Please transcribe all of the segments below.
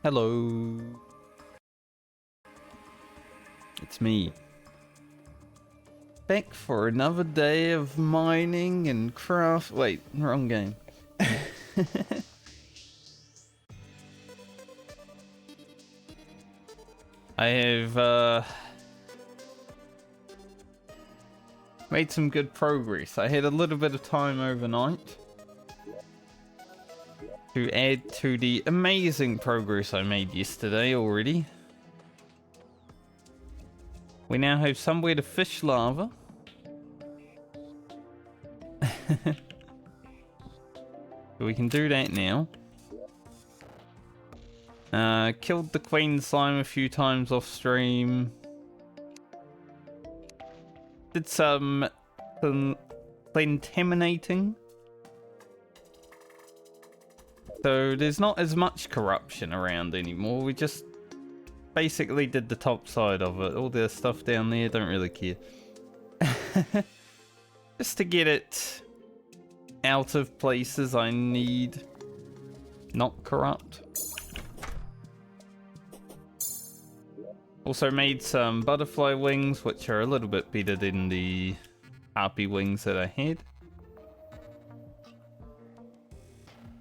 Hello. It's me. Back for another day of mining and craft. Wait, wrong game. I have made some good progress. I had a little bit of time overnight to add to the amazing progress I made yesterday already. We now have somewhere to fish lava. So we can do that now. Killed the queen slime a few times off stream. Did some contaminating. So there's not as much corruption around anymore. We just basically did the top side of it. All the stuff down there, don't really care. Just to get it out of places I need not corrupt. Also made some butterfly wings, which are a little bit better than the harpy wings that I had.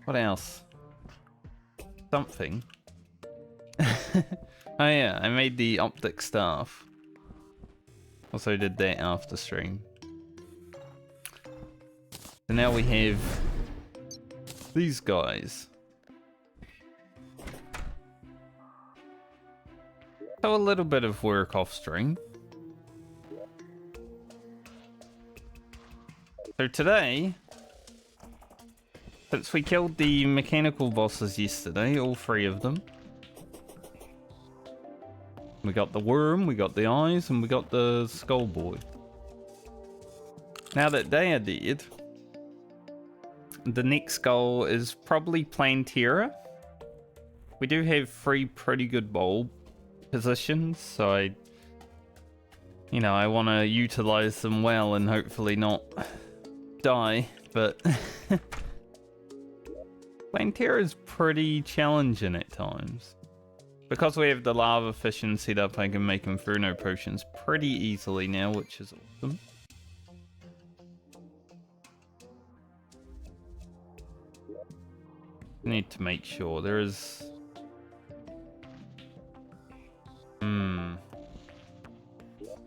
What else? Something. Oh yeah, I made the optic staff. Also did that after stream. So now we have these guys. So a little bit of work off stream. So today, since we killed the mechanical bosses yesterday, all three of them. We got the worm, we got the eyes, and we got the skull boy. Now that they are dead, the next goal is probably Plantera. We do have 3 pretty good bulb positions, so I want to utilize them well and hopefully not die, but Plantera is pretty challenging at times. Because we have the lava fission set up, I can make inferno potions pretty easily now, which is awesome. Need to make sure there is... I'm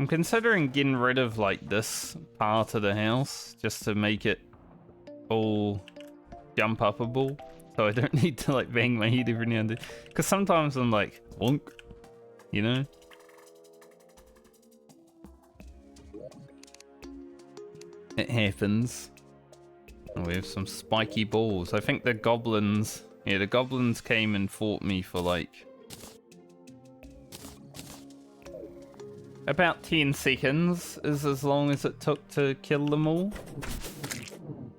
considering getting rid of like this part of the house just to make it all jump upable. So I don't need to like bang my head every now and then. Because sometimes I'm like, wonk, you know? It happens. And we have some spiky balls. I think the goblins... Yeah, the goblins came and fought me for like... about 10 seconds is as long as it took to kill them all.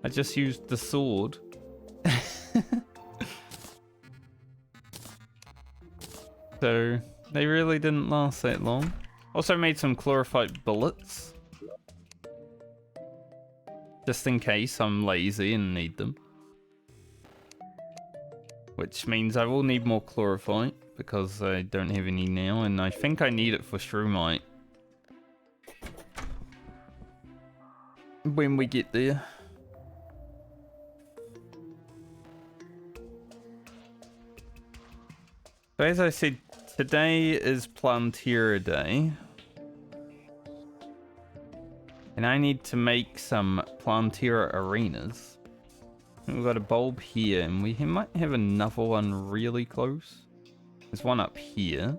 I just used the sword. So they really didn't last that long. Also made some chlorophyte bullets. Just in case I'm lazy and need them. Which means I will need more chlorophyte because I don't have any now, and I think I need it for Shroomite when we get there. So as I said, today is Plantera Day. And I need to make some Plantera arenas. We've got a bulb here, and we might have another one really close. There's one up here.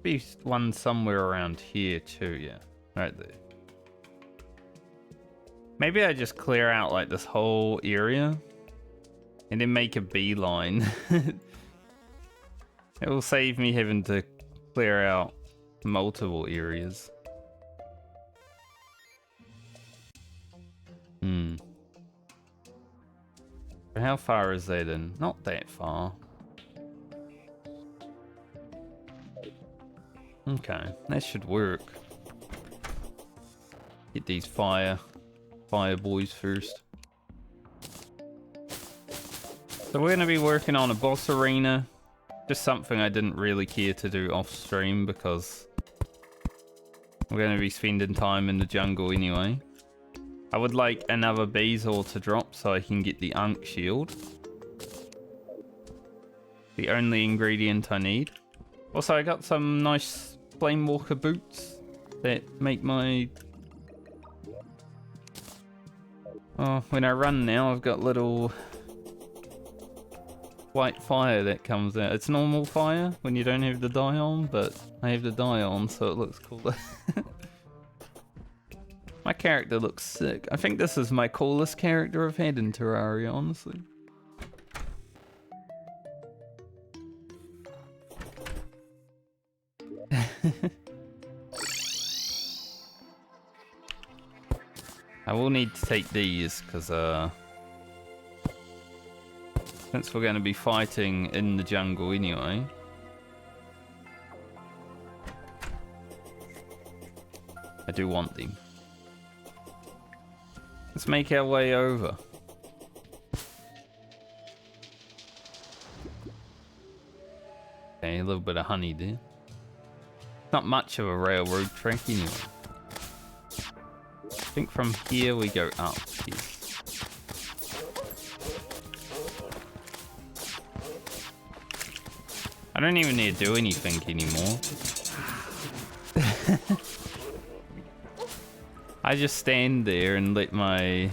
Be one somewhere around here too, yeah. Right there. Maybe I just clear out like this whole area and then make a beeline. It will save me having to clear out multiple areas. How far is that in? Not that far. Okay, that should work. Get these fire boys first. So we're going to be working on a boss arena. Just something I didn't really care to do off stream because we're going to be spending time in the jungle anyway. I would like another Bezoar to drop so I can get the Ankh shield. The only ingredient I need. Also, I got some nice Flamewalker boots that make my... Oh, when I run now, I've got little white fire that comes out. It's normal fire when you don't have the dye on, but I have the dye on, so it looks cooler. My character looks sick. I think this is my coolest character I've had in Terraria, honestly. I will need to take these because since we're going to be fighting in the jungle anyway. I do want them. Let's make our way over. Okay, a little bit of honey there. Not much of a railroad track anyway. I think from here we go up. Yes. I don't even need to do anything anymore. I just stand there and let my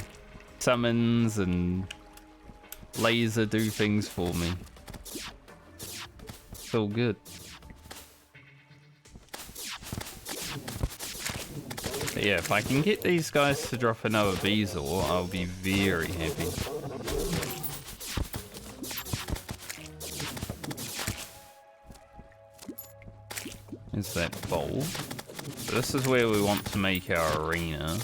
summons and laser do things for me. It's all good. But yeah, if I can get these guys to drop another Bezoar, I'll be very happy. Is that bowl? So this is where we want to make our arena.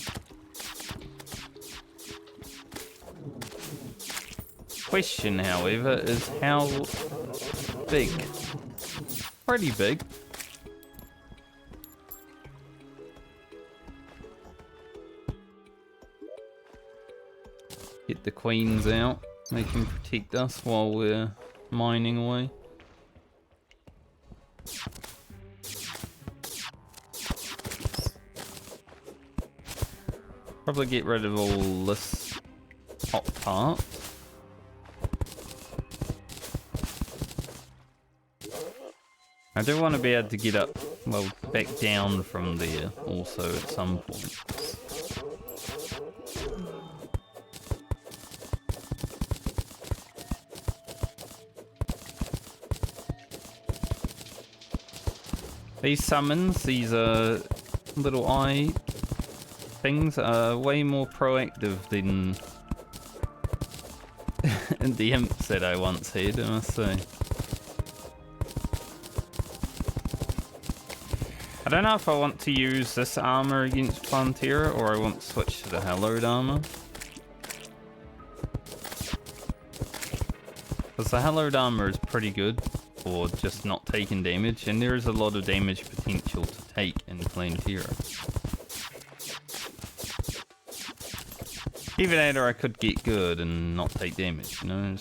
Question, however, is how big? Pretty big. Get the queens out. They can protect us while we're mining away. Probably get rid of all this top part. I do want to be able to get up, well, back down from there also at some point. These summons, these little eye things are way more proactive than the imps that I once had, I must say. I don't know if I want to use this armor against Plantera or I want to switch to the hallowed armor. Because the hallowed armor is pretty good for just not taking damage, and there is a lot of damage potential to take in Plantera. Even later I could get good and not take damage, you know?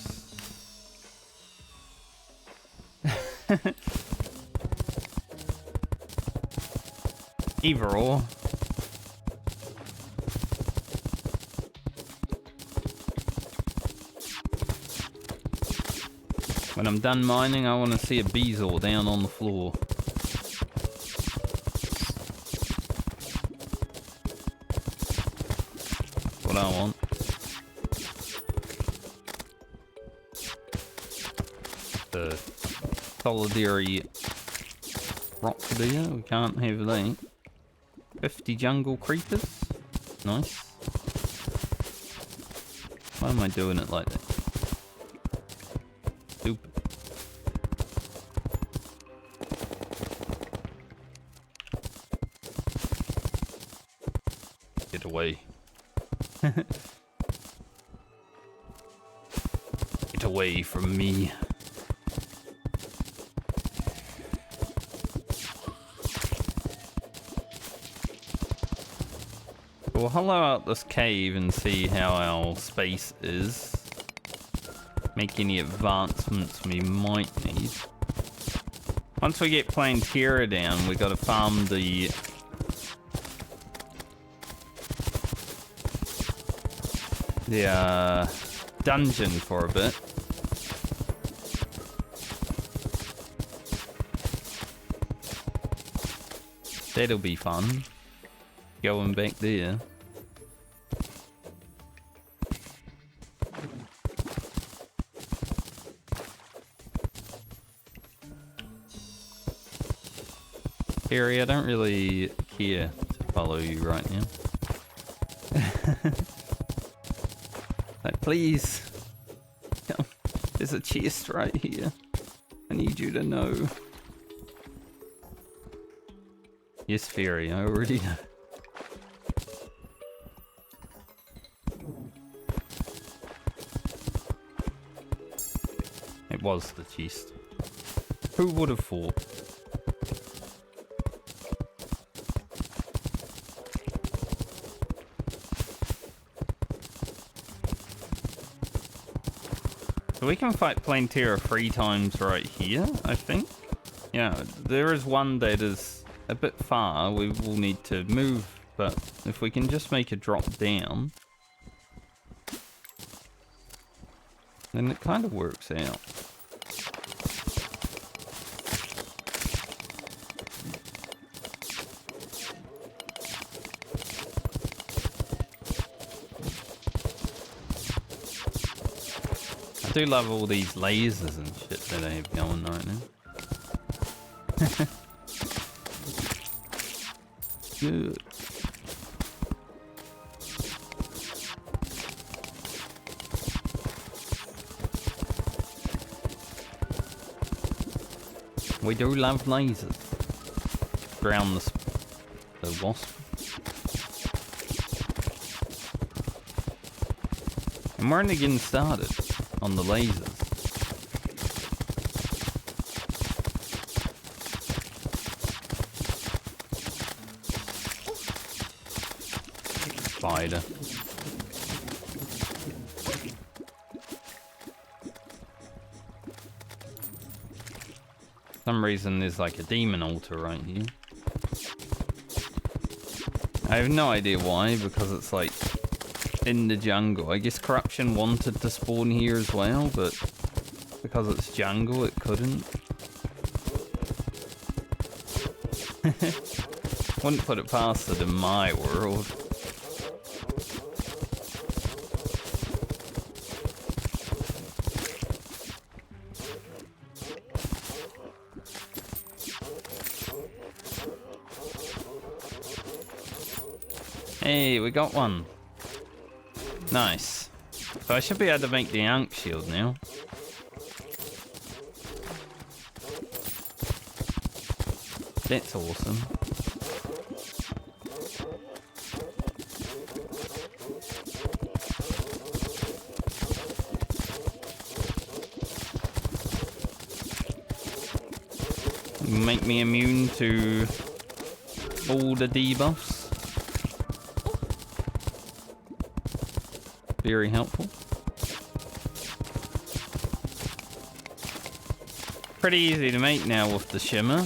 Either or. When I'm done mining, I want to see a Bezoar down on the floor. That's what I want. The solidary rock there, we can't have that. 50 jungle creepers. Nice. Why am I doing it like that? Stupid. Get away. Get away from me. We'll hollow out this cave and see how our space is. make any advancements we might need. Once we get Plantera down, we gotta farm the dungeon for a bit. That'll be fun. Going back there. Harry, I don't really care to follow you right now. Like, please. Come. There's a chest right here. I need you to know. Yes, Fairy, I already know. It was the chest. Who would have thought? So we can fight Plantera 3 times right here, I think. Yeah, there is one that is a bit far. We will need to move, but if we can just make a drop down, then it kind of works out. I do love all these lasers and shit that I have going right now. Good. We do love lasers. Ground the wasp. And we're only getting started on the lasers. Spider. For some reason there's like a demon altar right here. I have no idea why, because it's like in the jungle. I guess corruption wanted to spawn here as well, but because it's jungle it couldn't. Wouldn't put it past it in my world. Hey, we got one. Nice. So I should be able to make the Ankh shield now. That's awesome. Make me immune to all the debuffs. Very helpful. Pretty easy to make now with the shimmer.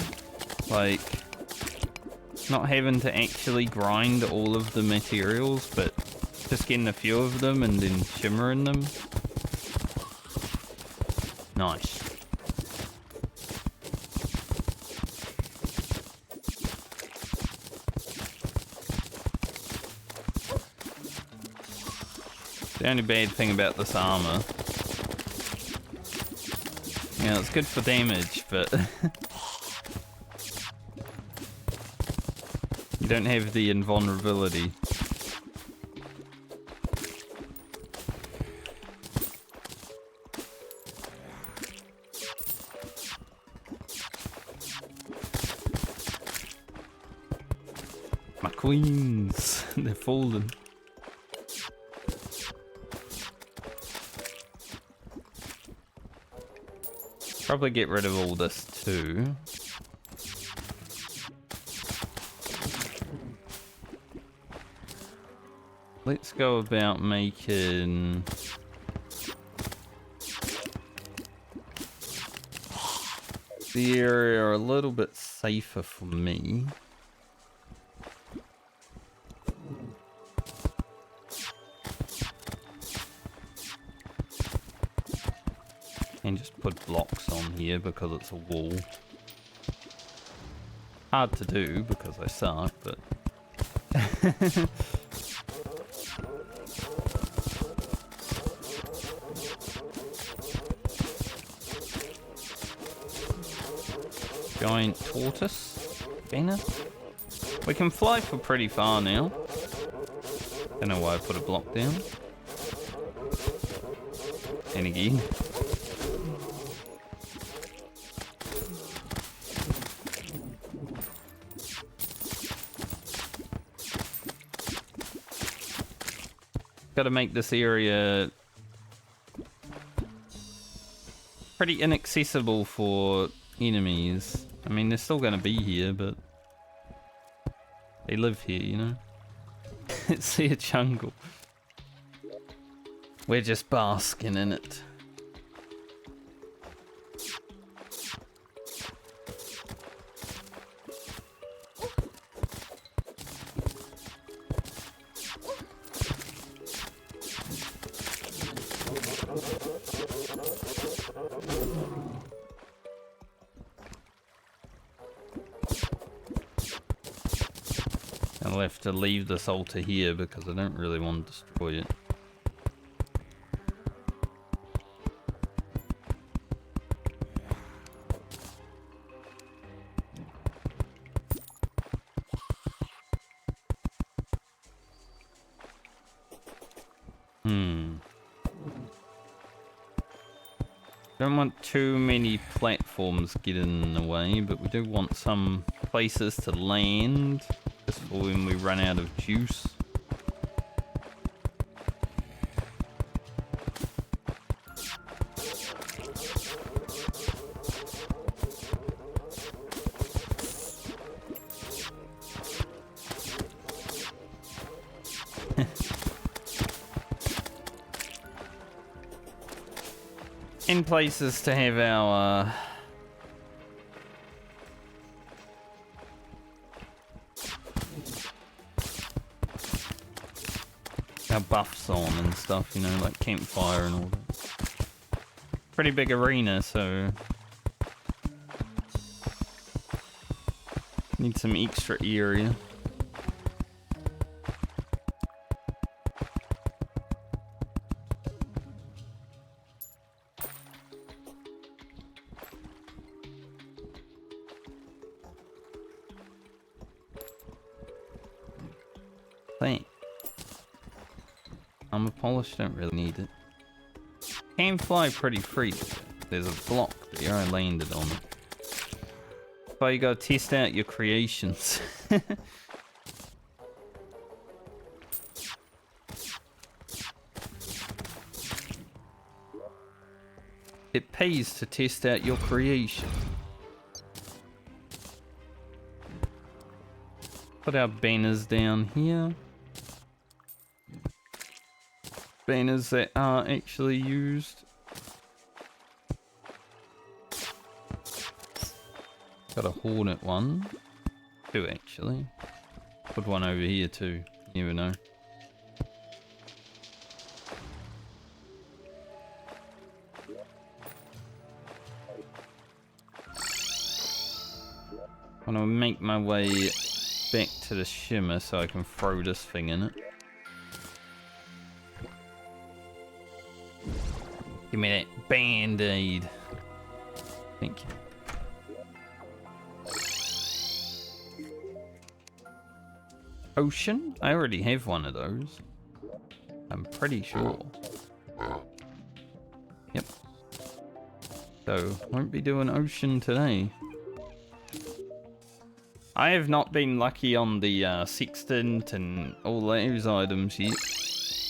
Like, not having to actually grind all of the materials, but just getting a few of them and then shimmering them. Nice. The only bad thing about this armor, yeah, it's good for damage, but you don't have the invulnerability. My queens, they're folding. Probably get rid of all this too. Let's go about making the area a little bit safer for me. And just put blocks on here because it's a wall. Hard to do because I suck, but... Giant tortoise banner. We can fly for pretty far now. Don't know why I put a block down. And again. Got to make this area pretty inaccessible for enemies. I mean, they're still going to be here, but they live here, you know? It's their jungle. We're just basking in it. I'll have to leave this altar here because I don't really want to destroy it. Don't want too many platforms getting in the way, but we do want some places to land just for when we run out of juice. In places to have our buffs on and stuff, you know, like campfire and all that. Pretty big arena, so need some extra area. Armor polish, don't really need it. Can fly pretty free. There's a block there, I landed on it. But you gotta test out your creations. It pays to test out your creation. Put our banners down here. Banners that are actually used. Got a hornet one. Two actually. Put one over here too. You never know. I'm gonna make my way back to the shimmer so I can throw this thing in it. Give me that band-aid. Thank you. Ocean? I already have one of those. I'm pretty sure. Yep. So, won't be doing ocean today. I have not been lucky on the sextant and all those items yet.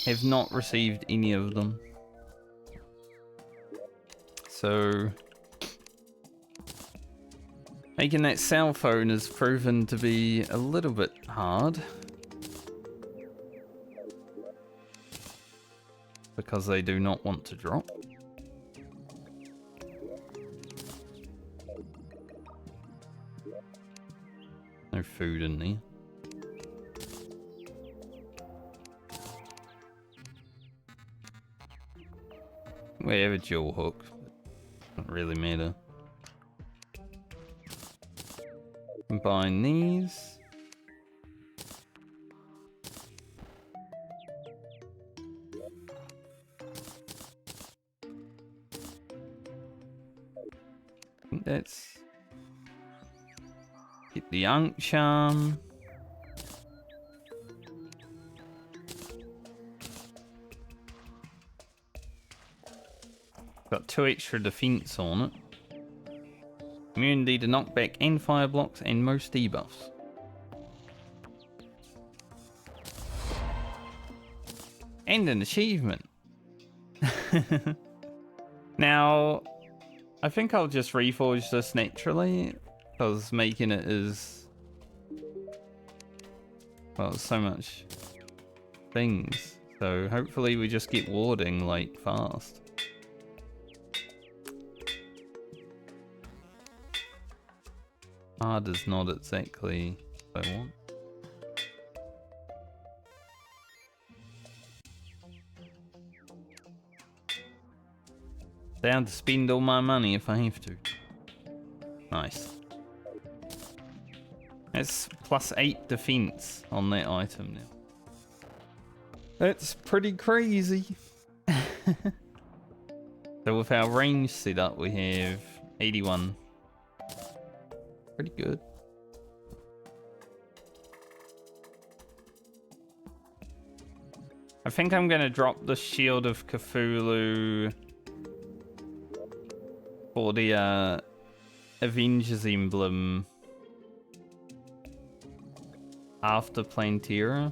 Have not received any of them. So, making that cell phone has proven to be a little bit hard. Because they do not want to drop. no food in there. We have a dual hook. Doesn't really matter. Combine these. I think that's... Get the Ankh Charm. Got 2 extra defense on it. Immunity to knockback and fire blocks and most debuffs. And an achievement. Now, I think I'll just reforge this naturally, because making it is... Well, so much things. So hopefully we just get warding, like, fast. Hard is not exactly what I want. Down to spend all my money if I have to. Nice. That's plus 8 defense on that item now. That's pretty crazy. So with our range set up, we have 81. Pretty good. I think I'm gonna drop the Shield of Cthulhu for the Avengers emblem after Plantera.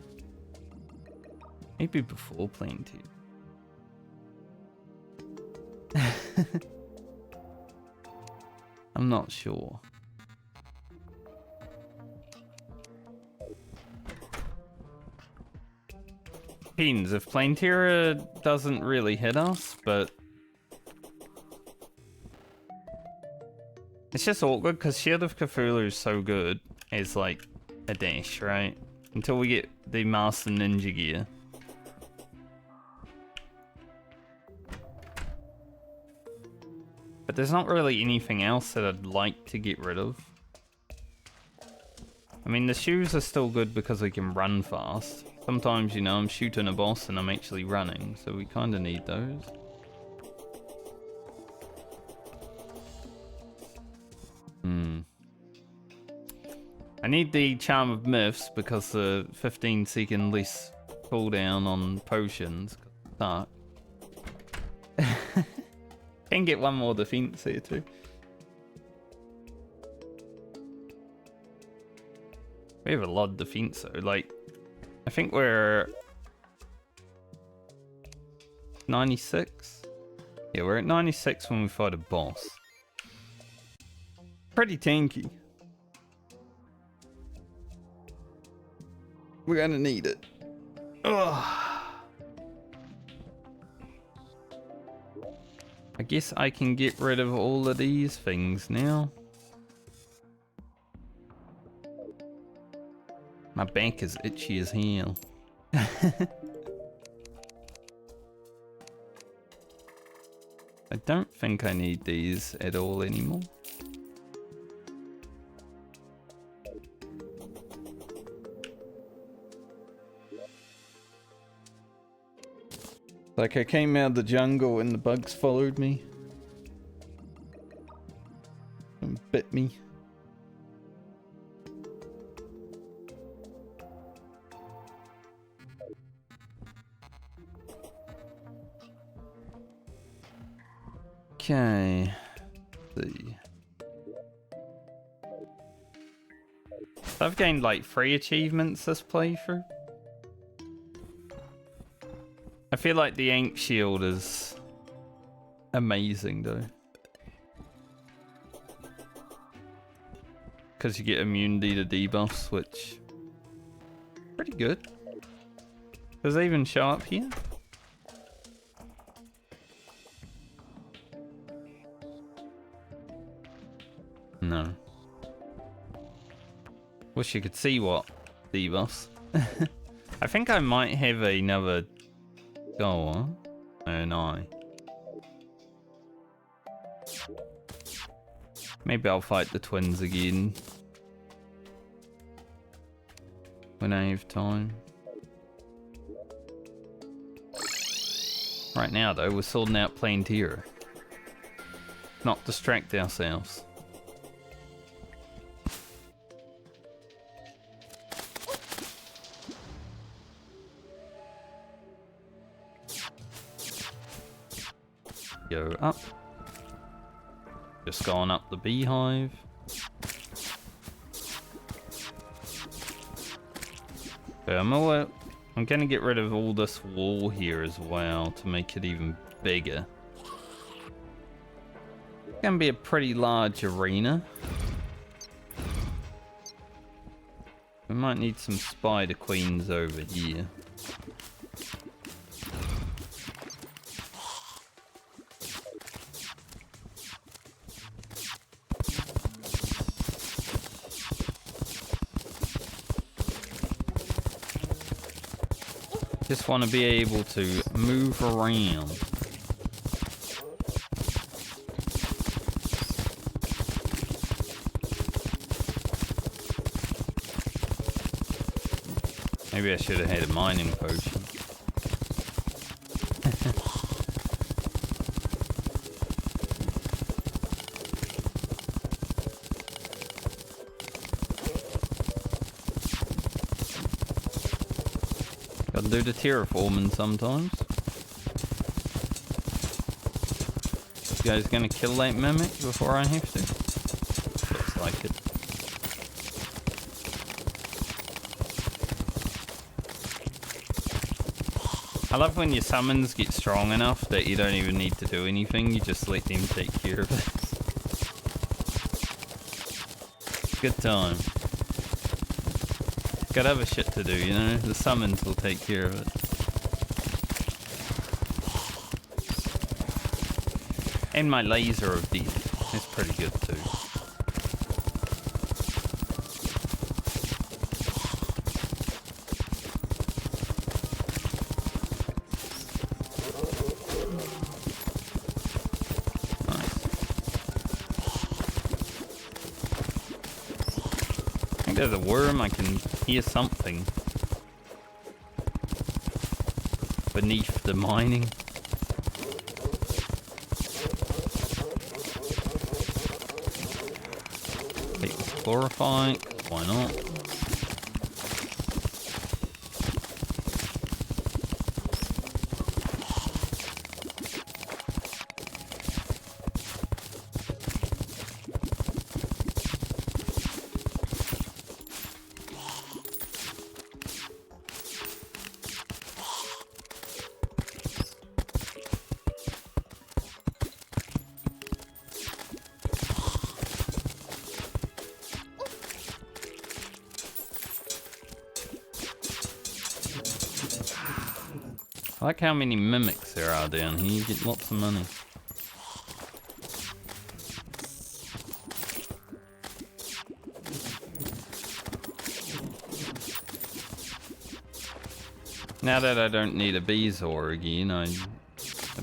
Maybe before Plantera. I'm not sure. Depends. If Plantera doesn't really hit us, but it's just awkward because Shield of Cthulhu is so good as like a dash, right? Until we get the Master Ninja gear. But there's not really anything else that I'd like to get rid of. I mean, the shoes are still good because we can run fast. Sometimes, you know, I'm shooting a boss and I'm actually running, so we kind of need those. I need the Charm of Myths because the 15-second less cooldown on potions. Dark. Can get one more defense here too. We have a lot of defense though. Like, I think we're 96. Yeah, we're at 96 when we fight a boss. Pretty tanky. We're gonna need it. Ugh. I guess I can get rid of all of these things now. My back is itchy as hell. I don't think I need these at all anymore. Like I came out of the jungle and the bugs followed me. And bit me. Okay. Let's see. So I've gained like 3 achievements this playthrough. I feel like the Ankh Shield is amazing though. Because you get immunity to debuffs, which pretty good. Does it even show up here? No. Wish you could see what debuffs. I think I might have another goal. Oh no. Maybe I'll fight the twins again when I have time. Right now though, we're sorting out Plantera. Not distract ourselves. Go up. Just going up the beehive. So I'm gonna get rid of all this wall here as well to make it even bigger. It's gonna be a pretty large arena. We might need some spider queens over here. Just want to be able to move around. Maybe I should have had a mining potion. Gotta do the terraforming sometimes. You guys gonna kill that mimic before I have to? Looks like it. I love when your summons get strong enough that you don't even need to do anything, you just let them take care of it. Good time. Got other shit to do, you know? The summons will take care of it. And my laser of death is pretty good too. There's a worm, I can hear something beneath the mining. Take the chlorophyte, why not? I like how many mimics there are down here, you get lots of money. Now that I don't need a Bezoar again, I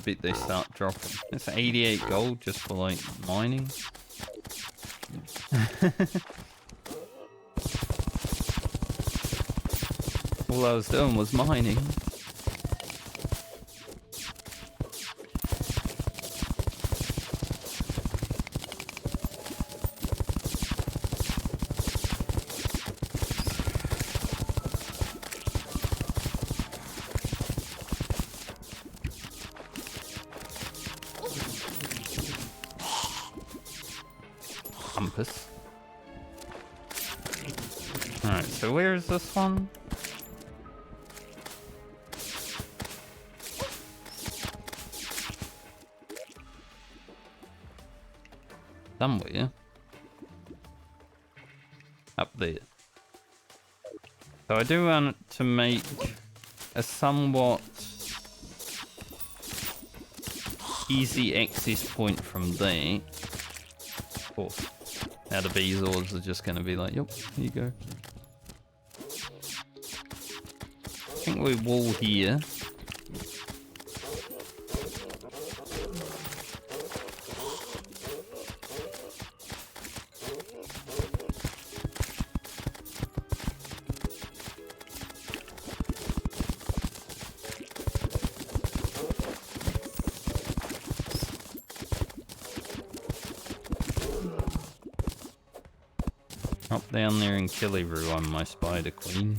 bet they start dropping. It's 88 gold just for like mining. All I was doing was mining. Alright, so where is this one? Somewhere. Up there. So I do want to make a somewhat easy access point from there. Of course. Now the Bezoars are just going to be like, yep, here you go. think we wall here. Up down there and kill everyone, my spider queen.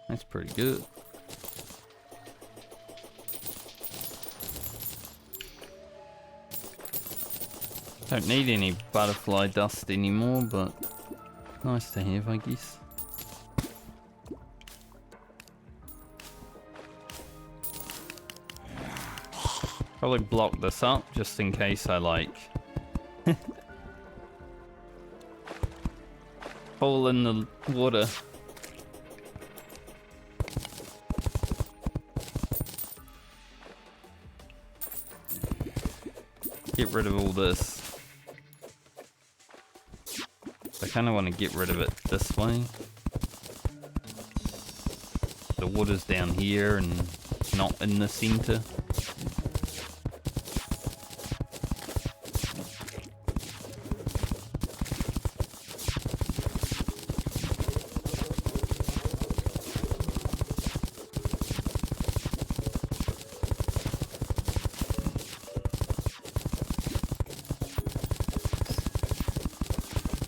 That's pretty good. Don't need any butterfly dust anymore, but nice to have, I guess. Probably block this up just in case I like fall in the water. Get rid of all this. I kind of want to get rid of it this way. The water's down here and not in the center.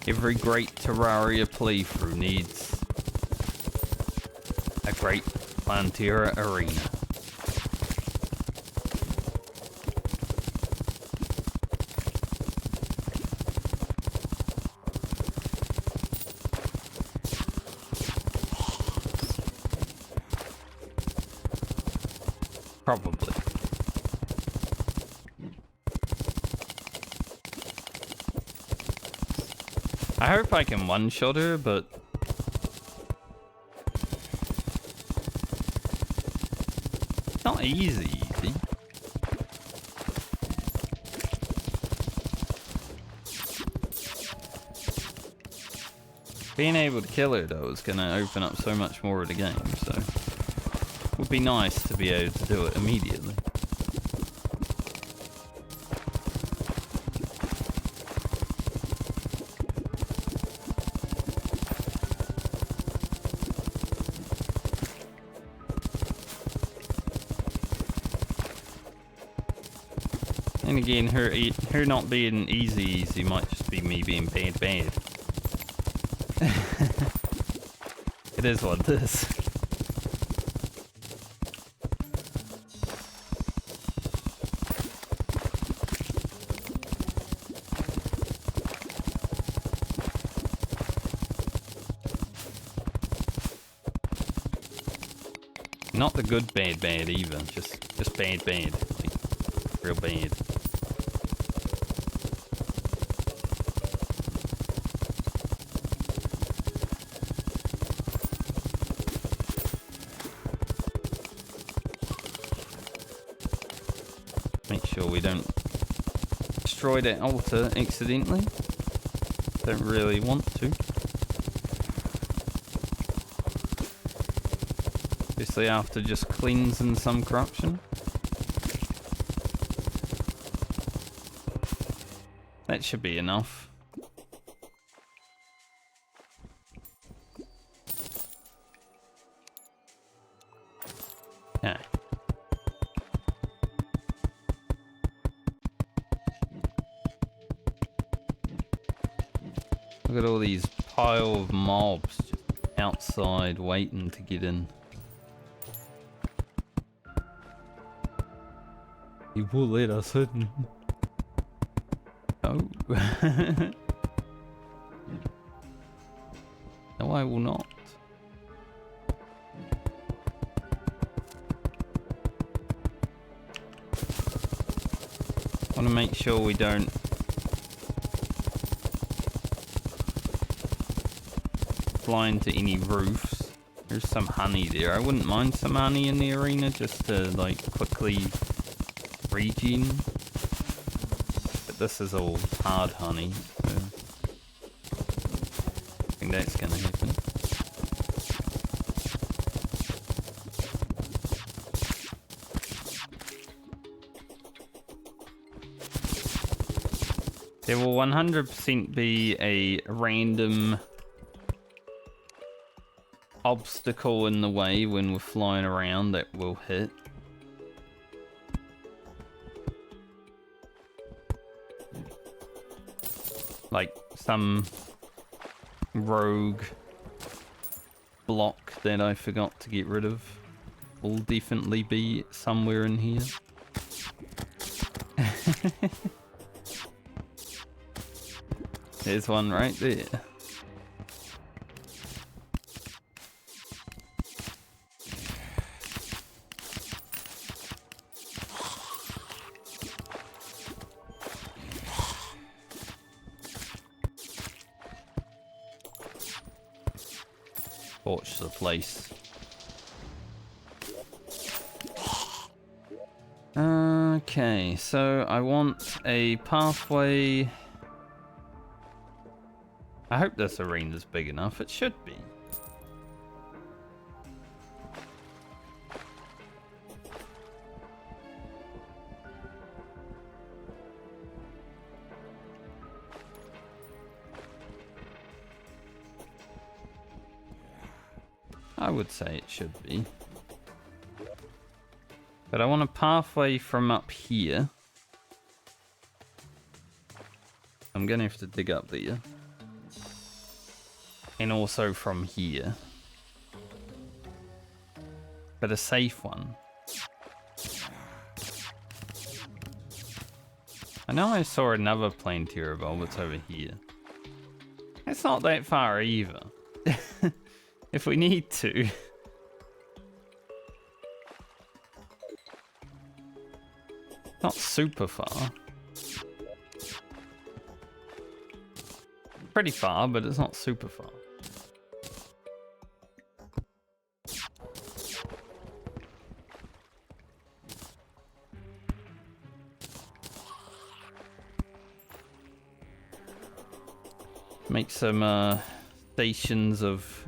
Every great Terraria playthrough needs a great Plantera arena. Probably. I hope I can one-shot her, but it's not easy. Being able to kill her though is gonna open up so much more of the game, so it would be nice to be able to do it immediately. And again, her not being easy might just be me being bad. It is what it is. Not the good bad either, just bad, like real bad. Make sure we don't destroy that altar accidentally. Don't really want to. Obviously after just cleansing some corruption. That should be enough. Yeah. Look at all these pile of mobs just outside waiting to get in. He will let us in. Oh. No, I will not. Want to make sure we don't fly into any roofs. There's some honey there. I wouldn't mind some honey in the arena just to like quickly regen. But this is all hard honey, so I think that's gonna happen. There will 100% be a random obstacle in the way when we're flying around that will hit. Like some rogue block that I forgot to get rid of will definitely be somewhere in here. There's one right there. Watch the place. Okay, so I want a pathway. I hope this arena's big enough. It should be. I would say it should be. But I want a pathway from up here. I'm gonna have to dig up there. And also from here. But a safe one. I know I saw another Plantera bulb, it's over here. It's not that far either. If we need to. Not super far. Pretty far, but it's not super far. Make some stations of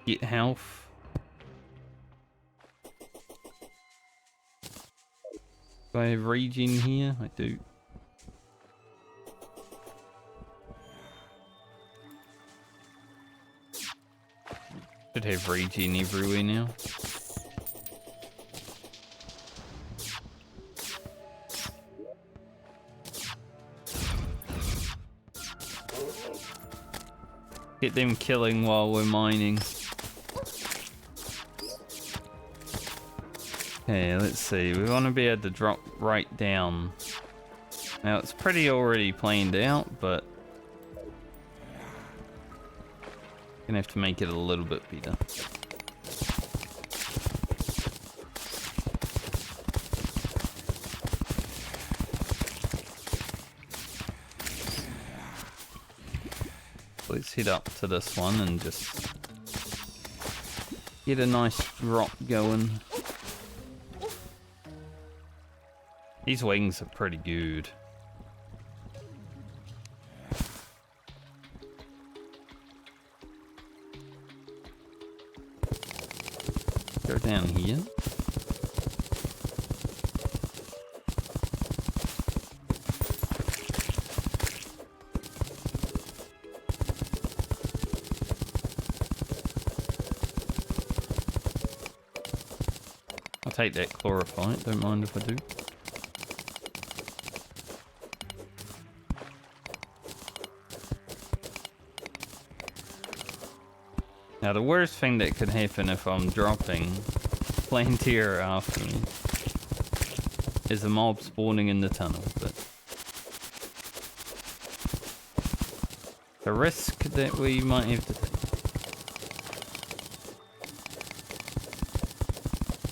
get health. Do I have regen here? I do. Should have regen everywhere now. Get them killing while we're mining. Okay, let's see. We want to be able to drop right down. Now it's pretty already planned out, but gonna have to make it a little bit better. Let's head up to this one and just get a nice drop going. These wings are pretty good. Go down here. I'll take that chlorophyte, don't mind if I do. Now the worst thing that could happen if I'm dropping Plantera after me is a mob spawning in the tunnel, but the risk that we might have to take.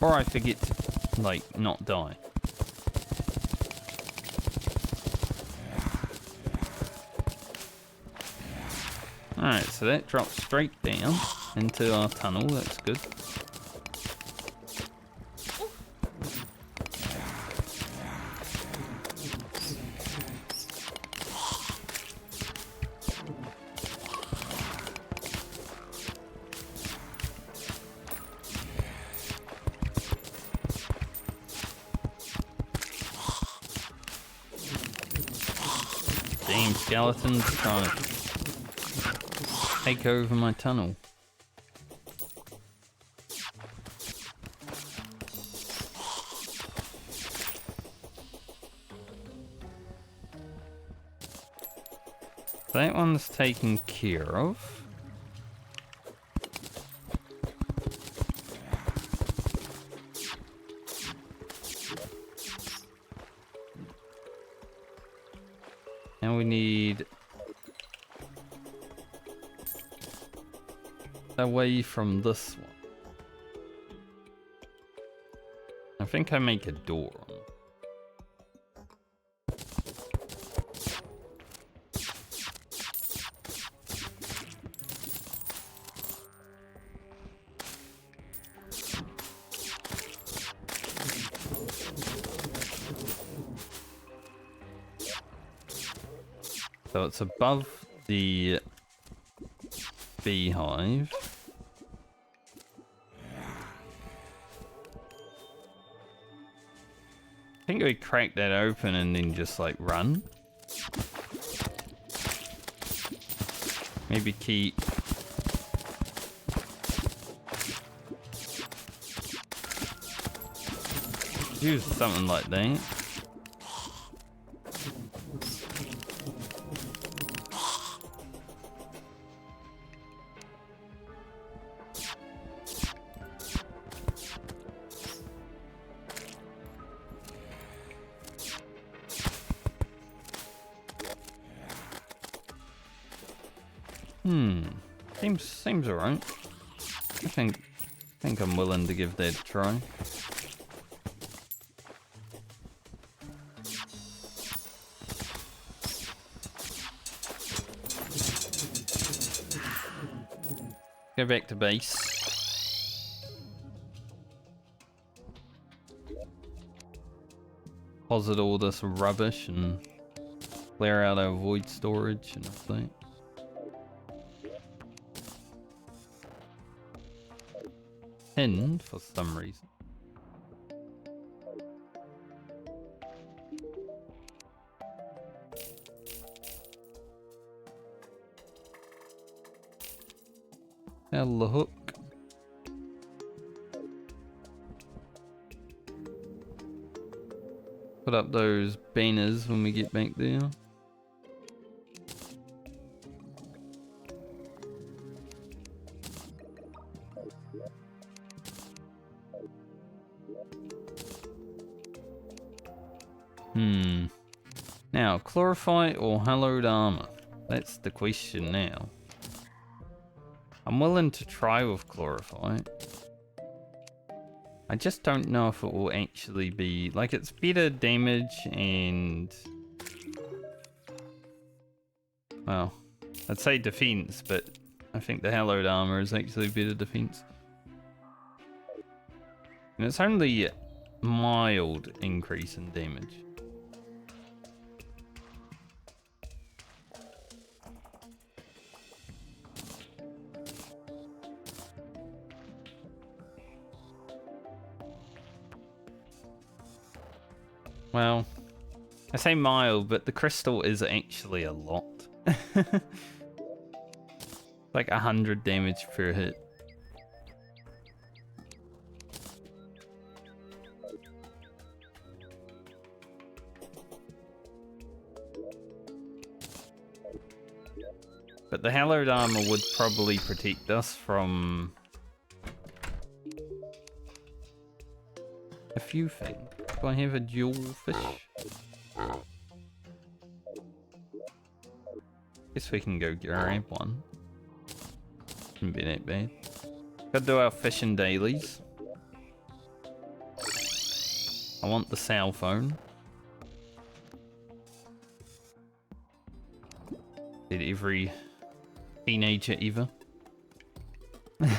Or I forget to, like, not die. Alright, so that drops straight down into our tunnel. That's good. Damn skeletons trying to take over my tunnel. That one's taken care of. Now we need away from this one. I think I make a door on it. So it's above the beehive. I think we crack that open and then just like run. Maybe keep use something like that. Seems alright. I think I'm willing to give that a try. Go back to base. Deposit all this rubbish and clear out our void storage and everything. Pinned for some reason. Hell, the hook. Put up those banners when we get back there. Now, chlorophyte or hallowed armor? That's the question now. I'm willing to try with chlorophyte. I just don't know if it will actually be... Like, it's better damage and... Well, I'd say defense, but I think the hallowed armor is actually better defense. And it's only a mild increase in damage. Well, I say mild, but the crystal is actually a lot. Like 100 damage per hit. But the hallowed armor would probably protect us from a few things. Do I have a dual fish? Guess we can go grab one. Shouldn't be that bad. Gotta do our fishing dailies. I want the cell phone. Did Teenager Eva. Look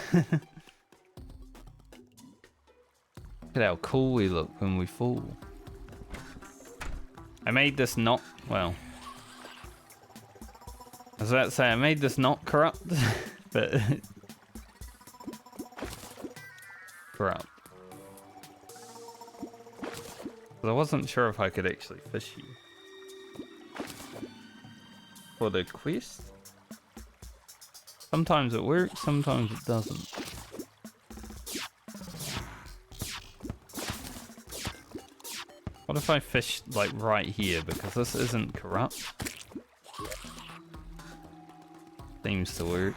at how cool we look when we fall. I made this not, well, I was about to say I made this not corrupt, but corrupt. I wasn't sure if I could actually fish you for the quest. Sometimes it works, sometimes it doesn't. What if I fish like right here, because this isn't corrupt? Seems to work.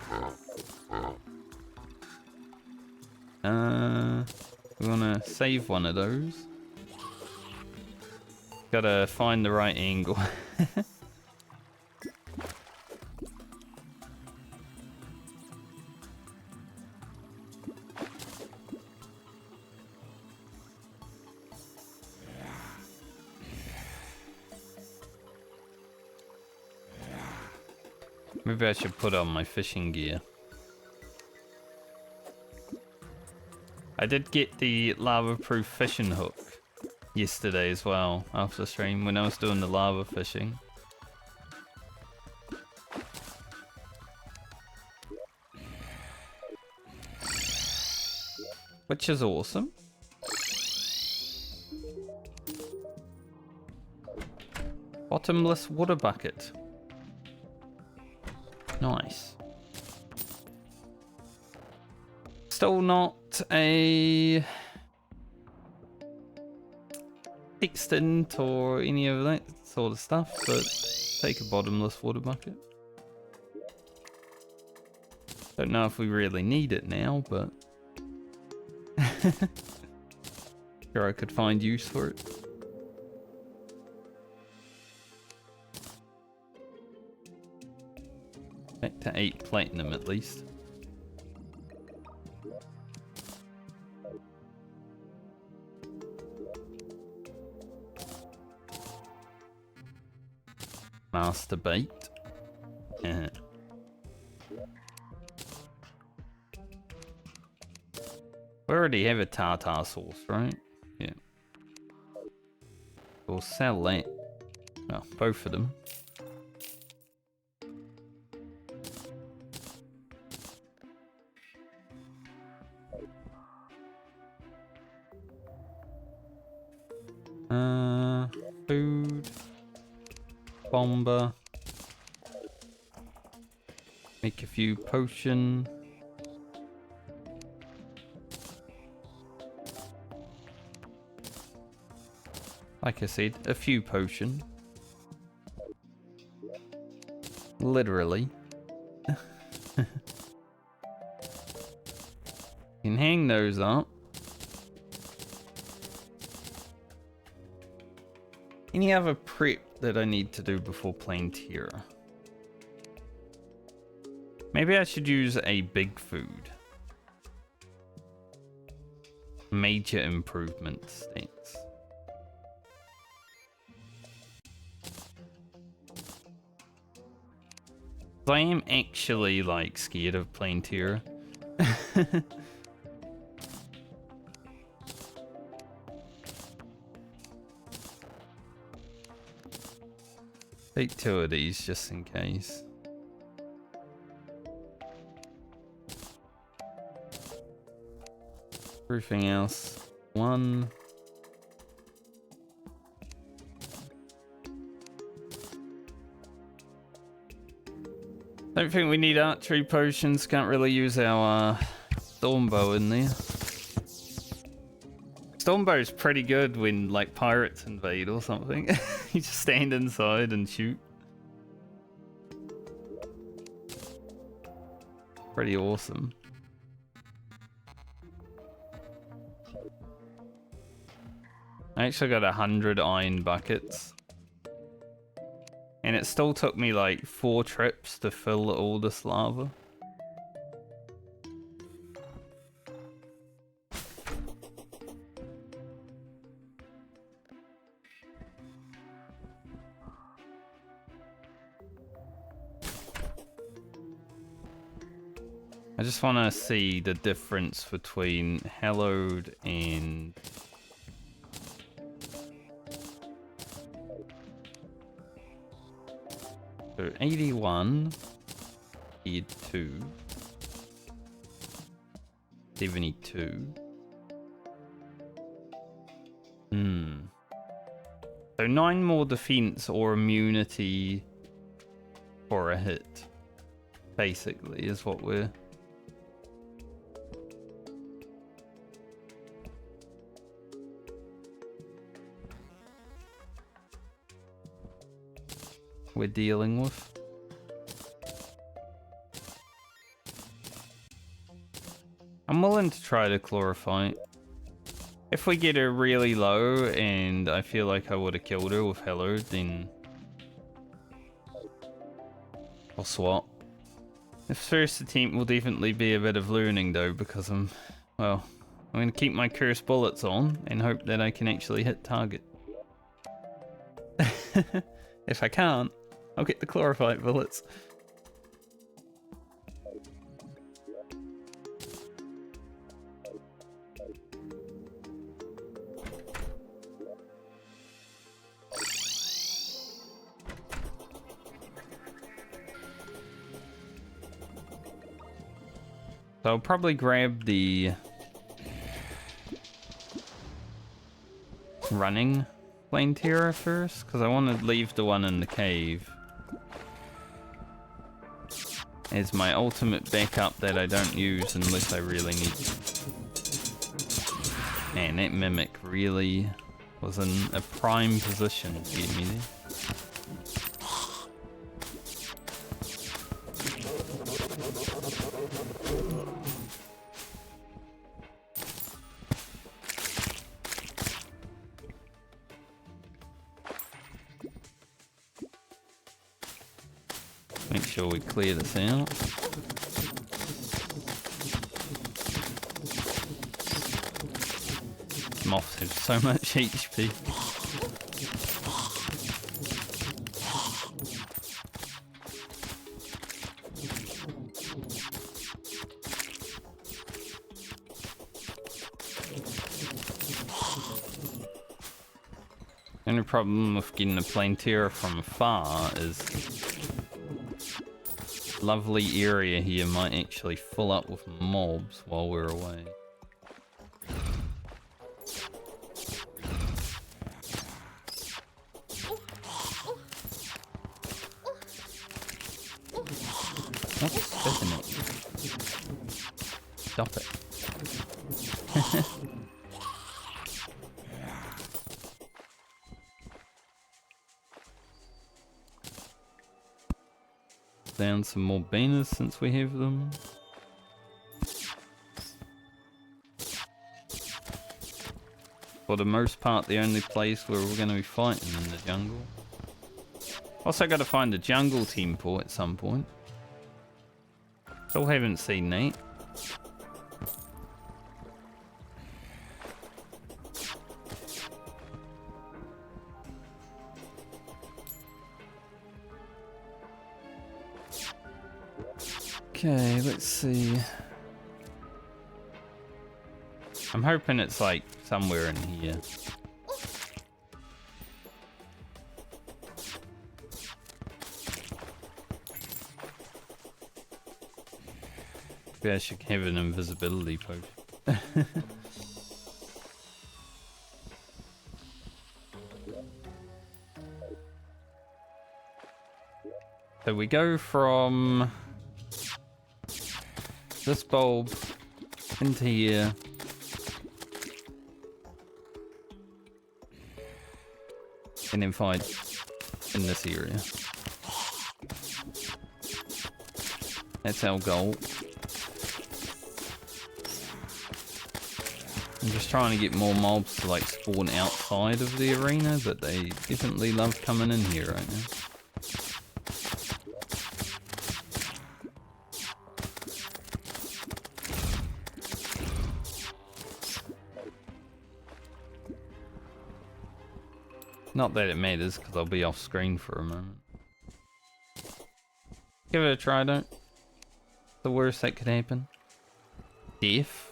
We wanna save one of those. Gotta find the right angle. Maybe I should put on my fishing gear. I did get the lava-proof fishing hook yesterday as well, after stream, when I was doing the lava fishing. Which is awesome. Bottomless water bucket. Nice. Still not a extant or any of that sort of stuff, but take a bottomless water bucket. Don't know if we really need it now, but sure I could find use for it. Back to 8 platinum at least. Master bait. Yeah. We already have a tartar sauce, right? Yeah. We'll sell that. Well, both of them. Food. Bomber. Make a few potion. Like I said, a few potion. Literally. Can hang those up. Any other prep that I need to do before Plantera? Maybe I should use a big food. Major improvements, thanks. I am actually like scared of Plantera. Take 2 of these just in case. Everything else, 1. Don't think we need archery potions. Can't really use our stormbow in there. Stormbow's pretty good when like pirates invade or something. You just stand inside and shoot. Pretty awesome. I actually got 100 iron buckets. And it still took me like 4 trips to fill all this lava. I just want to see the difference between hallowed and... So 81, tier 2, 72. So 9 more defense or immunity for a hit, basically, is what we're... dealing with. I'm willing to try to clarify. If we get her really low and I feel like I would have killed her with hello, then I'll swap. This first attempt will definitely be a bit of learning though, because I'm going to keep my cursed bullets on and hope that I can actually hit target. If I can't, I'll get the chlorophyte bullets. So I'll probably grab the running Plantera first, because I want to leave the one in the cave as my ultimate backup that I don't use unless I really need it. Man, that mimic really was in a prime position to get me there. Make sure we clear this out. Moths have so much HP. The only problem with getting a Plantera from afar is lovely area here might actually fill up with mobs while we're away. What's spitting at you? Stop it. Down some more banners since we have them. For the most part, the only place where we're going to be fighting in the jungle. Also got to find a jungle temple at some point. Still haven't seen that. Okay, let's see. I'm hoping it's like somewhere in here. Maybe I should have an invisibility potion. So we go from this bulb into here. And then fight in this area. That's our goal. I'm just trying to get more mobs to like spawn outside of the arena, but they definitely love coming in here right now. Not that it matters, because I'll be off screen for a moment. Give it a try, don't. The worst that could happen. Death.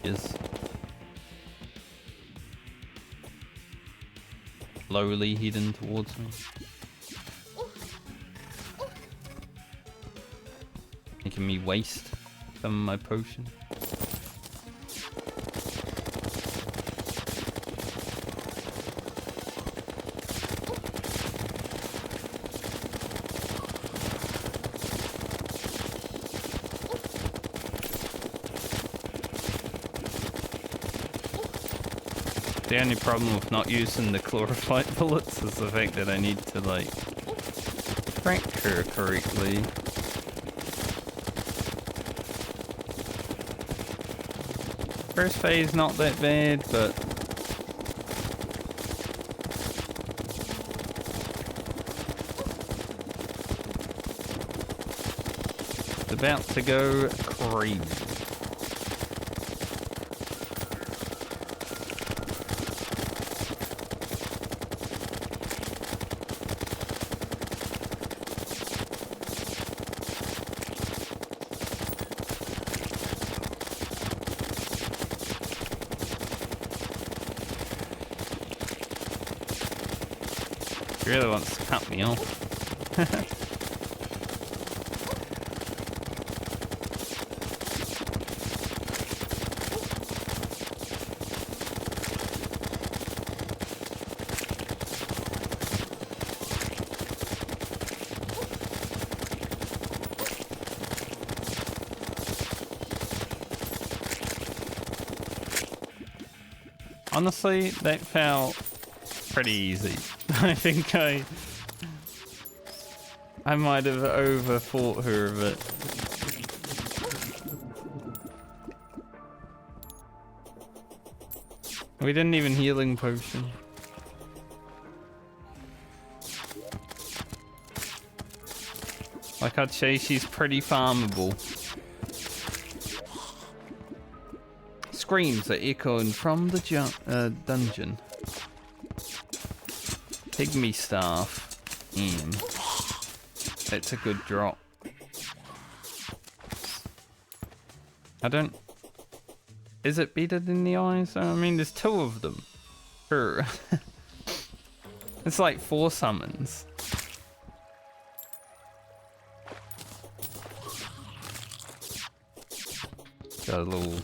Is slowly heading towards me. Making me waste some of my potion. The only problem with not using the chlorophyte bullets is the fact that I need to like crank her correctly. First phase not that bad, but it's about to go crazy. She really wants to cut me off. Honestly, that felt pretty easy. I think I might have overthought her a bit. We didn't even healing potion. Like I'd say, she's pretty farmable. Screams are echoing from the dungeon. Pygmy staff. That's a good drop. I don't... Is it better than the eyes? I mean, there's two of them. Sure. It's like 4 summons. Got a little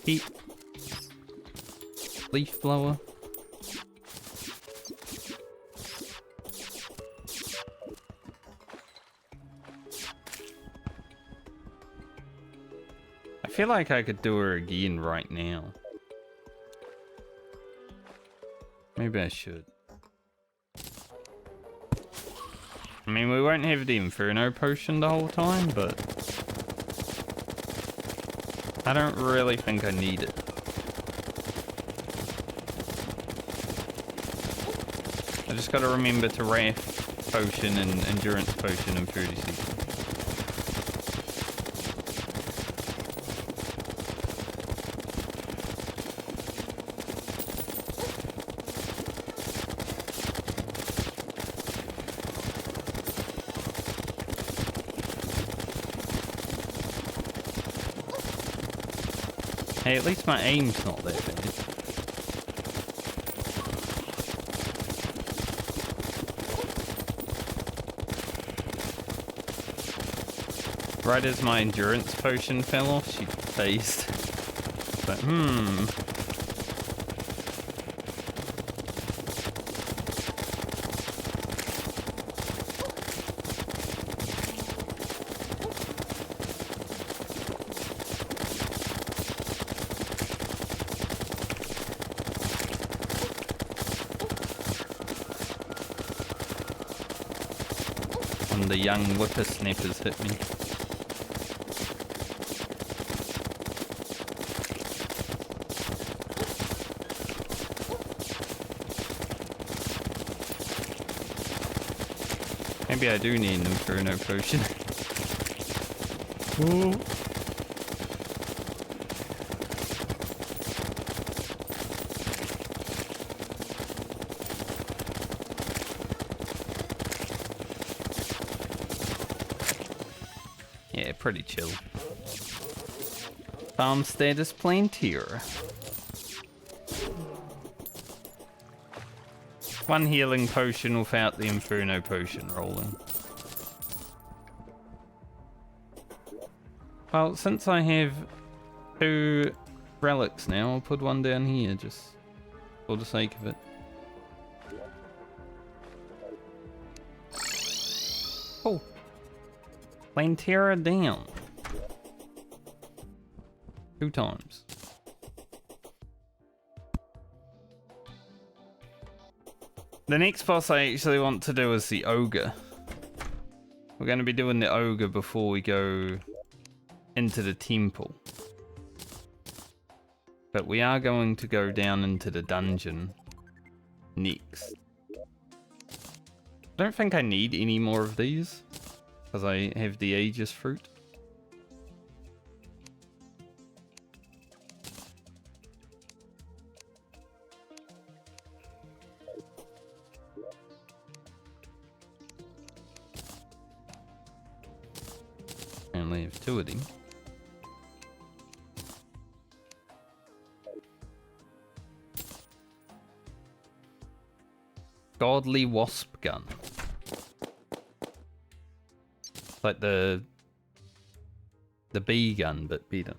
heat. Leaf blower. I feel like I could do her again right now. Maybe I should. I mean, we won't have the Inferno potion the whole time, but I don't really think I need it. I just gotta remember to Wrath potion and Endurance potion in 30 seconds. Hey, at least my aim's not that bad. Right as my endurance potion fell off, she phased. But, and the young whippersnappers hit me. Maybe I do need an Inferno potion. Ooh. Yeah, pretty chill. Farm status Plantera. One healing potion without the Inferno potion rolling. Well, since I have 2 relics now, I'll put one down here just for the sake of it. Oh, Plantera down 2 times. The next boss I actually want to do is the Ogre. We're going to be doing the Ogre before we go into the temple. But we are going to go down into the dungeon next. I don't think I need any more of these, because I have the Aegis fruit. I only have 2 of them. Godly Wasp Gun. Like the bee gun, but better.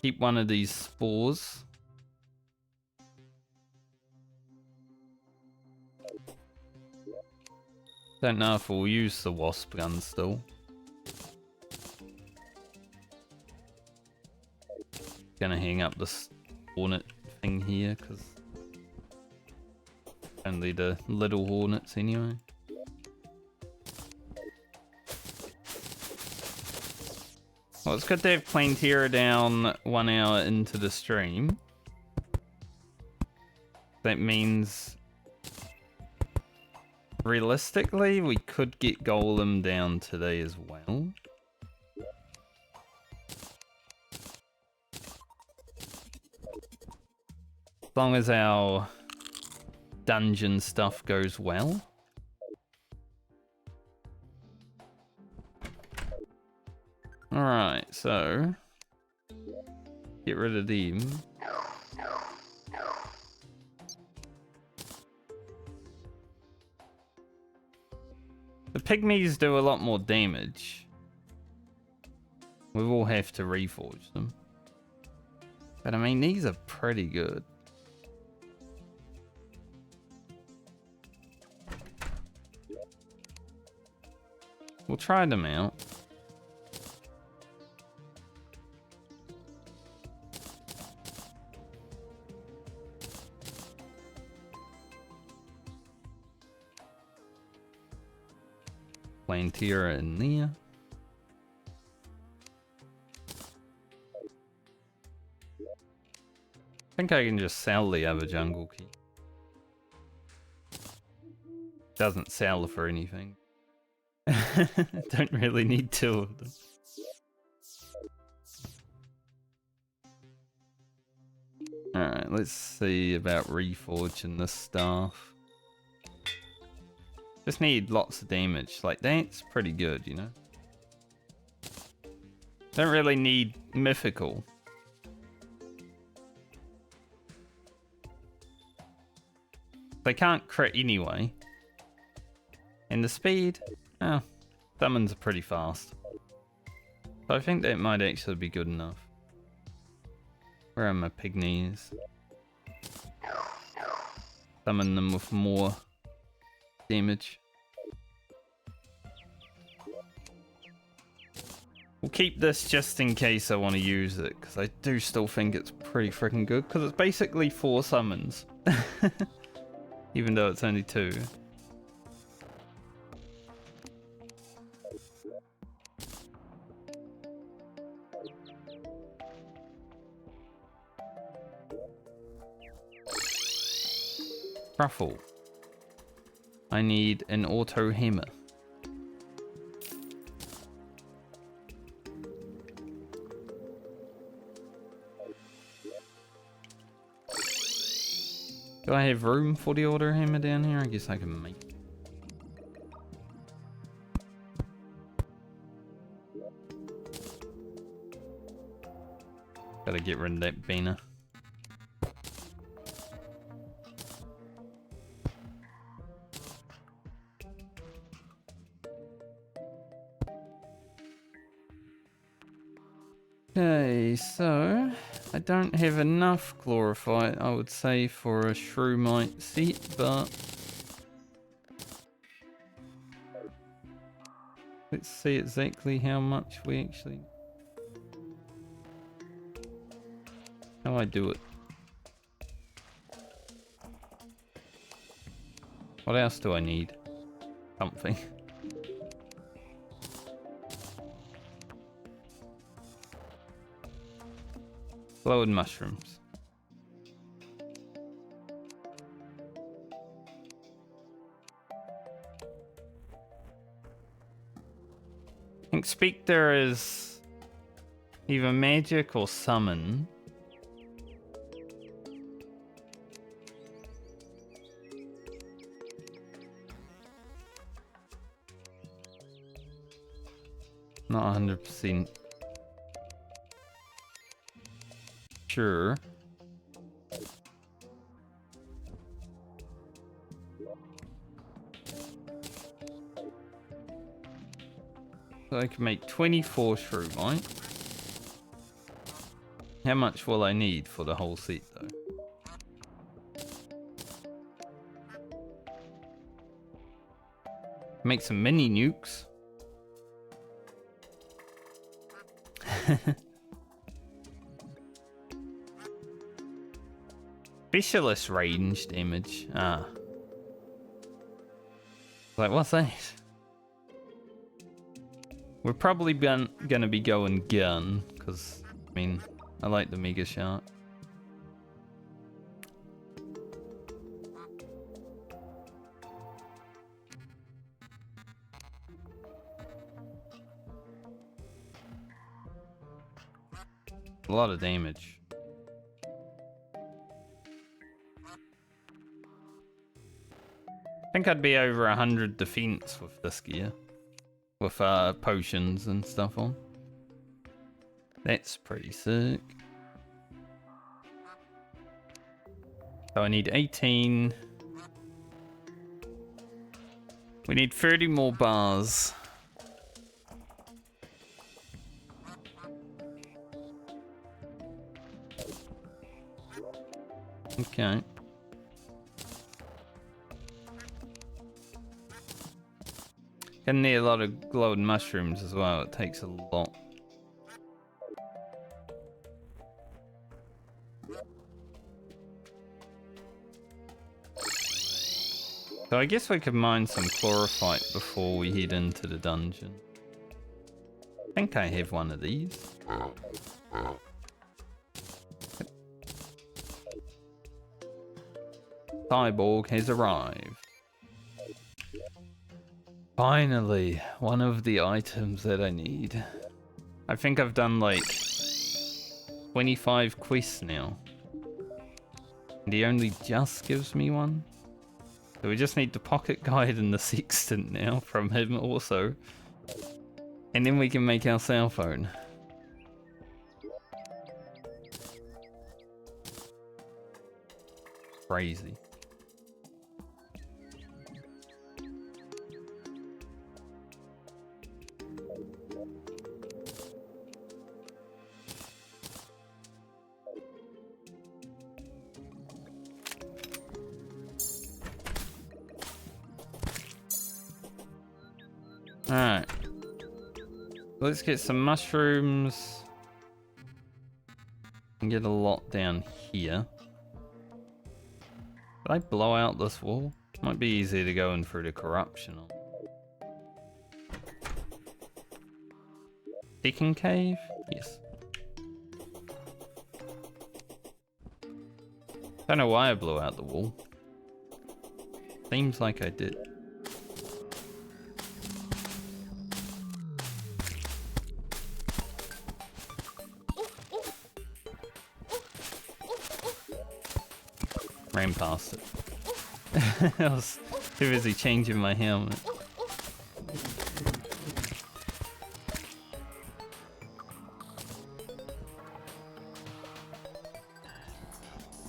Keep one of these spores. Don't know if we'll use the wasp gun still. Gonna hang up this hornet thing here because only the little hornets anyway. Well, it's good to have Plantera down 1 hour into the stream. That means realistically we could get Golem down today as well. As long as our dungeon stuff goes well. Alright, so get rid of them. The pygmies do a lot more damage. We will have to reforge them. But I mean, these are pretty good. We'll try them out. Plantera in there. I think I can just sell the other jungle key. Doesn't sell for anything. Don't really need 2 of them. Alright, let's see about reforging this staff. Just need lots of damage. Like, that's pretty good, you know? Don't really need mythical. They can't crit anyway. And the speed, oh, summons are pretty fast. So I think that might actually be good enough. Where are my pygmies? Summon them with more damage. We'll keep this just in case I want to use it, because I do still think it's pretty freaking good, because it's basically 4 summons. Even though it's only 2. Truffle. I need an auto hammer. Do I have room for the auto hammer down here? I guess I can make it. Gotta get rid of that beaner. Okay, so I don't have enough chlorophyte, I would say, for a Shroomite set, but let's see exactly how much we actually... How I do it. What else do I need? Something. Glowing mushrooms. I think Spectre is either magic or summon. Not 100% sure. So I can make 24 Shroomite. How much will I need for the whole set though? Make some mini nukes. Specialist range damage. Ah. Like, what's that? We're probably gonna be going gun, because, I mean, I like the Mega Shark. A lot of damage. I think I'd be over 100 defense with this gear. With potions and stuff on. That's pretty sick. So I need 18. We need 30 more bars. Okay. Gonna need a lot of glowing mushrooms as well. It takes a lot. So I guess we could mine some chlorophyte before we head into the dungeon. I think I have one of these. Cyborg has arrived. Finally, one of the items that I need. I think I've done like 25 quests now. And he only just gives me one. So we just need the pocket guide and the sextant now from him also. And then we can make our cell phone. Crazy. Alright. Let's get some mushrooms. And get a lot down here. Did I blow out this wall? Might be easier to go in through the corruption. Second cave? Yes. Don't know why I blew out the wall. Seems like I did. Ran past it. I was too busy changing my helmet.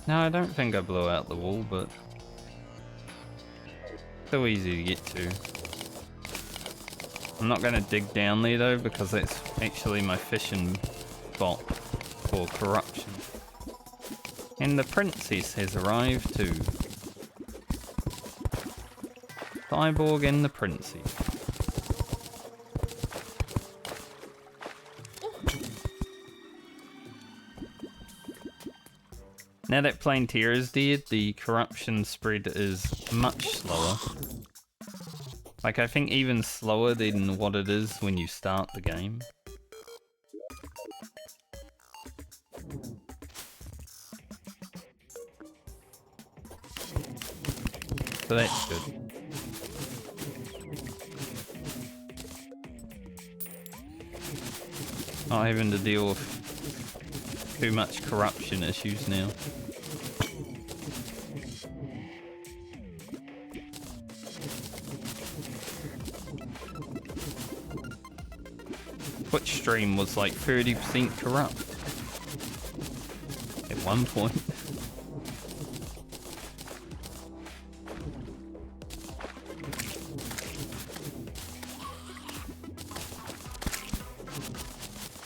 No, I don't think I blew out the wall, but so easy to get to. I'm not going to dig down there though, because that's actually my fishing spot for corruption. And the princess has arrived too. Cyborg and the princess. Now that Plantera is dead, the corruption spread is much slower. Like, I think even slower than what it is when you start the game. So that's good. Not having to deal with too much corruption issues now. Twitch stream was like 30% corrupt at one point.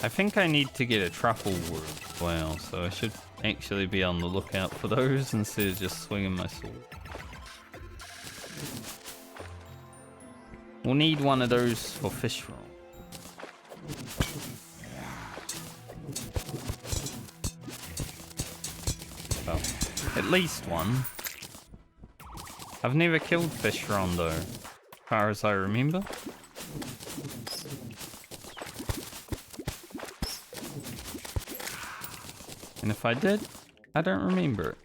I think I need to get a truffle word as well, so I should actually be on the lookout for those instead of just swinging my sword. We'll need one of those for fish roll. Well, at least one. I've never killed fish roll though, as far as I remember. And if I did, I don't remember it.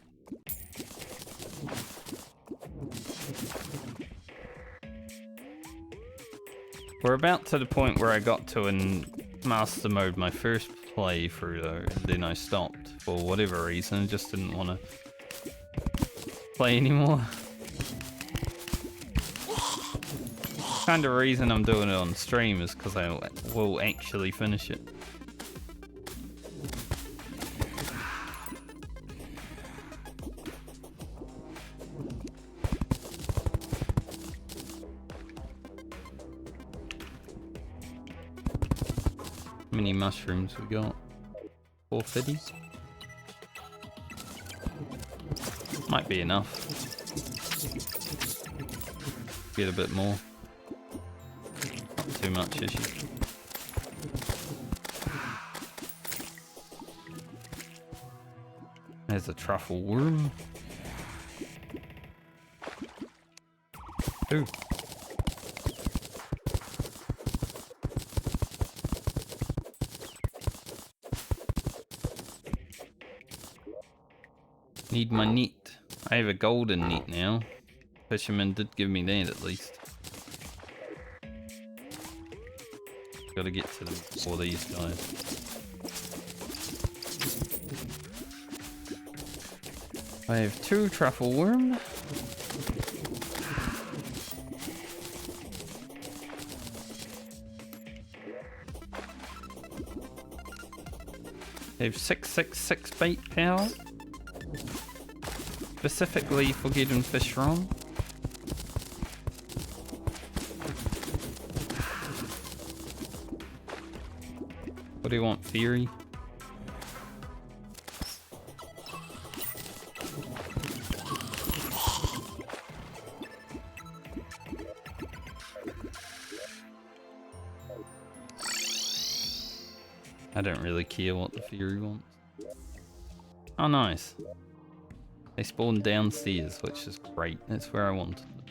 We're about to the point where I got to in master mode my first playthrough though, and then I stopped for whatever reason, just didn't want to play anymore. Kind of reason I'm doing it on stream is because I will actually finish it. How many mushrooms we got? 450? Might be enough. Get a bit more. Not too much issue. There's a truffle worm. Ooh. Need my net. I have a golden net now. Fisherman did give me that at least. Gotta get to them before these guys. I have 2 truffle worm. I have 666 bait power. Specifically for getting fish wrong. What do you want, theory? I don't really care what the theory wants. Oh, nice. They spawn downstairs, which is great. That's where I wanted them.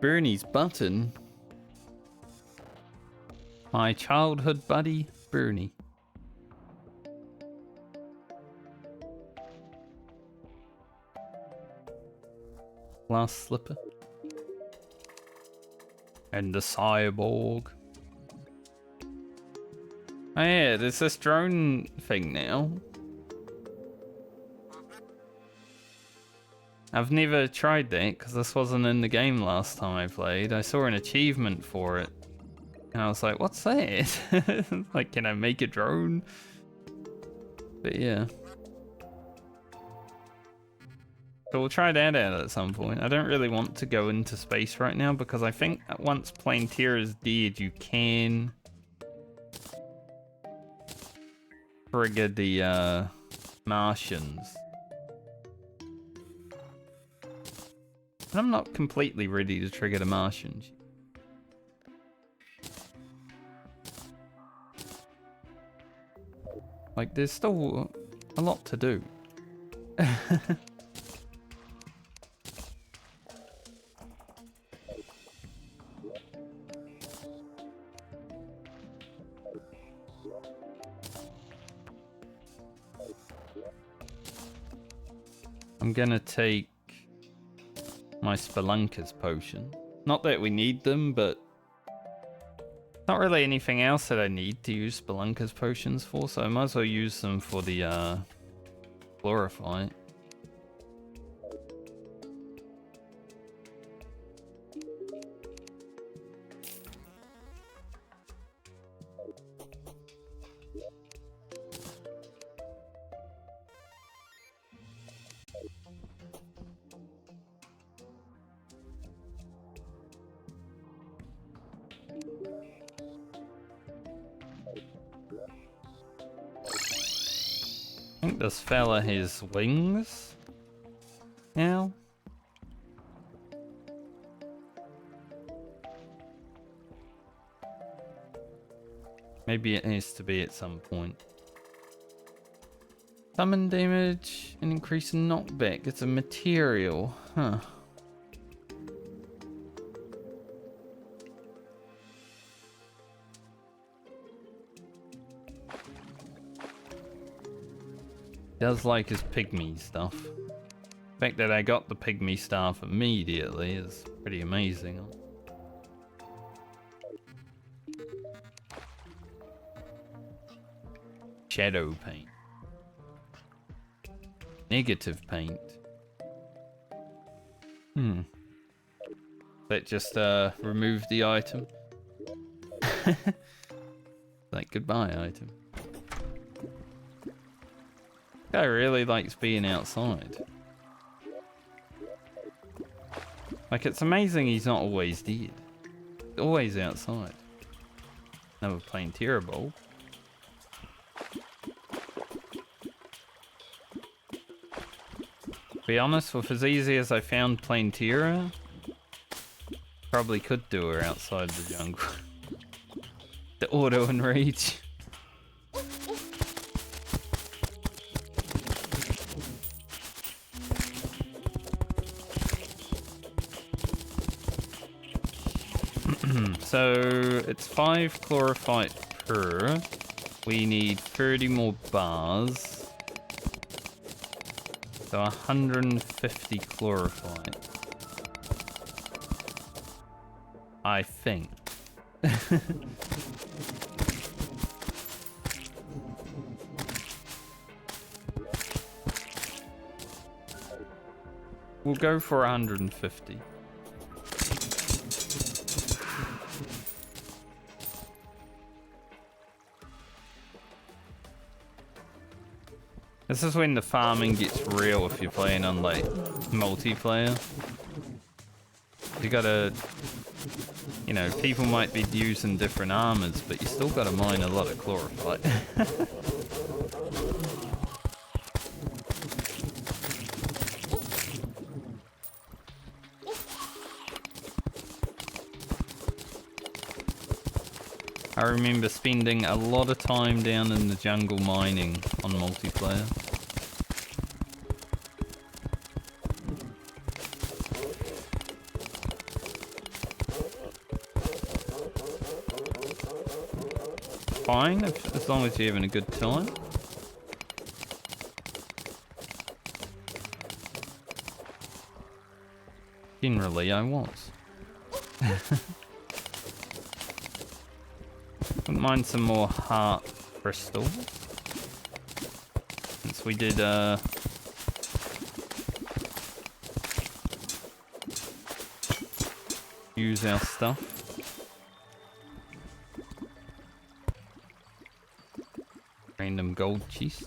Bernie's button. My childhood buddy, Bernie. Last slipper. And the cyborg. Oh yeah, there's this drone thing now. I've never tried that because this wasn't in the game last time I played. I saw an achievement for it. And I was like, what's that? Like, can I make a drone? But yeah. So we'll try that out at some point. I don't really want to go into space right now because I think that once Plantera is dead, you can trigger the Martians. And I'm not completely ready to trigger the Martians. Like, there's still a lot to do. I'm gonna take my Spelunker's potion. Not that we need them, but not really anything else that I need to use Spelunker's potions for, so I might as well use them for the Glorify. I think this fella has wings now. Maybe it has to be at some point. Summon damage and increase knockback. It's a material. Huh. Does like his pygmy stuff. The fact that I got the pygmy staff immediately is pretty amazing. Shadow paint. Negative paint. That just removed the item. Like, goodbye item. Guy really likes being outside. Like, it's amazing he's not always dead. He's always outside. Never playing Plantera. To be honest, with as easy as I found Plantera, probably could do her outside the jungle. The auto enrage. So it's 5 chlorophyte per. We need 30 more bars. So 150 chlorophyte. I think. We'll go for 150. This is when the farming gets real if you're playing on, like, multiplayer. You gotta... You know, people might be using different armors, but you still gotta mine a lot of chlorophyte. I remember spending a lot of time down in the jungle mining on multiplayer. Fine, as long as you're having a good time. Generally, I was. Wouldn't mind some more heart crystals. Since we did use our stuff. Random gold chest.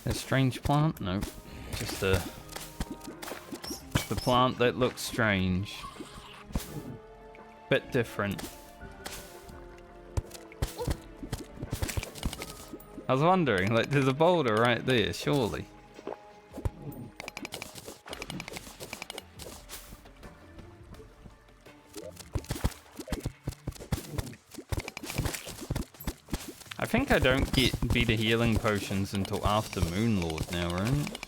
A strange plant? No, just the plant that looks strange. Bit different. I was wondering, like, there's a boulder right there, surely. I think I don't get better healing potions until after Moonlord now, right?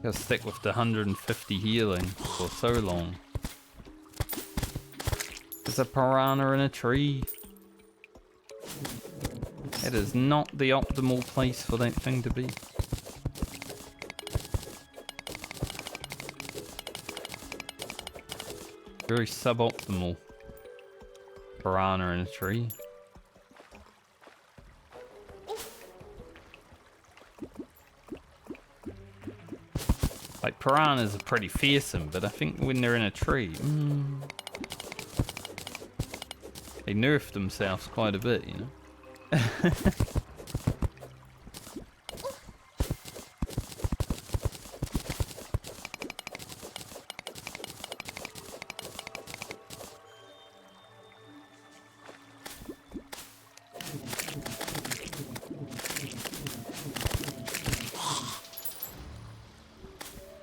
Gotta stick with the 150 healing for so long. There's a piranha in a tree. It is not the optimal place for that thing to be. Very suboptimal. Piranha in a tree. Like, piranhas are pretty fearsome, but I think when they're in a tree, they nerf themselves quite a bit, you know?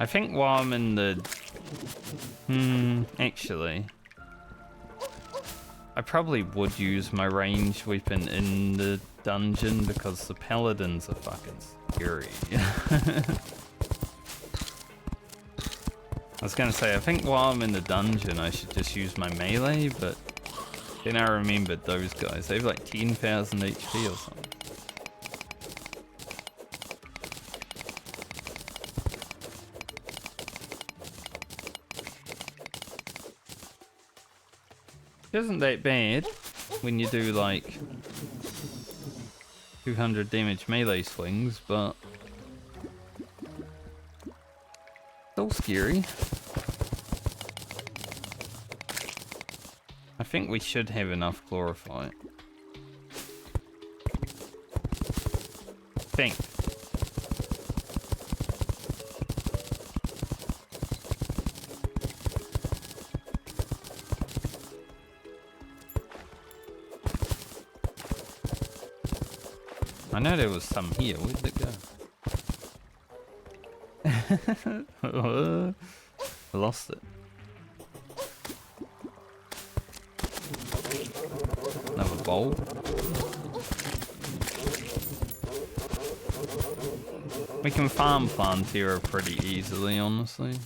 I think while I'm in the... actually... I probably would use my ranged weapon in the dungeon because the paladins are fucking scary. I was gonna say, I think while I'm in the dungeon I should just use my melee, but then I remembered those guys. They have like 10,000 HP or something. It isn't that bad when you do like 200 damage melee swings, but still scary. I think we should have enough chlorophyte. Think. I know there was some here. Where did it go? I lost it. Another bowl. We can farm Plantera pretty easily, honestly.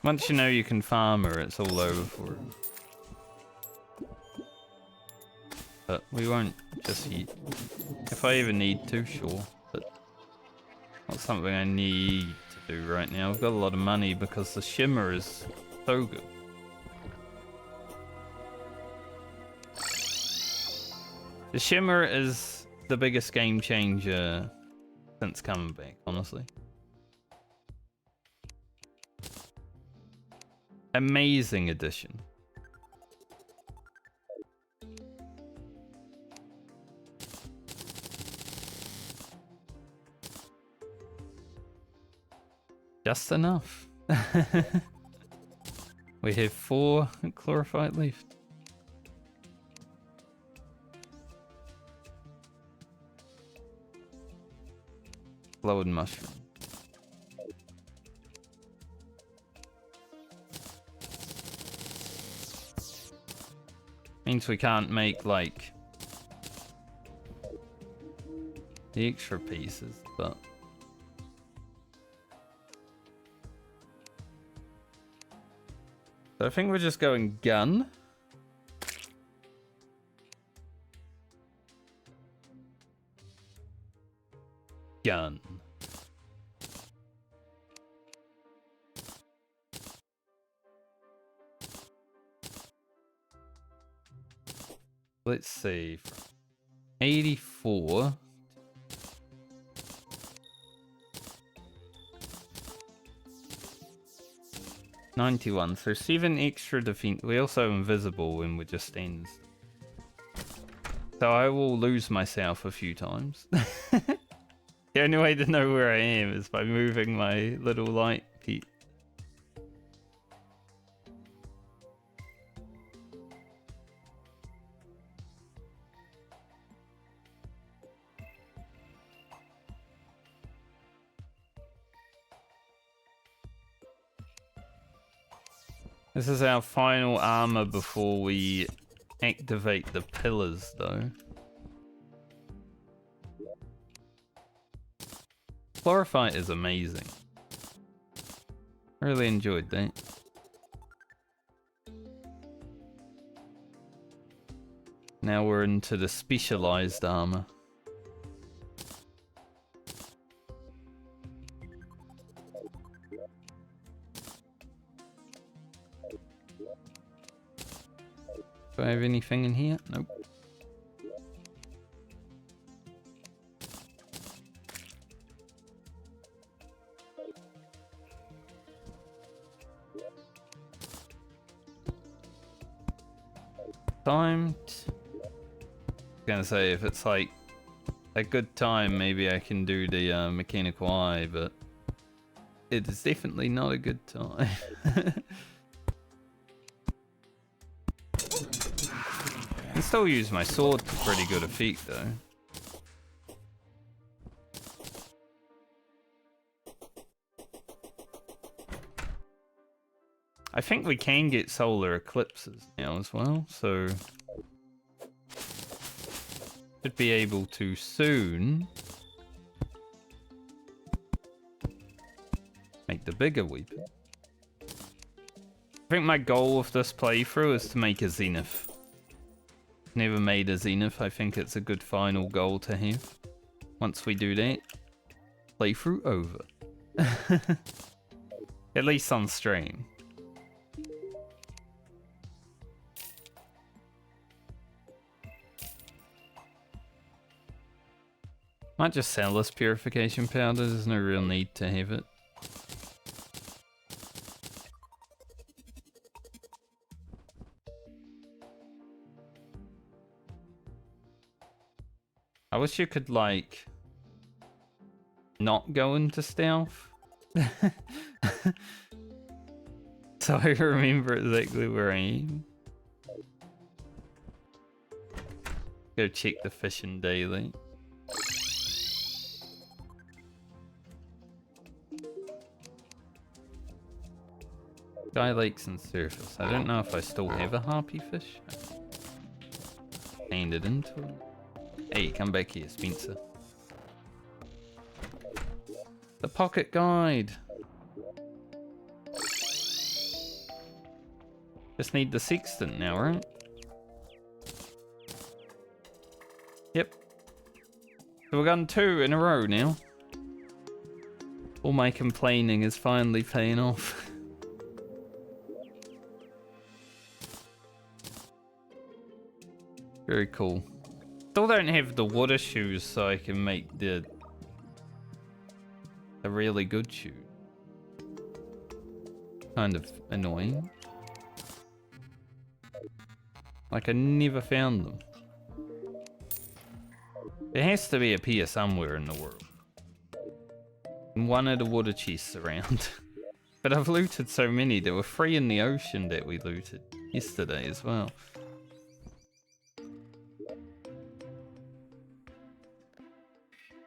Once you know you can farm her, it's all over for her. But we won't just eat. If I even need to, sure. But not something I need to do right now. I've got a lot of money because the shimmer is so good. The shimmer is the biggest game changer since coming back, honestly. Amazing addition. Just enough. We have 4 chlorophyte left. Glowed mushroom. Means we can't make like the extra pieces, but so I think we're just going gun. gun. Let's see. 84. 91. So 7 extra defense. We're also invisible when we're just ends. So I will lose myself a few times. The only way to know where I am is by moving my little light piece. This is our final armor before we activate the pillars, though. Chlorophyte is amazing. Really enjoyed that. Now we're into the specialized armor. Do I have anything in here? Nope. Timed. Gonna say if it's like a good time, maybe I can do the mechanical eye, but it is definitely not a good time. I can still use my sword to pretty good effect though. I think we can get solar eclipses now as well, so should be able to soon make the bigger weapon. I think my goal with this playthrough is to make a zenith. Never made a zenith. I think it's a good final goal to have. Once we do that, playthrough over. At least on stream. Might just sell this purification powder, there's no real need to have it. I wish you could, like, not go into stealth. So I remember exactly where I am. Go check the fishing daily. Sky lakes and surface. I don't know if I still have a harpy fish. Hand it into it. Hey, come back here, Spencer. The pocket guide. Just need the sextant now, right? Yep. So we've gotten 2 in a row now. All my complaining is finally paying off. Very cool. Still don't have the water shoes so I can make the really good shoe. Kind of annoying. Like I never found them. There has to be a pier somewhere in the world. And one of the water chests around. But I've looted so many. There were 3 in the ocean that we looted yesterday as well.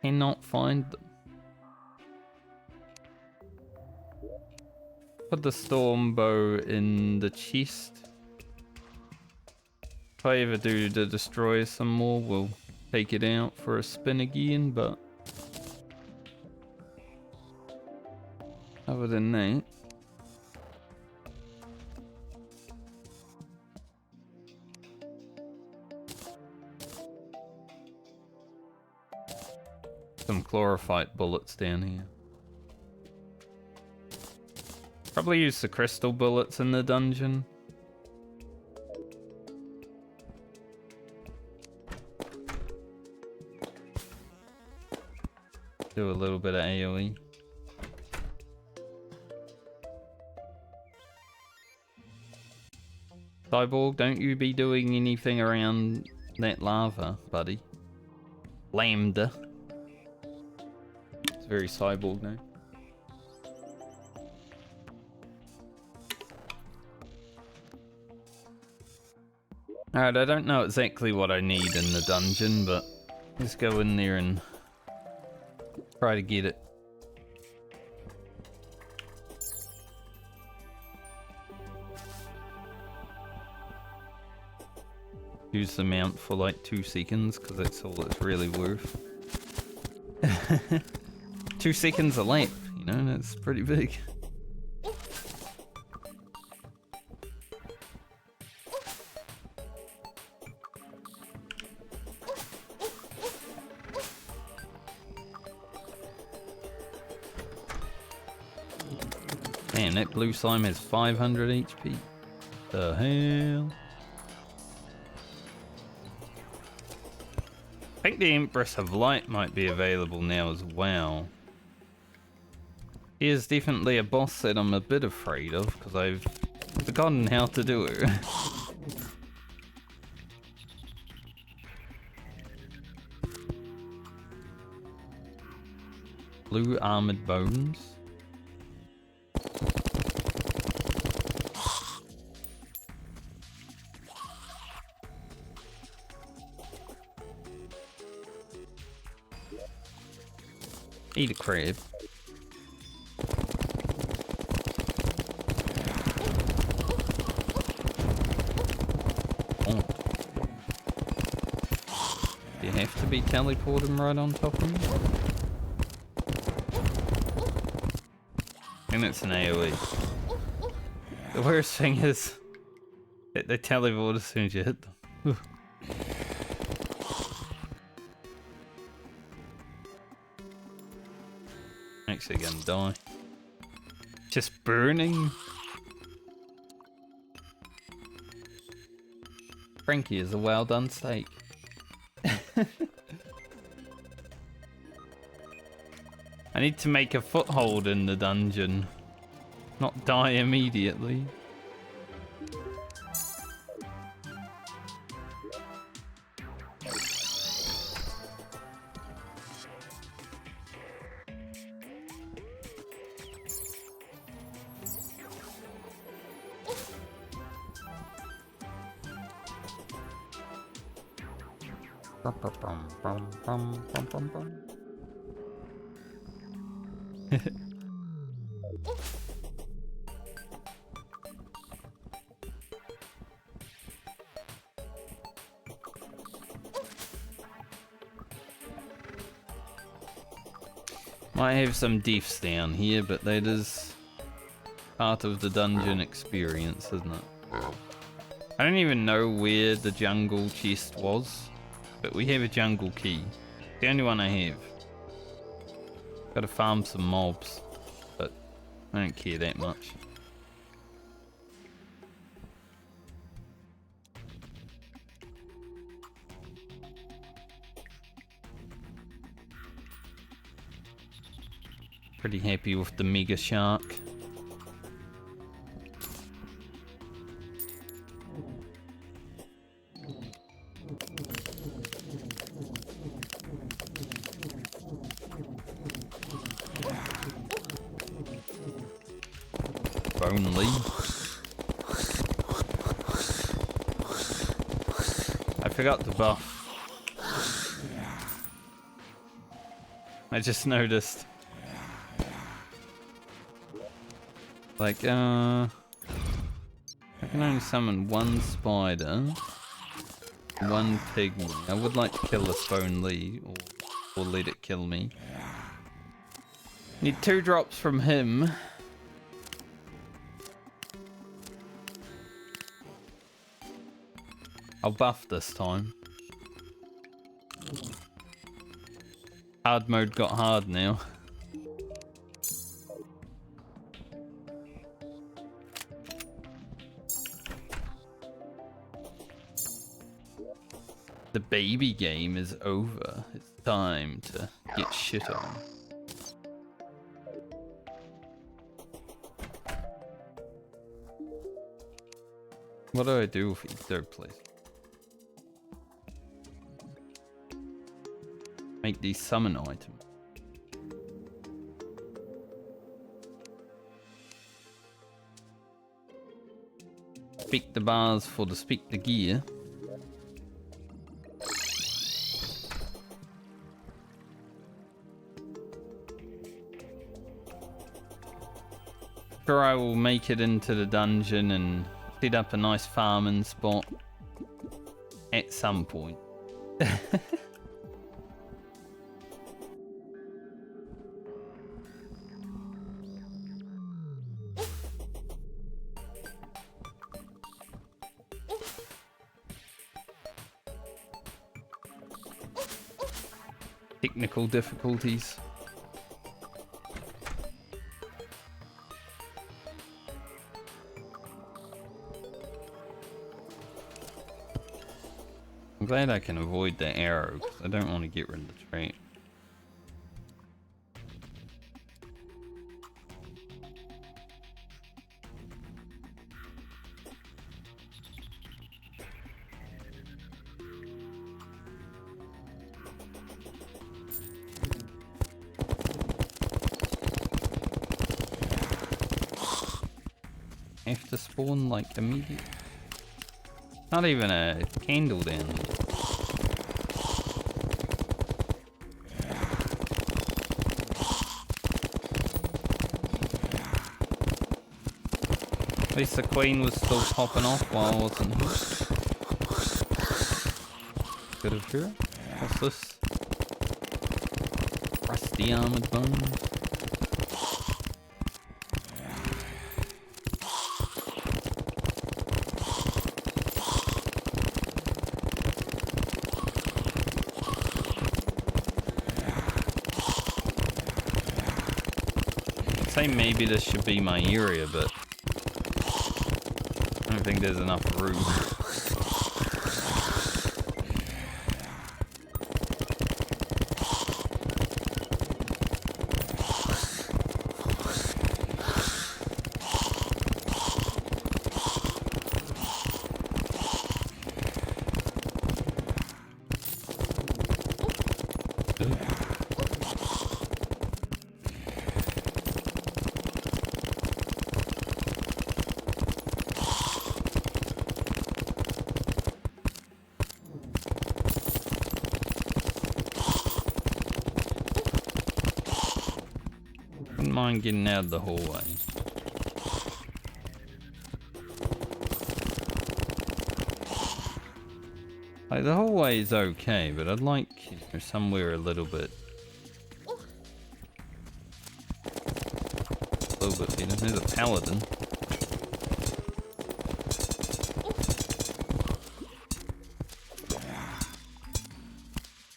Cannot find them. Put the storm bow in the chest. If I ever do to destroy some more, we'll take it out for a spin again, but other than that, some chlorophyte bullets down here. Probably use the crystal bullets in the dungeon. Do a little bit of AoE. Cyborg, don't you be doing anything around that lava, buddy. Lambda. It's very cyborg now. Alright, I don't know exactly what I need in the dungeon, but let's go in there and try to get it. Use the mount for like 2 seconds, because that's all it's really worth. 2 seconds a lap, you know, that's pretty big. Man, that blue slime has 500 HP. The hell? I think the Empress of Light might be available now as well. He is definitely a boss that I'm a bit afraid of, because I've forgotten how to do it. Blue armored bones. Eat a crab. Oh. You have to be teleporting right on top of me? I think that's an AoE. The worst thing is that they teleport as soon as you hit them. Actually gonna die. Just burning. Frankie is a well done steak. I need to make a foothold in the dungeon. Not die immediately. Might have some deaths down here, but that is part of the dungeon experience, isn't it? I don't even know where the jungle chest was, but we have a jungle key. The only one I have. Gotta farm some mobs, but I don't care that much. Pretty happy with the mega shark. Only. I forgot the buff. I just noticed. Like, I can only summon one spider, one pygmy. I would like to kill the Spone Lee, or let it kill me. Need 2 drops from him. I'll buff this time. hard mode got hard now. The baby game is over. It's time to get shit on. What do I do for third place? Make these summon items. Speak the bars for the speak the gear. Sure, I will make it into the dungeon and set up a nice farming spot at some point. Technical difficulties. I'm glad I can avoid the arrow because I don't want to get rid of the trap. Have to spawn like immediately. Not even a candle down there. At least the queen was still popping off while I wasn't here. Good of her. What's this? Rusty armored bones. Say maybe this should be my area, but I don't think there's enough room. Wouldn't mind getting out of the hallway. Like, the hallway is okay, but I'd like, you know, somewhere a little bit better. There's a paladin.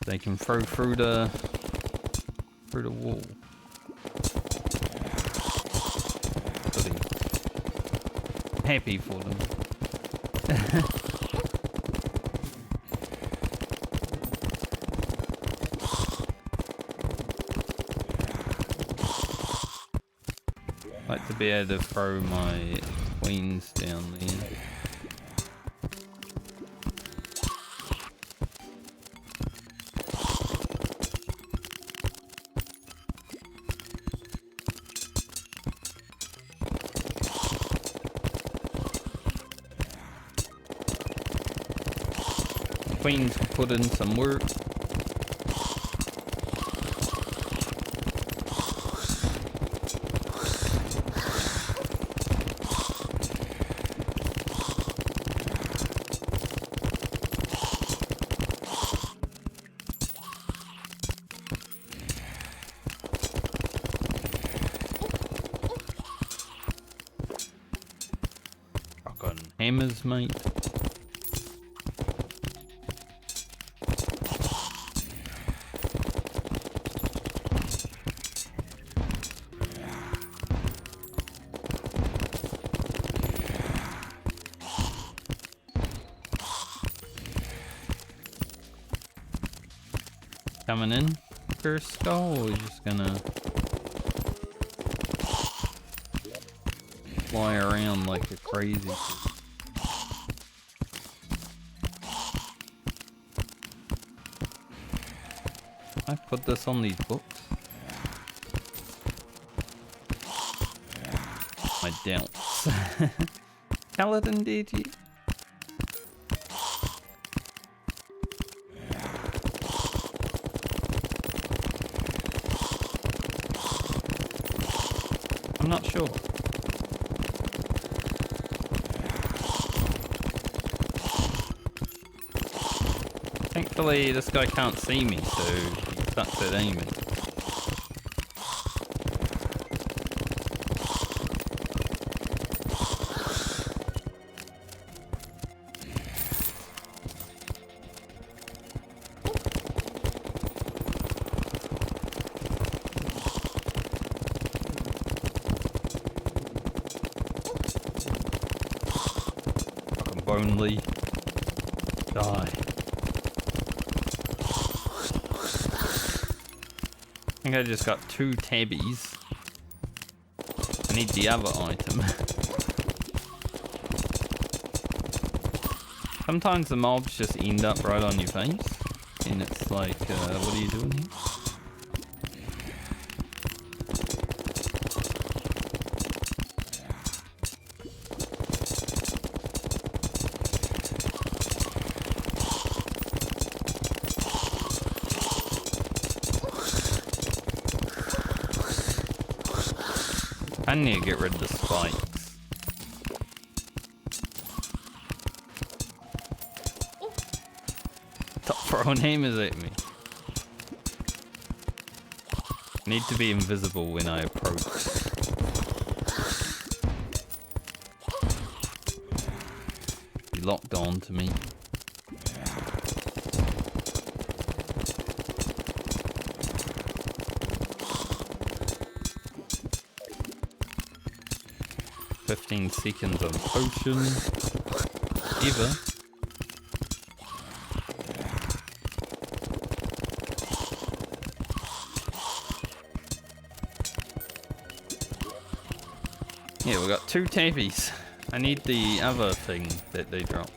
They can throw through the wall. Happy for them. Like to be able to throw my queens down there. Queens can put in some work. Rock on hammers, mate. Coming in for a skull, or we're just gonna fly around like a crazy. I put this on these books. My doubts. Paladin, did you? I'm not sure. Thankfully, this guy can't see me, so he sucks at aiming. Only die. I think I just got 2 tabbies. I need the other item. Sometimes the mobs just end up right on your face, and it's like, what are you doing here? I need to get rid of the spikes. Stop throwing hammers at me. Need to be invisible when I approach. He locked on to me. "15 seconds on potion." Ever. Yeah, we got 2 tabbies. I need the other thing that they drop.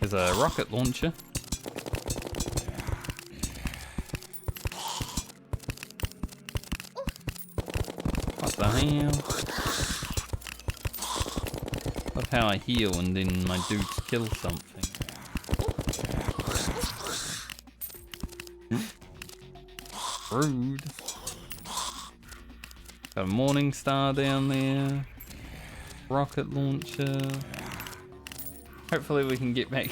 There's a rocket launcher. What the hell? Love how I heal and then my dudes kill something. Rude. Got a morning star down there. Rocket launcher. Hopefully we can get back.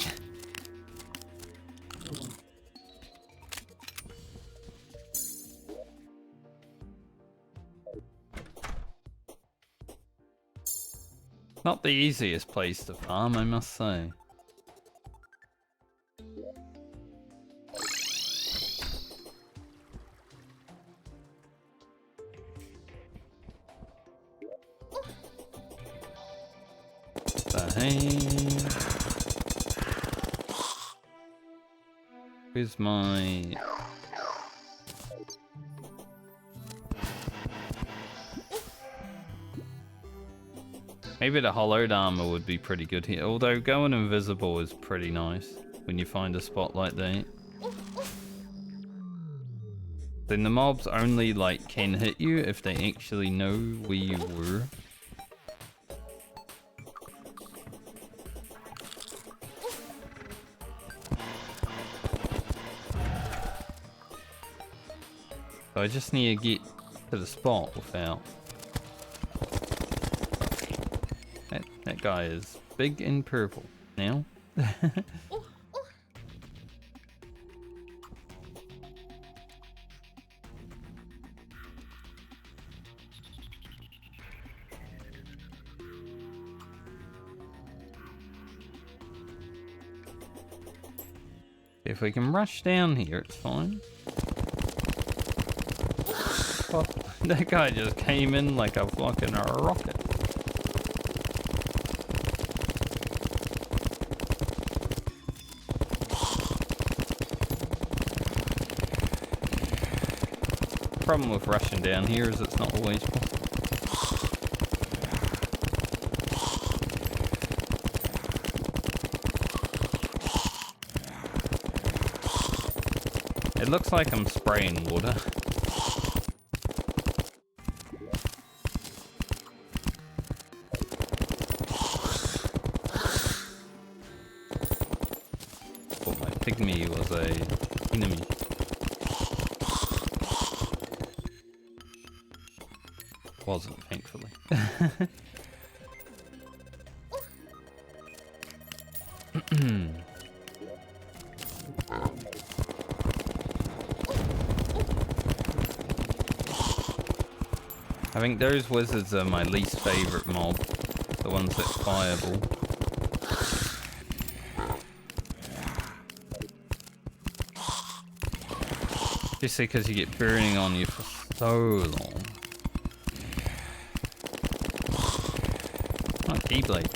Not the easiest place to farm, I must say. Where's my... Maybe the hollowed armor would be pretty good here, although going invisible is pretty nice when you find a spot like that. Then the mobs only like can hit you if they actually know where you were. So I just need to get to the spot without... That guy is big and purple now. If we can rush down here, it's fine. Oh, that guy just came in like a fucking rocket. problem with rushing down here is it's not always possible. It looks like I'm spraying water. Thought my pygmy was a enemy. Wasn't, thankfully. I think those wizards are my least favourite mob. The ones that fireball. Just because you get burning on you for so long. Oh, keyblade.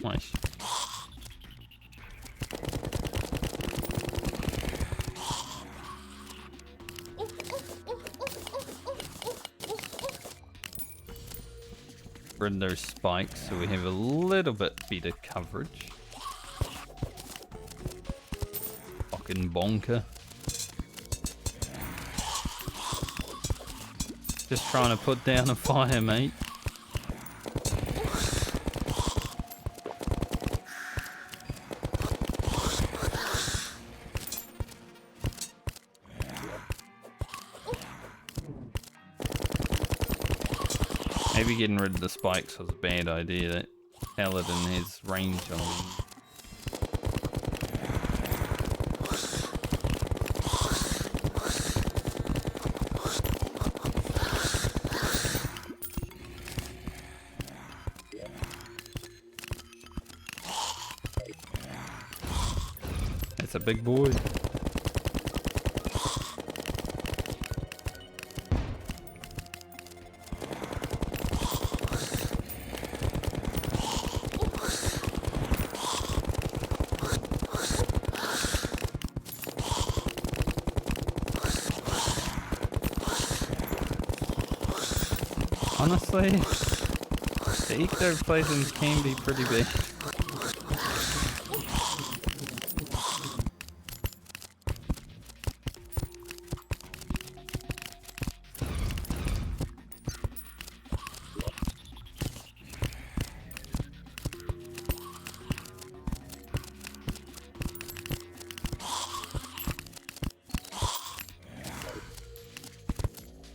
Nice. Spread those spikes so we have a little bit better coverage. Fucking bonker. Just trying to put down a fire, mate. Maybe getting rid of the spikes was a bad idea. That paladin has range on him. It's a big boy. Honestly, the ectoplasms can be pretty big.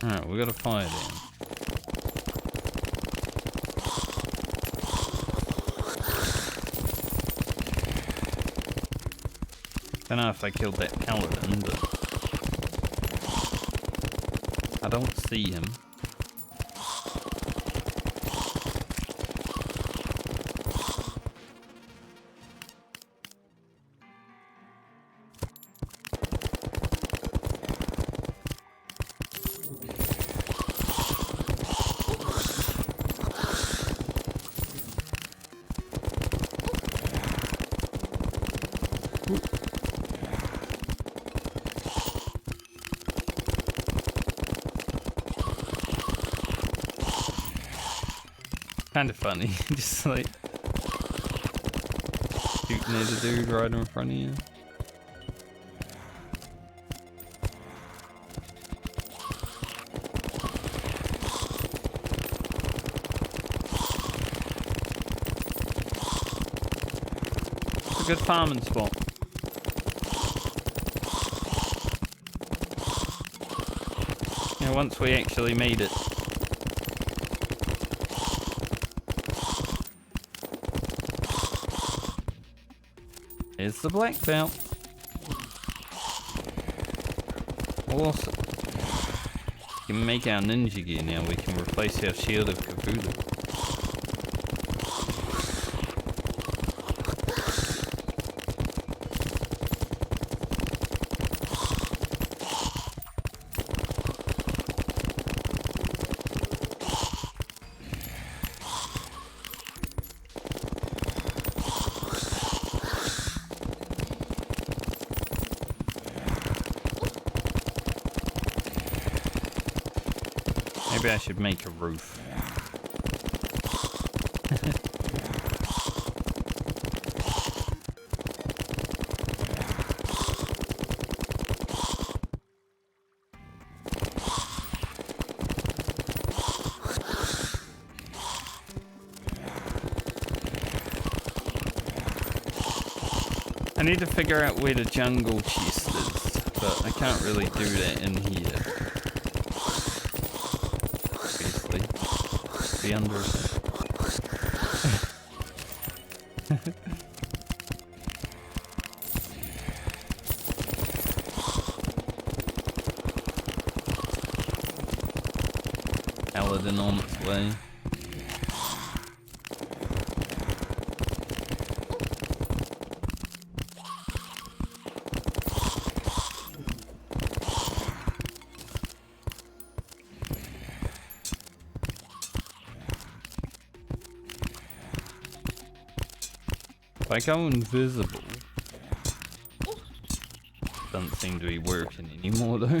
Alright, we got a fire down. Don't know if I killed that paladin, but I don't see him. Kind of funny, just like shooting at a dude right in front of you. It's a good farming spot. Yeah, once we actually made it. It's the black belt. Awesome. We can make our ninja gear now. We can replace our shield of Cthulhu. Maybe I should make a roof. I need to figure out where the jungle chest is, but I can't really do that in here. Obviously. Be under it. Paladin on its way. If I go invisible, doesn't seem to be working anymore though.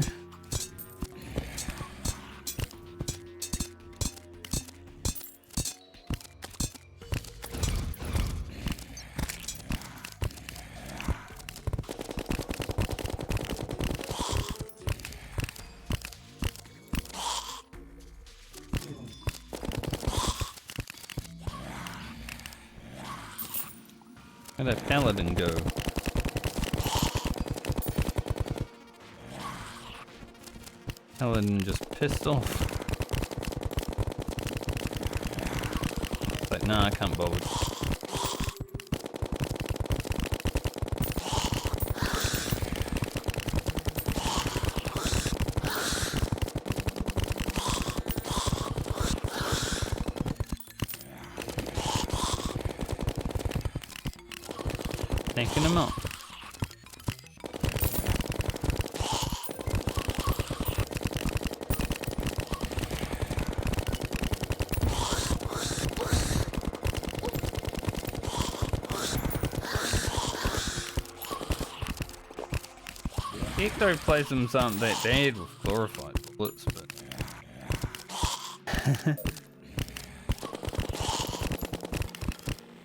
Where'd that paladin go? Paladin just pissed off. It's like, nah, I can't bother. Taking him up. Ectoplasms aren't that bad with glorified bullets, but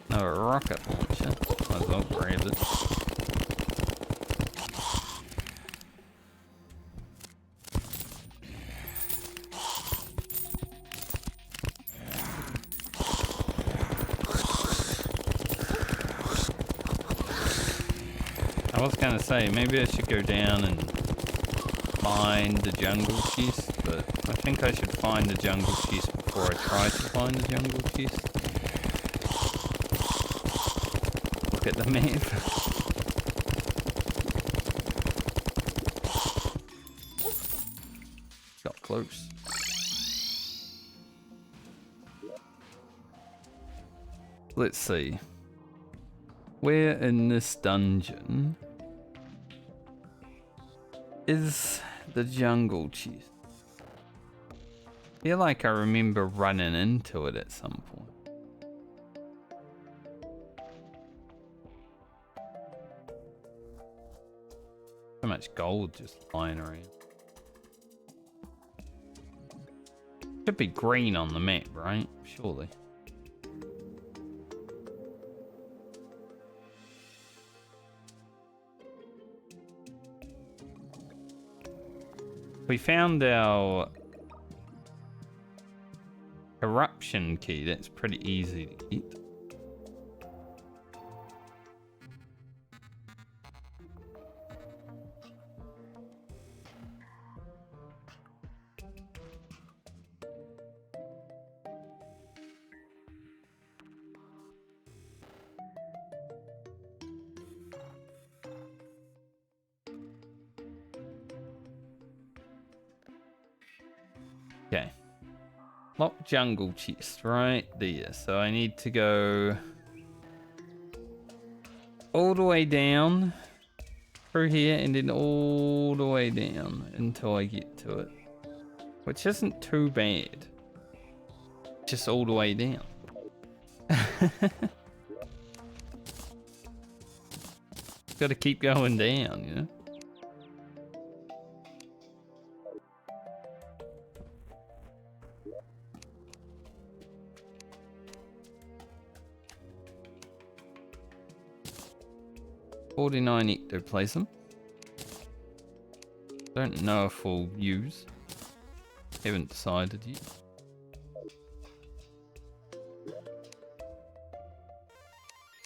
no, a rocket launcher. Might as well grab it. I was gonna say, maybe I should go down and find the jungle chest, but I think I should find the jungle chest before I try to find the jungle chest. Look at the map. Got close. Let's see. Where in this dungeon is the jungle chest? I feel like I remember running into it at some point. So much gold just lying around. Should be green on the map, right? Surely. We found our corruption key. That's pretty easy to get. Okay. Lock jungle chest right there. So I need to go all the way down through here and then all the way down until I get to it. Which isn't too bad. Just all the way down. Gotta keep going down, you know? 49 ectoplasm. Don't know if we'll use. Haven't decided yet.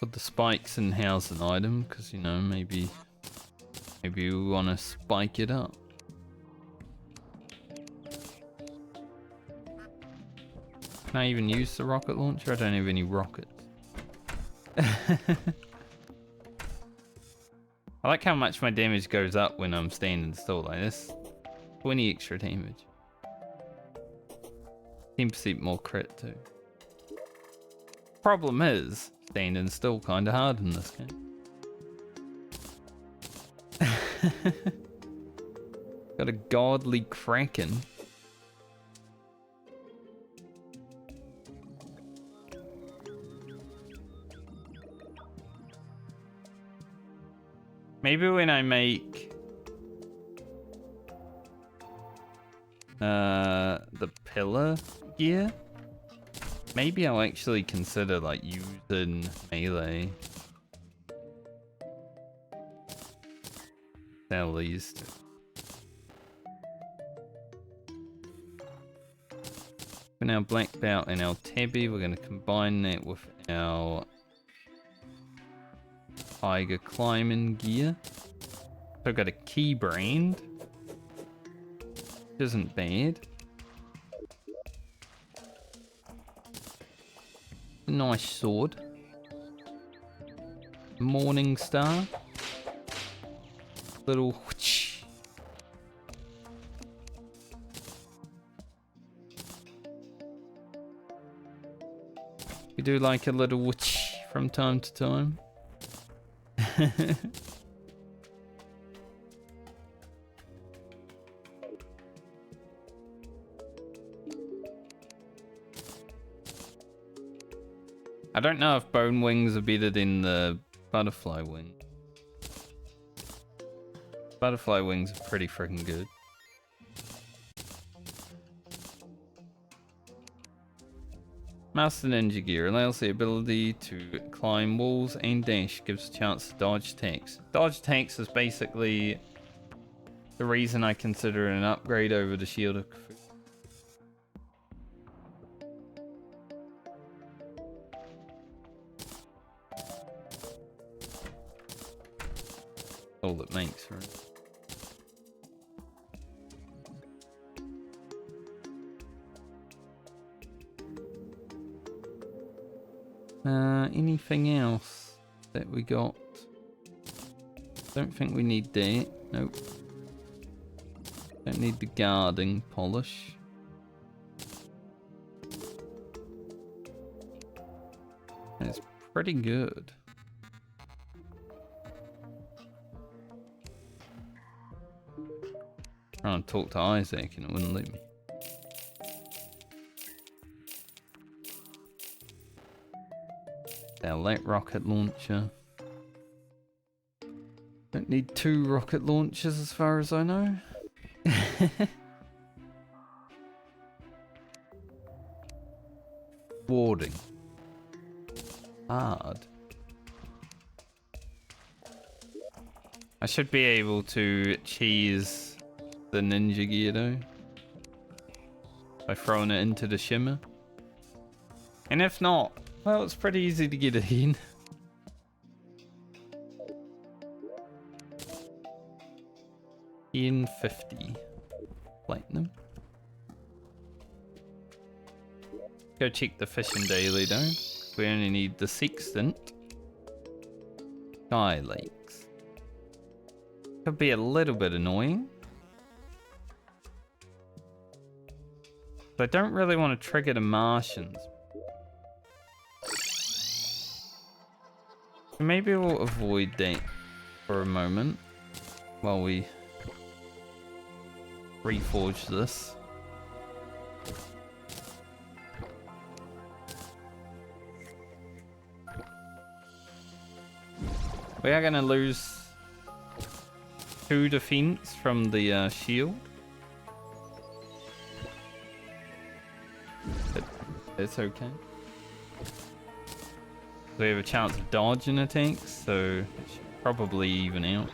Put the spikes in house an item, because, you know, maybe we want to spike it up. Can I even use the rocket launcher? I don't have any rockets. I like how much my damage goes up when I'm standing still like this. 20 extra damage. 10% more crit too. Problem is, standing still kinda hard in this game. Got a godly kraken. Maybe when I make the pillar gear, maybe I'll actually consider like using melee. Sell these. For now, black belt and our tabby, we're going to combine that with our tiger climbing gear. So I've got a key brand, which isn't bad. A nice sword. Morning star. Little whoosh. We do like a little whoosh from time to time. I don't know if bone wings are better than the butterfly wing. Butterfly wings are pretty freaking good. Master Ninja Gear allows the ability to climb walls and dash, gives a chance to dodge attacks. Dodge attacks is basically the reason I consider it an upgrade over the Shield of Cthulhu. All that makes, right? Anything else that we got? Don't think we need that. Nope. Don't need the guarding polish. That's pretty good. Trying to talk to Isaac and it wouldn't let me. Our light rocket launcher. Don't need 2 rocket launchers as far as I know. Warding. Hard. I should be able to cheese the ninja gear though. By throwing it into the shimmer. And if not, well, it's pretty easy to get it in. In 50 platinum. Go check the fishing daily though. We only need the sextant. Sky lakes. Could be a little bit annoying. But I don't really want to trigger the Martians. Maybe we'll avoid that for a moment while we reforge this. We are going to lose 2 defense from the shield. But it's okay. We have a chance of dodging attacks, so probably even out.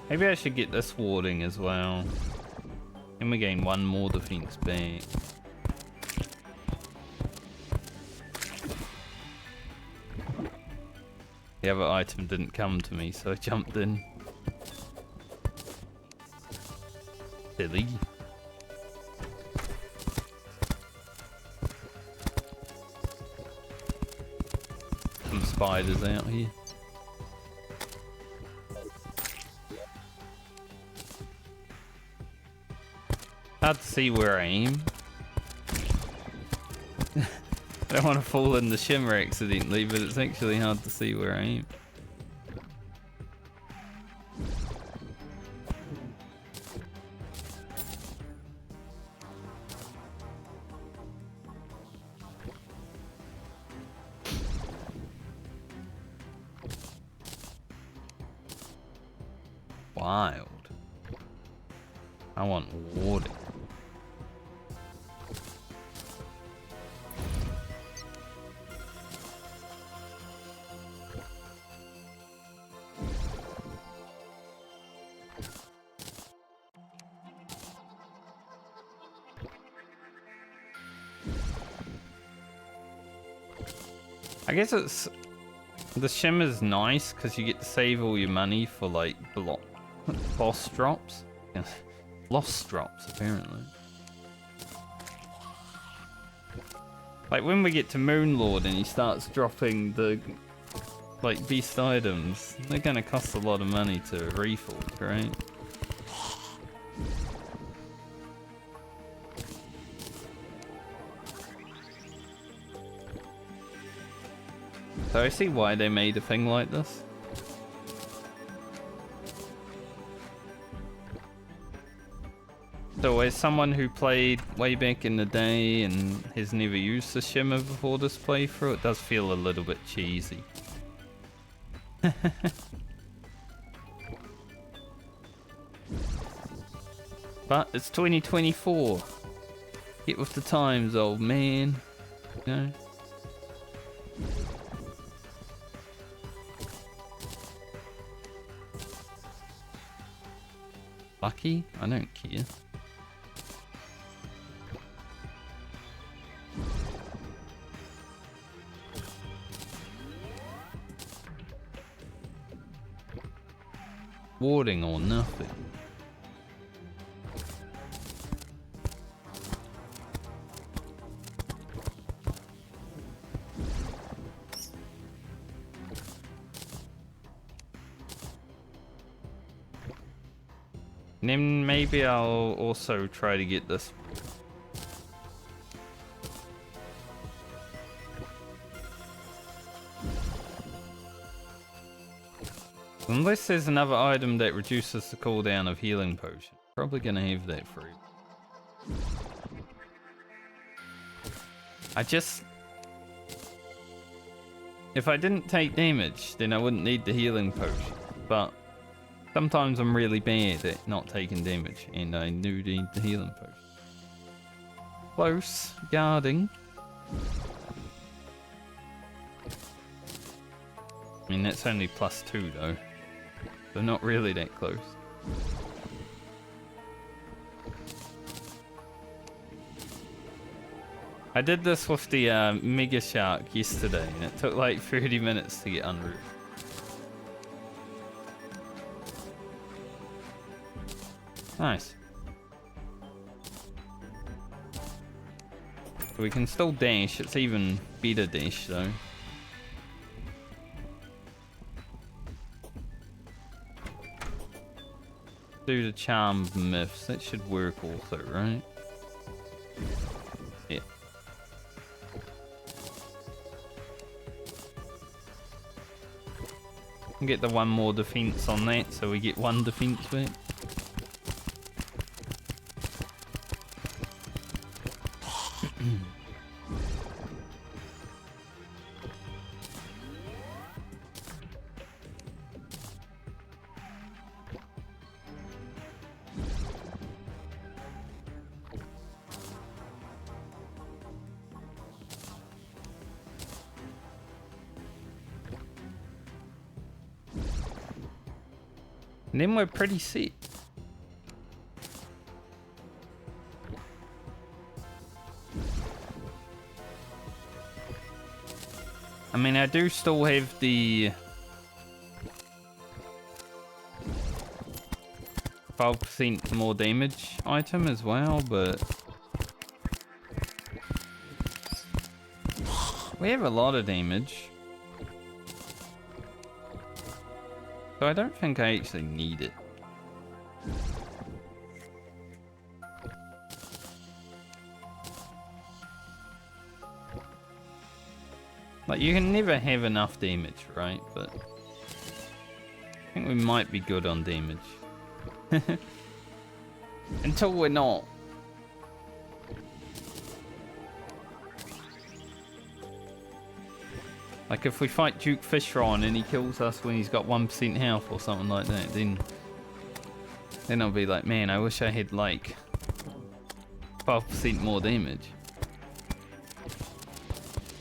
Maybe I should get this warding as well. Then we gain one more defense back. The other item didn't come to me, so I jumped in. Silly. Some spiders out here. Hard to see where I aim. I don't want to fall in the shimmer accidentally, but it's actually hard to see where I aim. Wild. I want water. I guess it's the shimmer's nice because you get to save all your money for like boss drops. Lost drops apparently. Like when we get to Moonlord and he starts dropping the like beast items, they're gonna cost a lot of money to reforge, right? So I see why they made a thing like this. So as someone who played way back in the day and has never used the shimmer before this playthrough, it does feel a little bit cheesy. But it's 2024. Get with the times, old man. You know? Lucky? I don't care. Warding or nothing. And then maybe I'll also try to get this. Unless there's another item that reduces the cooldown of healing potion. Probably gonna have that free. If I didn't take damage, then I wouldn't need the healing potion. But sometimes I'm really bad at not taking damage, and I do need the healing potion. Close. Guarding. I mean, that's only +2 though. So not really that close. I did this with the Mega Shark yesterday, and it took like 30 minutes to get unroofed. Nice. We can still dash, it's even better dash though. Do the charmed myths, that should work also, right? Yeah. And get the one more defense on that, so we get one defense back. And then we're pretty set. I mean, I do still have the 12% more damage item as well, but we have a lot of damage. So I don't think I actually need it. Like, you can never have enough damage, right? But I think we might be good on damage. Until we're not. Like, if we fight Duke Fishron and he kills us when he's got 1% health or something like that, then I'll be like, man, I wish I had like 12% more damage.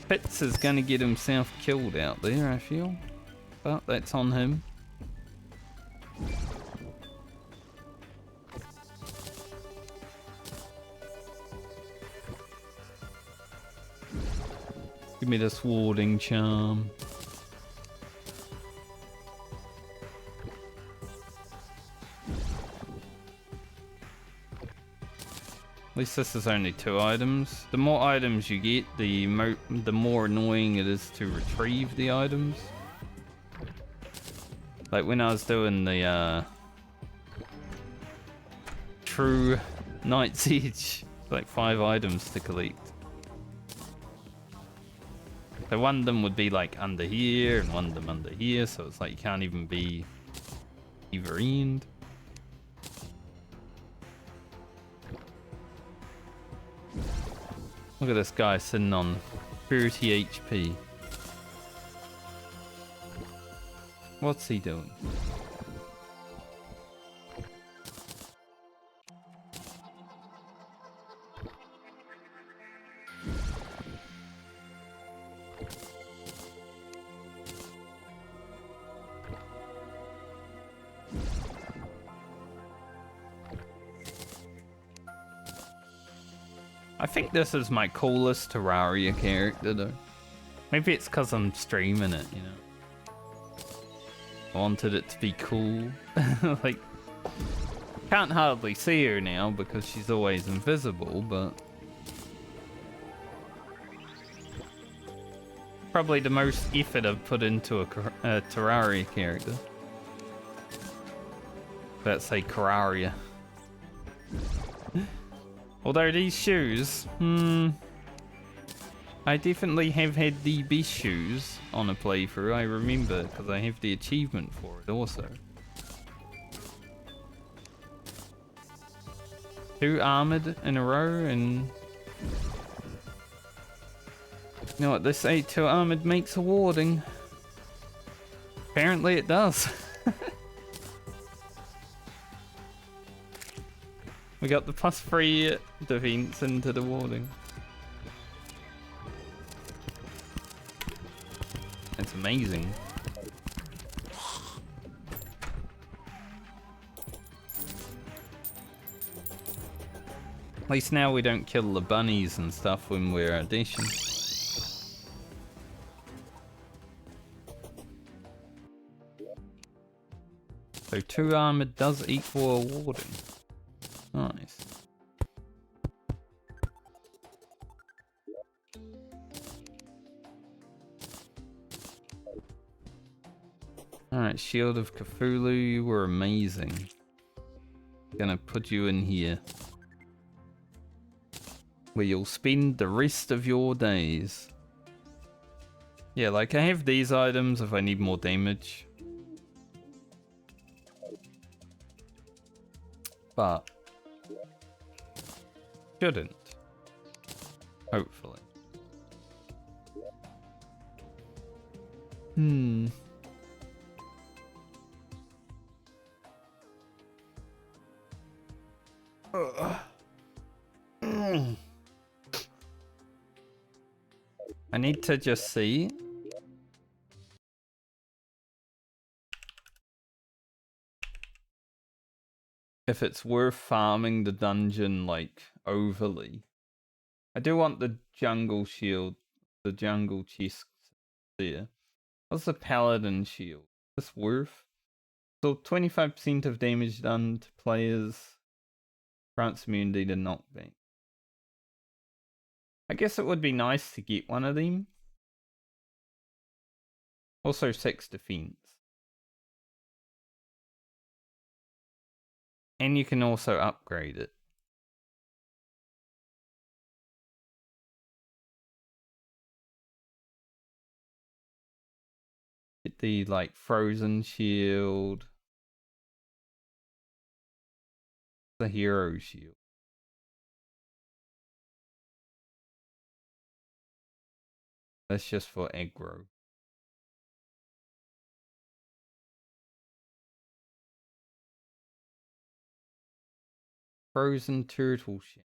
Pitts is gonna get himself killed out there, I feel. But that's on him. Give me this warding charm. At least this is only 2 items. The more items you get, the more annoying it is to retrieve the items. Like when I was doing the True Night's Edge, like 5 items to collect. So one of them would be like under here and one of them under here, so it's like you can't even be either end. Look at this guy sitting on 30 HP. What's he doing? I think this is my coolest Terraria character though. Maybe it's because I'm streaming it, you know. I wanted it to be cool. Like, can't hardly see her now because she's always invisible, but probably the most effort I've put into a Terraria character. Let's say Terraria. Although these shoes, I definitely have had the best shoes on a playthrough, I remember, because I have the achievement for it also. 2 armored in a row, and you know what, this 8-2 armored makes a warding. Apparently it does. We got the +3 defense into the warding. It's amazing. At least now we don't kill the bunnies and stuff when we're dashing. So 2 armored does equal a warding. Nice. Alright, Shield of Cthulhu, you were amazing. Gonna put you in here, where you'll spend the rest of your days. Yeah, like I have these items if I need more damage. But shouldn't. Hopefully. I need to just see. if it's worth farming the dungeon like overly. I do want the jungle shield, the jungle chest there. What's the paladin shield? What's worth? So 25% of damage done to players. Grants immunity to knockback. I guess it would be nice to get one of them. Also 6 defense. And you can also upgrade it. Get the like frozen shield. The hero shield. That's just for aggro. Frozen turtle shell.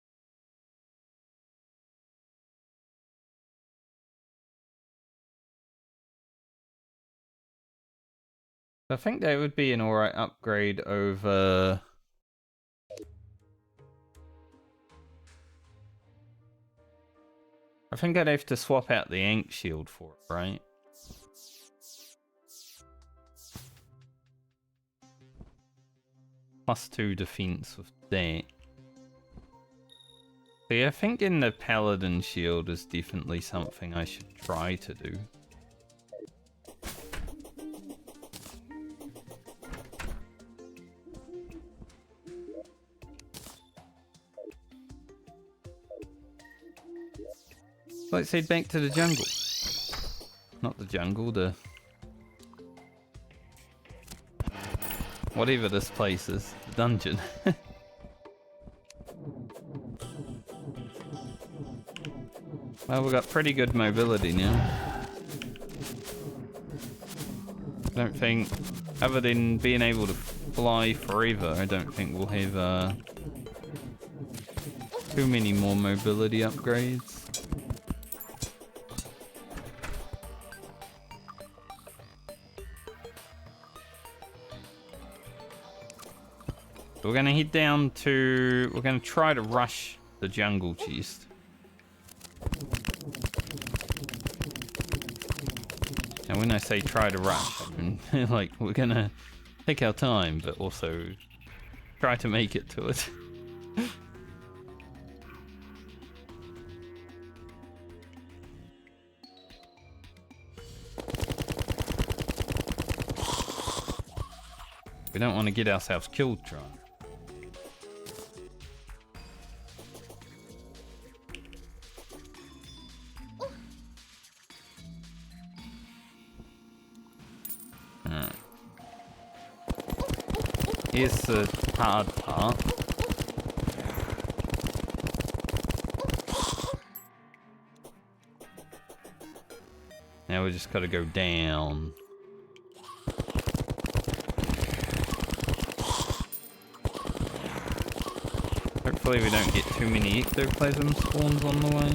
I think that would be an alright upgrade over. I think I'd have to swap out the Ink Shield for it, right? +2 defense with that. So yeah, I think in the Paladin Shield is definitely something I should try to do. Let's head back to the jungle. Not the jungle, the... whatever this place is. The dungeon. Well, we've got pretty good mobility now. I don't think, other than being able to fly forever, I don't think we'll have too many more mobility upgrades. So we're going to head down to... we're going to try to rush the jungle chest. And when I say try to rush, I mean, like, we're going to take our time, but also try to make it to it. We don't want to get ourselves killed trying. Here's the hard part. Now we just gotta go down. Hopefully we don't get too many ectoplasm spawns on the way.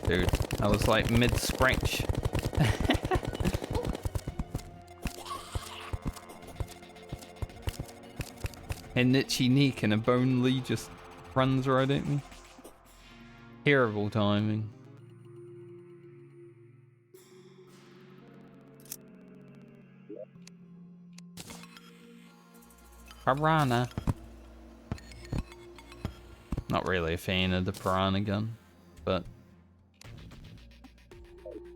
Dude, I was like mid-scratch. An itchy neck and a bone lee just runs right at me. Terrible timing. Piranha. Not really a fan of the piranha gun, but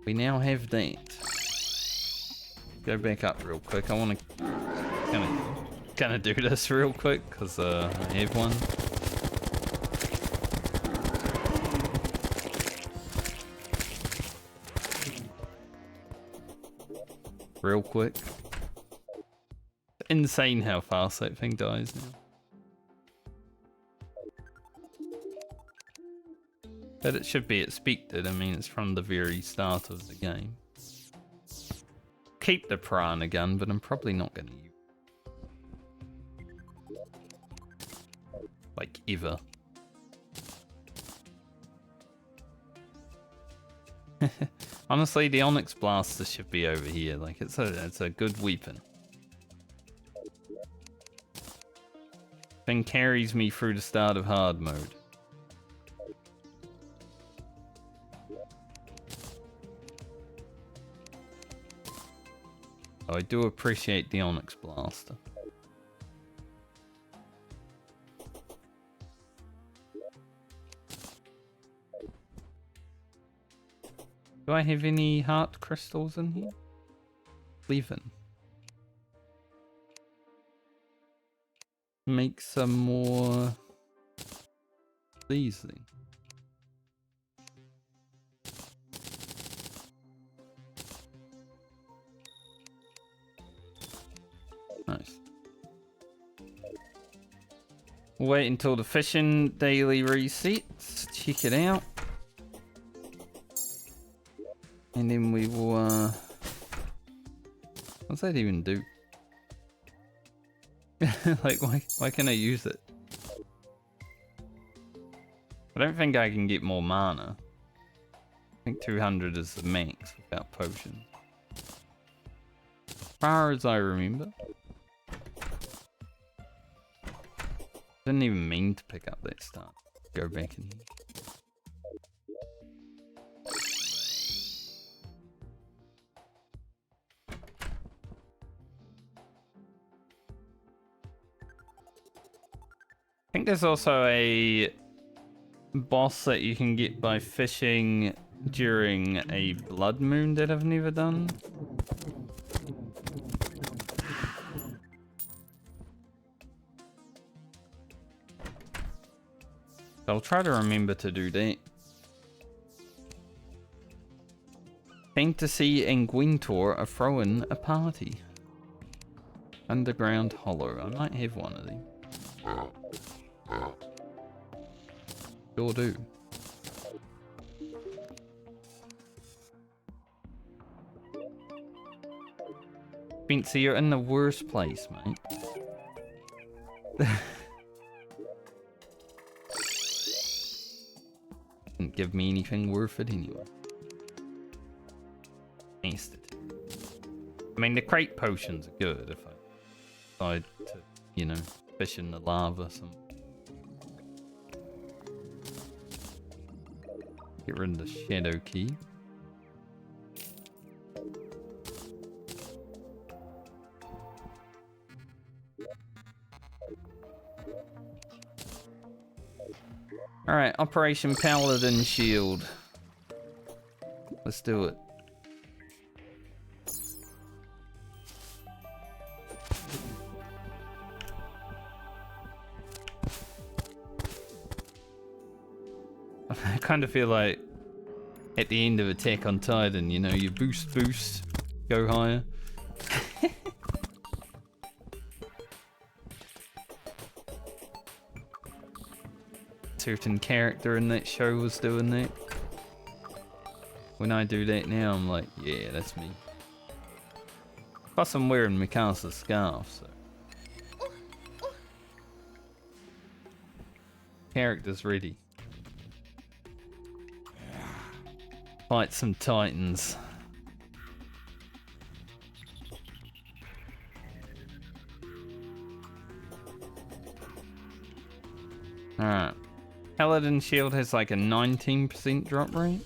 we now have that. Go back up real quick. I want to gonna do this real quick because I have one. Real quick. It's insane how fast that thing dies now. But it should be expected. I mean, it's from the very start of the game. Keep the piranha gun, but I'm probably not going to use it. Like, ever. Honestly, the Onyx Blaster should be over here. Like, it's a good weapon. Thing carries me through the start of hard mode. I do appreciate the Onyx Blaster. Do I have any heart crystals in here? 11. Make some more. Please then. Nice. We'll wait until the fishing daily resets. Check it out. And then we will, what's that even do? Like, why can't I use it? I don't think I can get more mana. I think 200 is the max without potions. As far as I remember. Didn't even mean to pick up that stuff. Go back in here. I think there's also a boss that you can get by fishing during a blood moon that I've never done. I'll try to remember to do that. Fantasy and Gwentor are throwing a party. Underground Hollow. I might have one of them. Sure do. Spencer, you're in the worst place, mate. Didn't give me anything worth it anyway. Missed it. I mean, the crate potions are good if I decide to, you know, fish in the lava or something. Get rid of the shadow key. Alright, Operation Paladin Shield. Let's do it. I kind of feel like at the end of Attack on Titan, you know, you boost, go higher. Certain character in that show was doing that. When I do that now, I'm like, yeah, that's me. Plus I'm wearing Mikasa's scarf, so. Character's ready. Fight some titans. Alright. Paladin Shield has like a 19% drop rate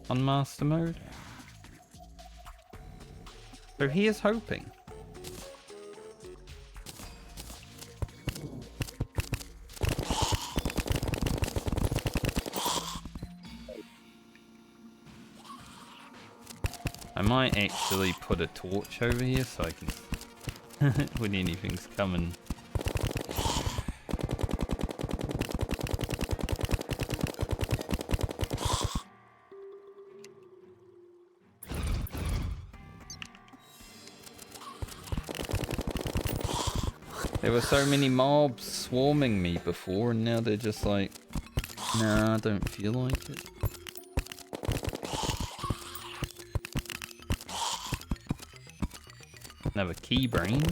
on Master Mode. So here's hoping. I might actually put a torch over here so I can, when anything's coming. There were so many mobs swarming me before, and now they're just like, nah, I don't feel like it. Another key brain.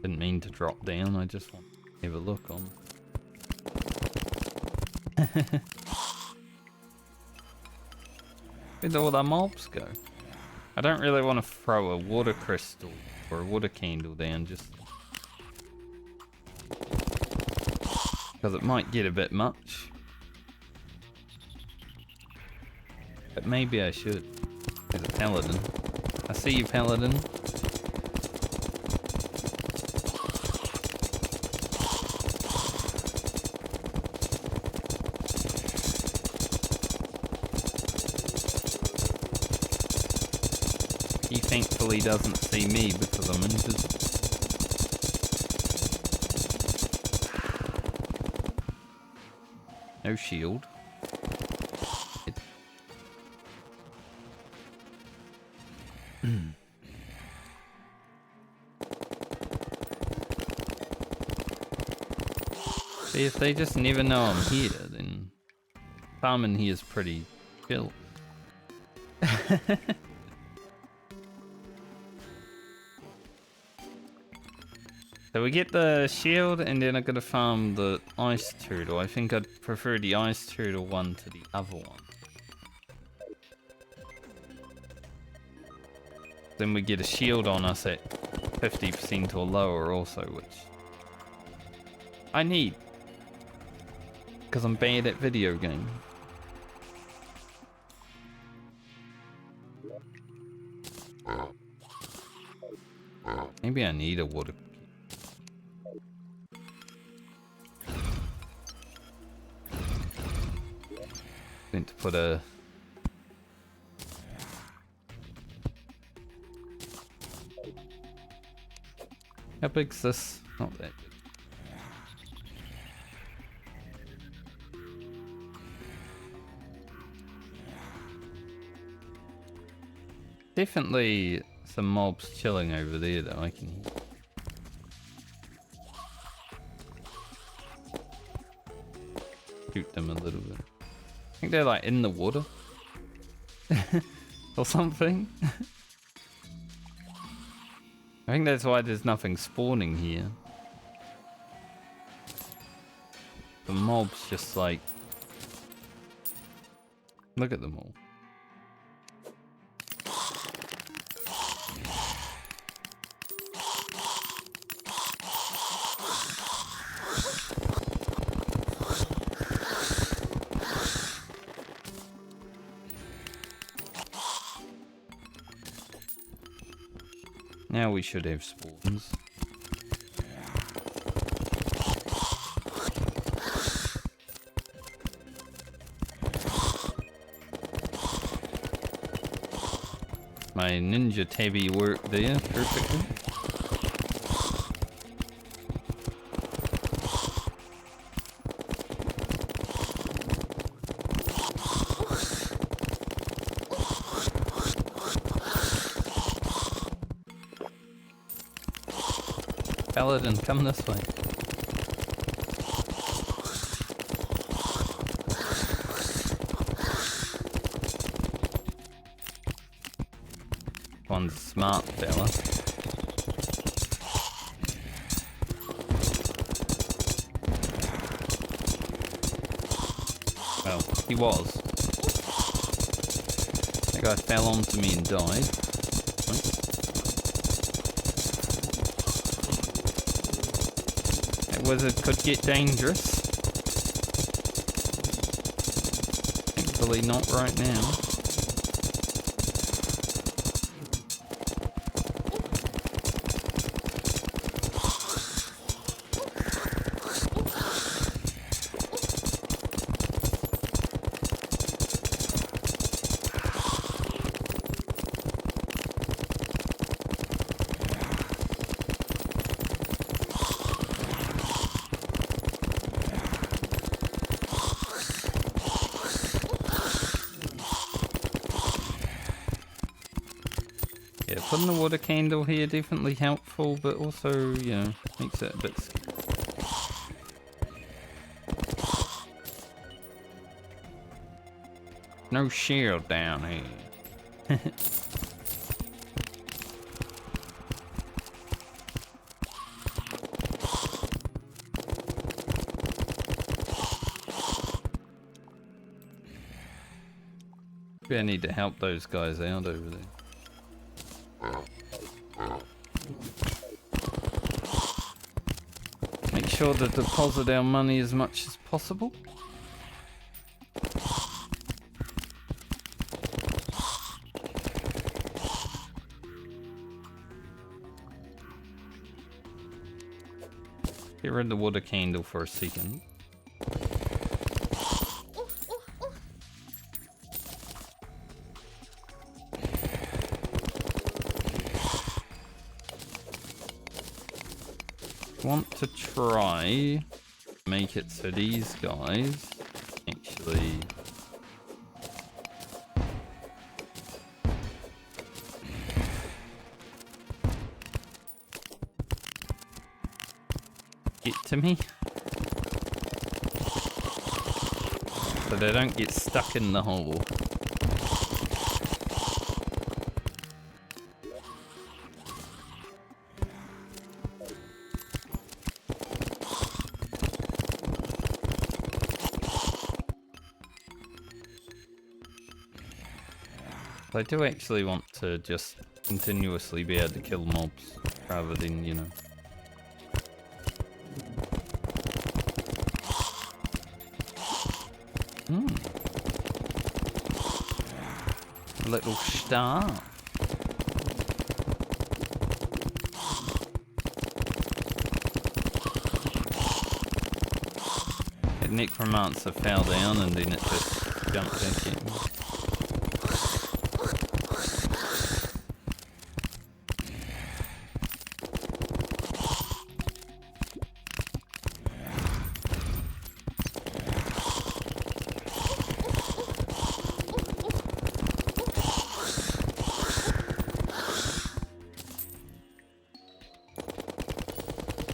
Didn't mean to drop down, I just want to have a look on. Where'd all the mobs go? I don't really want to throw a water crystal or a water candle down just because it might get a bit much. But maybe I should. There's a paladin. I see you, paladin. He thankfully doesn't see me because I'm invisible. No shield. See, if they just never know I'm here, then farming here is pretty chill. So we get the shield, and then I gotta farm the ice turtle. I think I'd prefer the ice turtle one to the other one. Then we get a shield on us at 50% or lower also, which I need. Because I'm bad at video games. Maybe I need a water. Going to put a... How big's this? Not that big. Definitely some mobs chilling over there though, I can hear. Shoot them a little bit. I think they're like in the water. Or something. I think that's why there's nothing spawning here. The mobs just like... Look at them all. Now we should have spawns. My ninja tabby worked there perfectly. Paladin, come this way. One smart fella. Well, he was. That guy fell onto me and died. Wizard could get dangerous. Thankfully not right now. Putting the water candle here definitely helpful, but also, you know, makes it a bit scary. No shield down here. Maybe I need to help those guys out over there. Make sure to deposit our money as much as possible. Get rid of the water candle for a second. Want to try make it so these guys actually get to me so they don't get stuck in the hole. I do actually want to just continuously be able to kill mobs rather than, you know. A little star. The necromancer fell down and then it just jumped back in.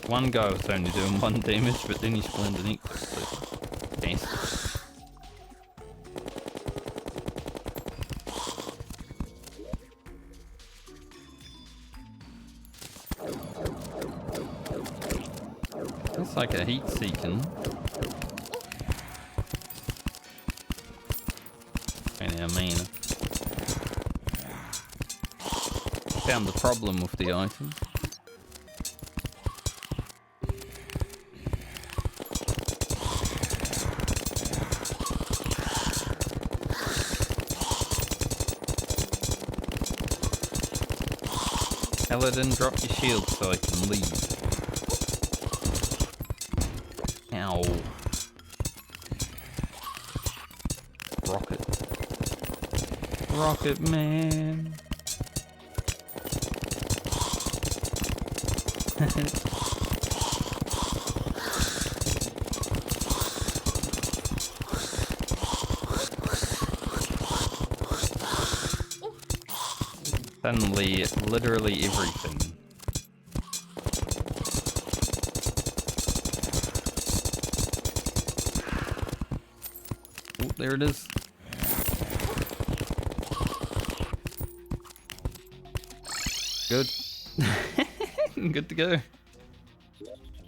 One guy was only doing 1 damage, but then he spawned an Eclipse. Yes. Looks like a heat seeking. Anyhow, man. Found the problem with the item. Paladin, drop your shield so I can leave. Ow. Rocket. Rocket man. Suddenly, literally everything. Oh, there it is. Good. Good to go.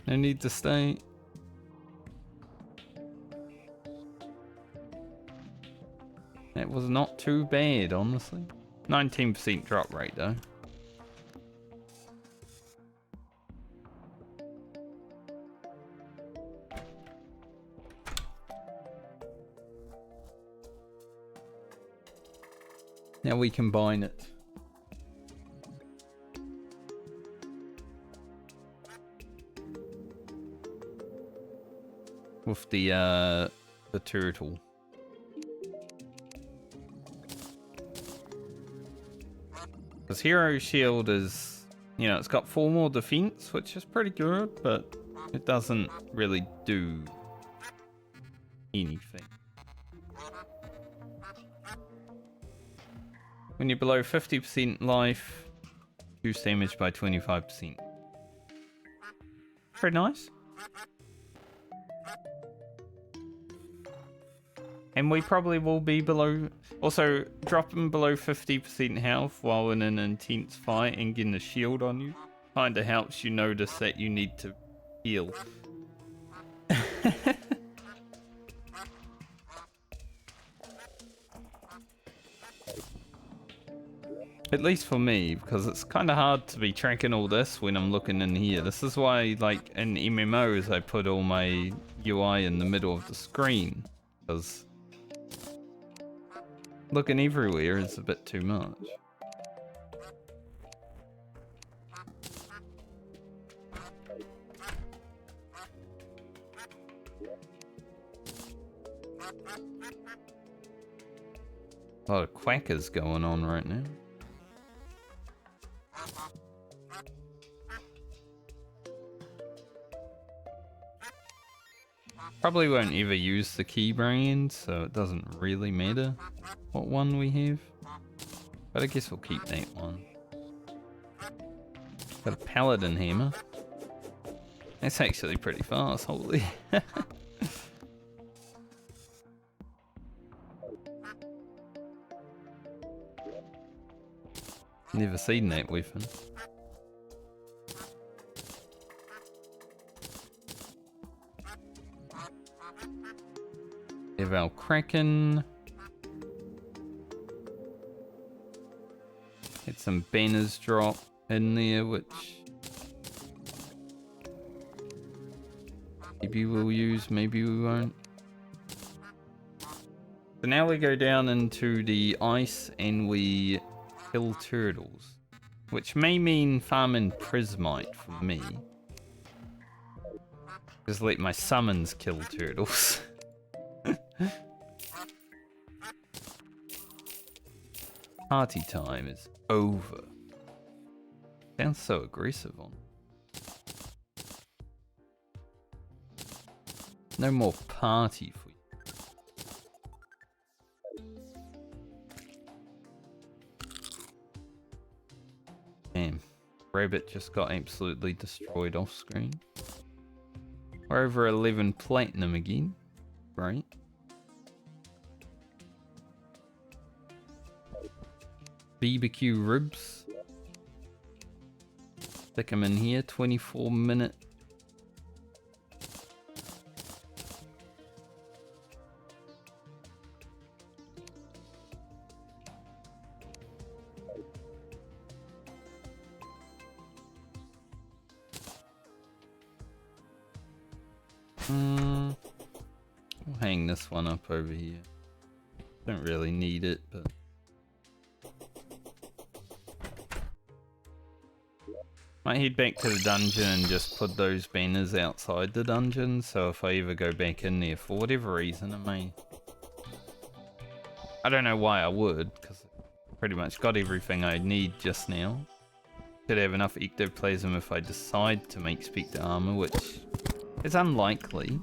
No need to stay. That was not too bad, honestly. 19% drop rate though. Now we combine it. With the turtle. Because Hero Shield is, you know, it's got 4 more defense, which is pretty good, but it doesn't really do anything. When you're below 50% life, reduce damage by 25%. Pretty nice. And we probably will be below... Also, dropping below 50% health while in an intense fight and getting a shield on you kinda helps you notice that you need to heal. At least for me, because it's kind of hard to be tracking all this when I'm looking in here. This is why, like, in MMOs, I put all my UI in the middle of the screen. Because looking everywhere is a bit too much. A lot of quackers going on right now. Probably won't ever use the key brand, so it doesn't really matter what one we have. But I guess we'll keep that one. Got a paladin hammer. That's actually pretty fast, holy. Never seen that weapon. Eval Kraken. Had some banners drop in there, which maybe we'll use, maybe we won't. So now we go down into the ice and we kill turtles, which may mean farming prismite for me. Just let my summons kill turtles. Party time is over. Sounds so aggressive on. No more party for you. Damn. Rabbit just got absolutely destroyed off screen. We're over 11 platinum again. Right. BBQ ribs. Stick them in here. 24-minute. We'll hang this one up over here. Don't really need it, but might head back to the dungeon and just put those banners outside the dungeon, so if I ever go back in there for whatever reason, I don't know why I would, because I pretty much got everything I need just now. Could have enough ectoplasm if I decide to make Spectre armor, which is unlikely.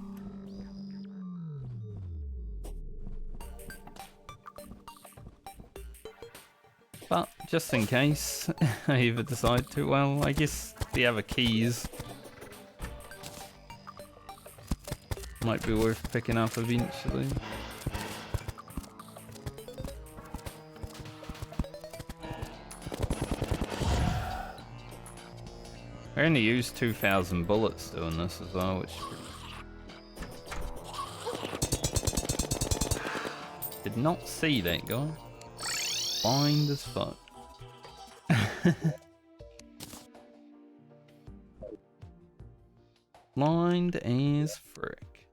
But just in case I ever decide to, well, I guess the other keys might be worth picking up eventually. I only used 2,000 bullets doing this as well, which did not see that guy. Blind as fuck. Blind as frick.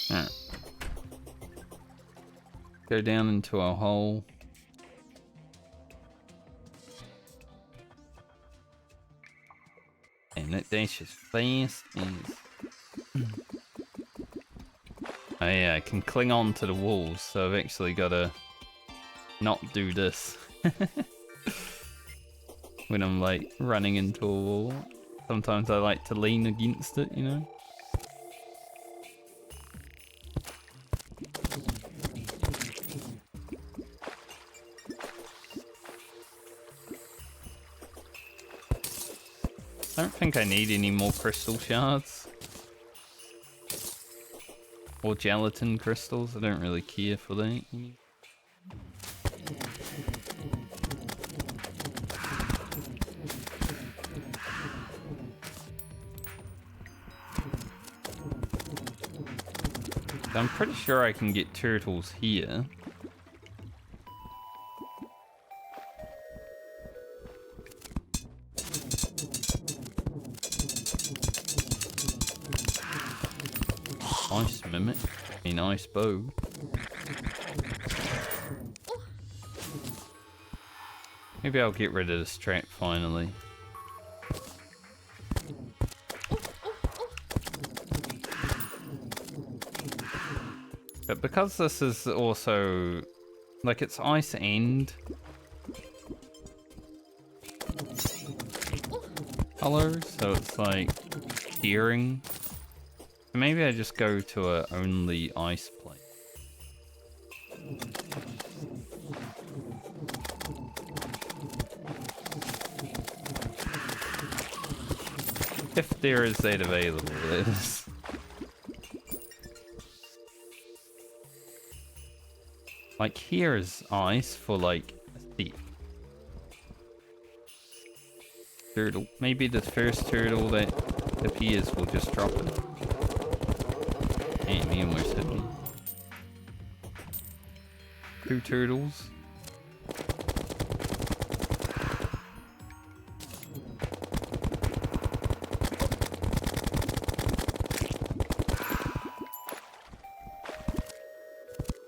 Alright. Go down into our hole. And that dash is fast as... Oh yeah, I can cling on to the walls, so I've actually got to not do this. When I'm like running into a wall. Sometimes I like to lean against it, you know? I don't think I need any more crystal shards. Or gelatin crystals, I don't really care for that. I'm pretty sure I can get turtles here. Ice mimic. A nice bow. Maybe I'll get rid of this trap finally. But because this is also, like, it's ice and color, so it's like steering. Maybe I just go to a only ice plate. If there is that available, that is. Like, here is ice for, like, a seat. Turtle. Maybe the first turtle that appears will just drop it. Ain't me and we're sitting. 2 turtles.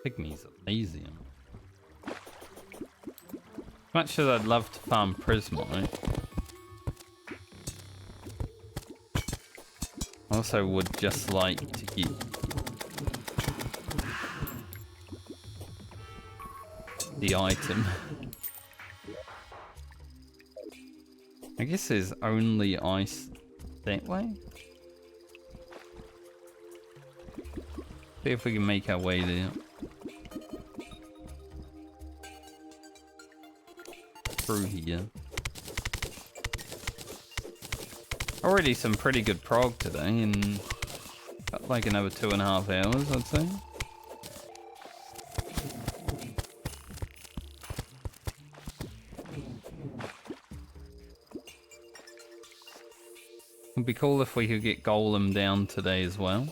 Pygmies are lazy. As much as I'd love to farm Prismite, I also would just like to get the item. I guess there's only ice that way. See if we can make our way there. Through here. Already some pretty good prog today, and got like another 2.5 hours, I'd say. It'd be cool if we could get Golem down today as well.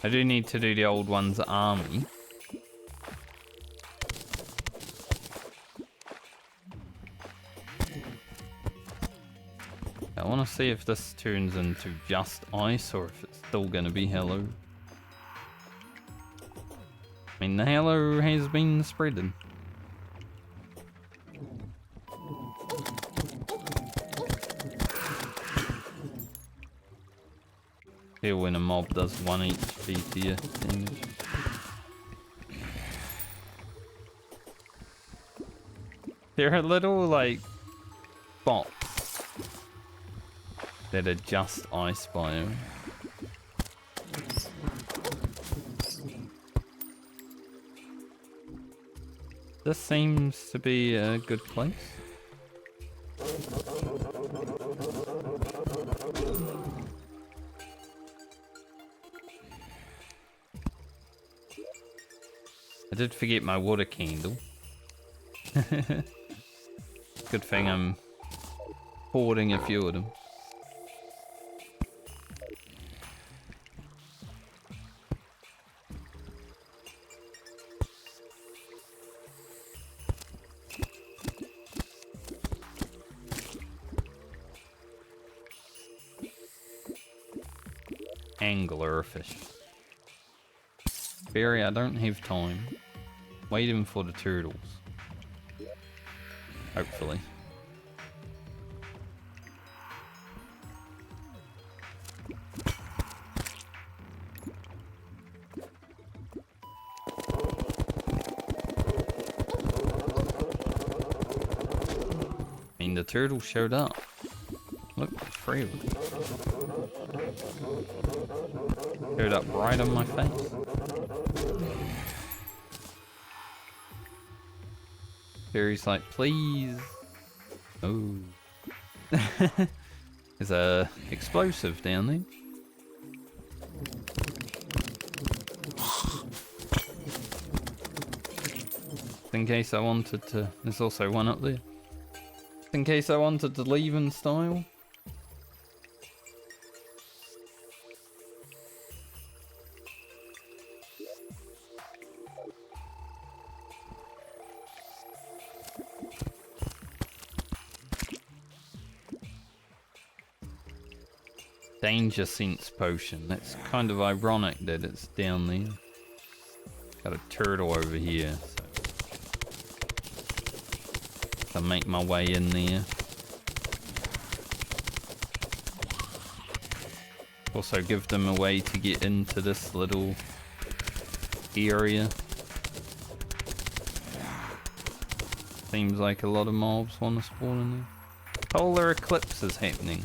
I do need to do the old one's army. I want to see if this turns into just ice or if it's still going to be hello. I mean, the hello has been spreading. Here when a mob does 1 HP to you. There are little, like, spots that are just ice biome. This seems to be a good place. I did forget my water candle. Good thing I'm hoarding a few of them. Anglerfish. Barry, I don't have time. Waiting for the turtles. Hopefully. I mean, the turtle showed up. Look, there's 3 of them. Showed up right on my face. Barry's like, please. Oh. There's a explosive down there. In case I wanted to. There's also one up there. In case I wanted to leave in style. danger sense potion. That's kind of ironic that it's down there. Got a turtle over here, so I'll make my way in there. Also give them a way to get into this little area. Seems like a lot of mobs want to spawn in there. Polar eclipse is happening.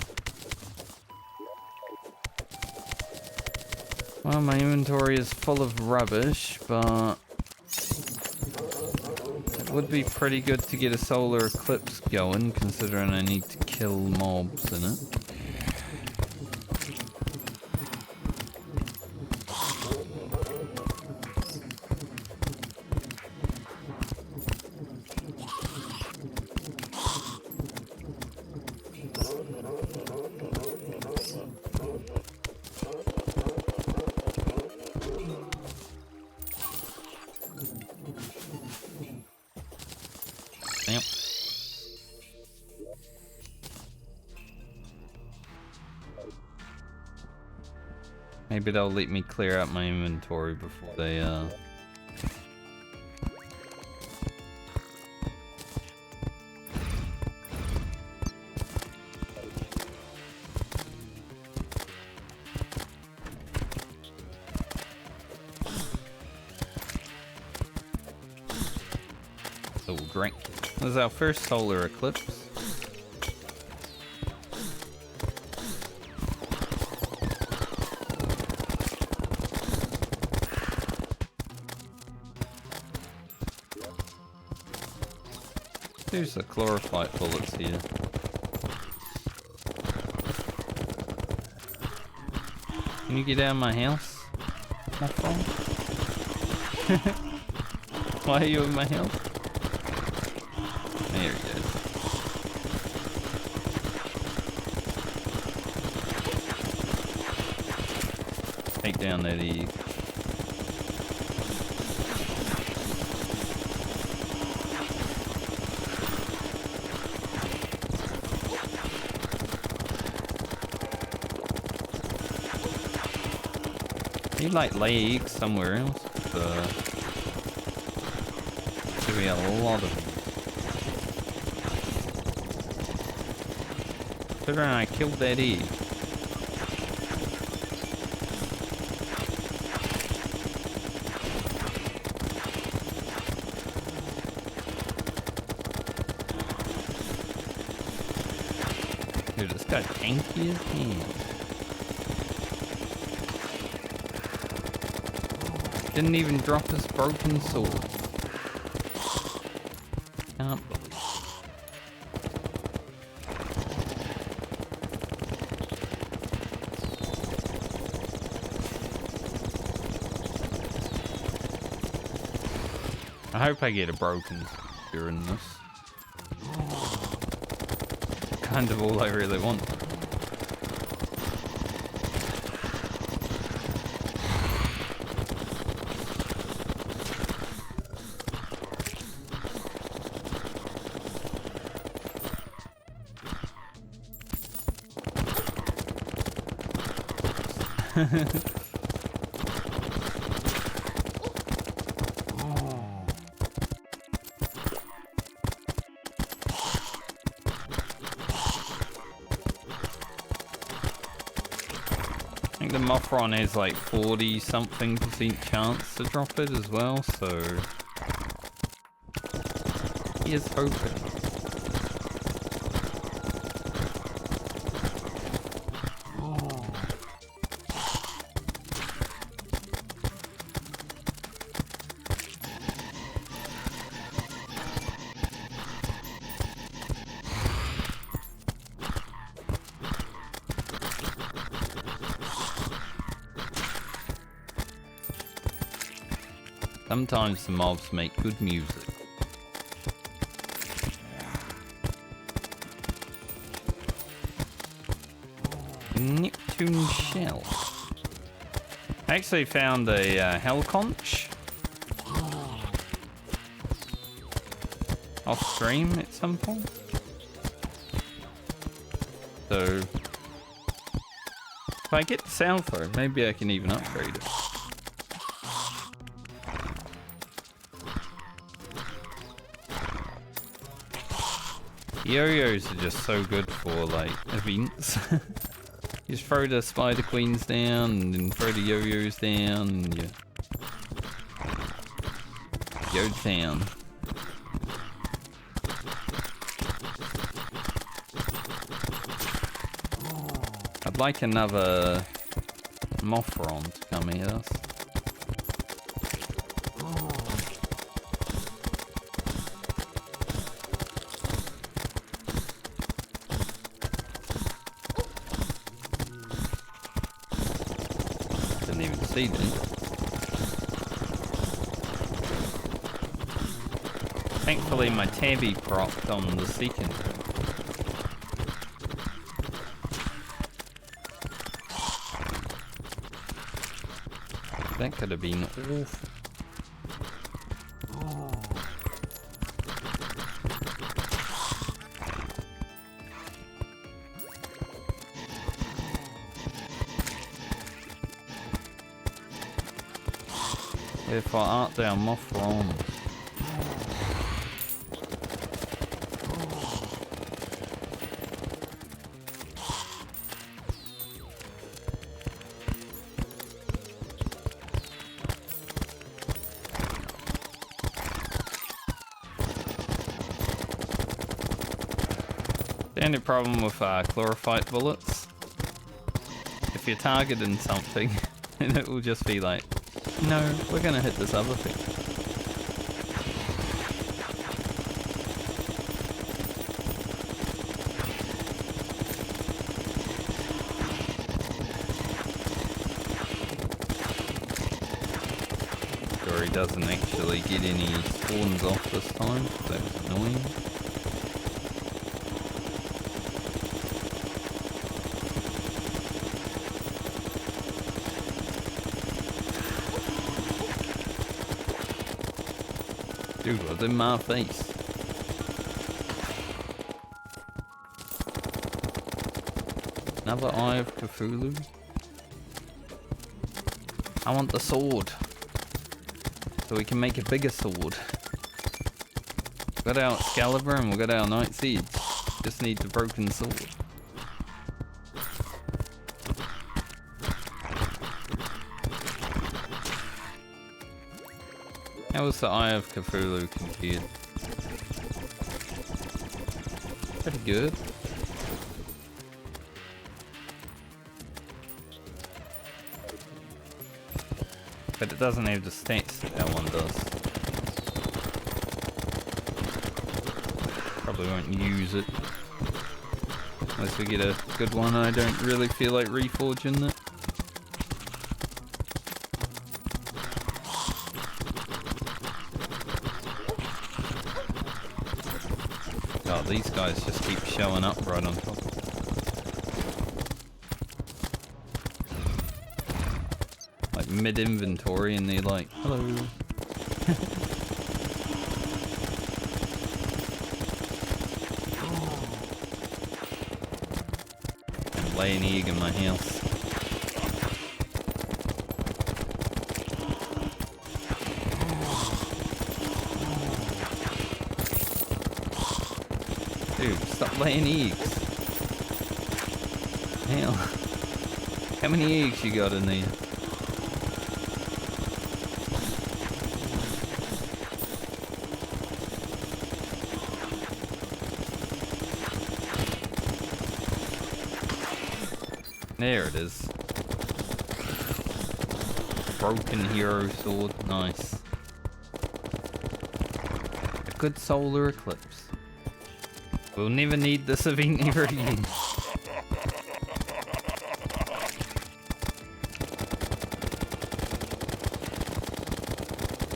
Well, my inventory is full of rubbish, but it would be pretty good to get a solar eclipse going, considering I need to kill mobs in it. Maybe they'll let me clear out my inventory before they, little drink. This is our first solar eclipse. There's the chlorophyte bullets here. Can you get out of my house, my friend? Why are you in my house? There he goes. Take down that egg. You'd like lay eggs somewhere else, but should be a lot of them. Considering I killed that egg. Dude, this guy tanky as hell. Didn't even drop his broken sword. Can't. I hope I get a broken during this. Kind of all I really want. I think the Mothron has like 40-something% chance to drop it as well, so he is hoping. Sometimes the mobs make good music. Neptune shell. I actually found a hell conch off stream at some point. So If I get the sound for it, maybe I can even upgrade it. Yo-yos are just so good for like events. You just throw the spider queens down and then throw the yo-yos down and you go down. I'd like another Mothron to come at us. Didn't even see them. Thankfully my tabby propped on the second. That could have been awful. If I art down Mothron. The only problem with chlorophyte bullets, if you're targeting something, then it will just be like, no, we're gonna hit this other thing. Sure, he doesn't actually get any spawns off this time, so that was annoying. Dude, what's in my face? Another Eye of Cthulhu? I want the sword. So we can make a bigger sword. We've got our Excalibur and we've got our Night Siege. Just need the broken sword. How was the Eye of Cthulhu compared? Pretty good. But it doesn't have the stats that that one does. Probably won't use it. Unless we get a good one. I don't really feel like reforging it. Oh, these guys just keep showing up right on top. Like mid-inventory and they're like, hello. And lay an egg in my house. Dude, stop laying eggs. Hell. How many eggs you got in there? There it is. Broken hero sword. Nice. A good solar eclipse. We'll never need this event ever again.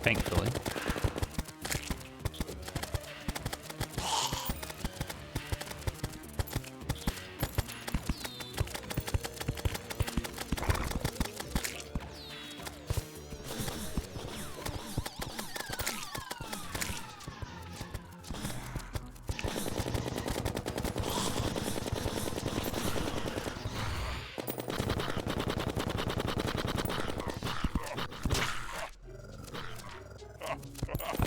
Thankfully.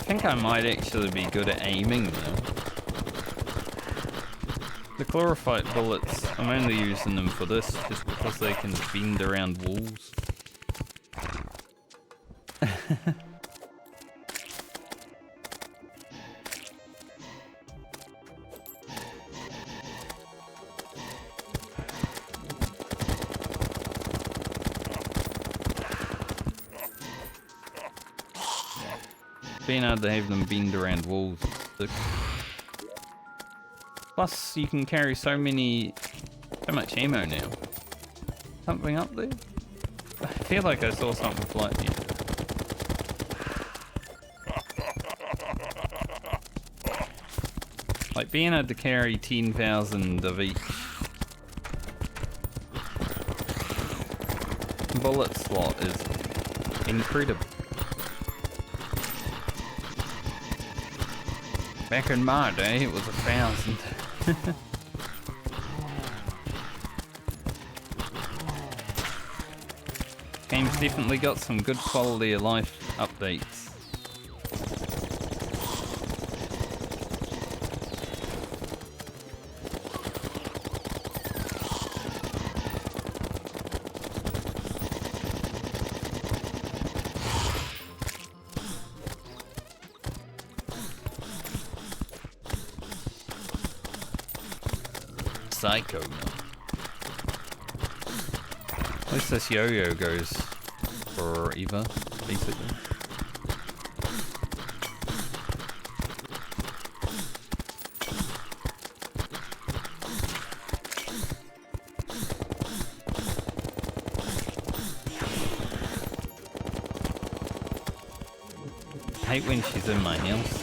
think I might actually be good at aiming though. The chlorophyte bullets, I'm only using them for this just because they can bend around walls. Being able to have them bend around walls is sick. Plus, you can carry so much ammo now. Something up there? I feel like I saw something fly there. Like being able to carry 10,000 of each bullet slot is incredible. Back in my day, it was 1,000. Game's definitely got some good quality of life updates. Psycho. At least this yo-yo goes forever, basically. I hate when she's in my house.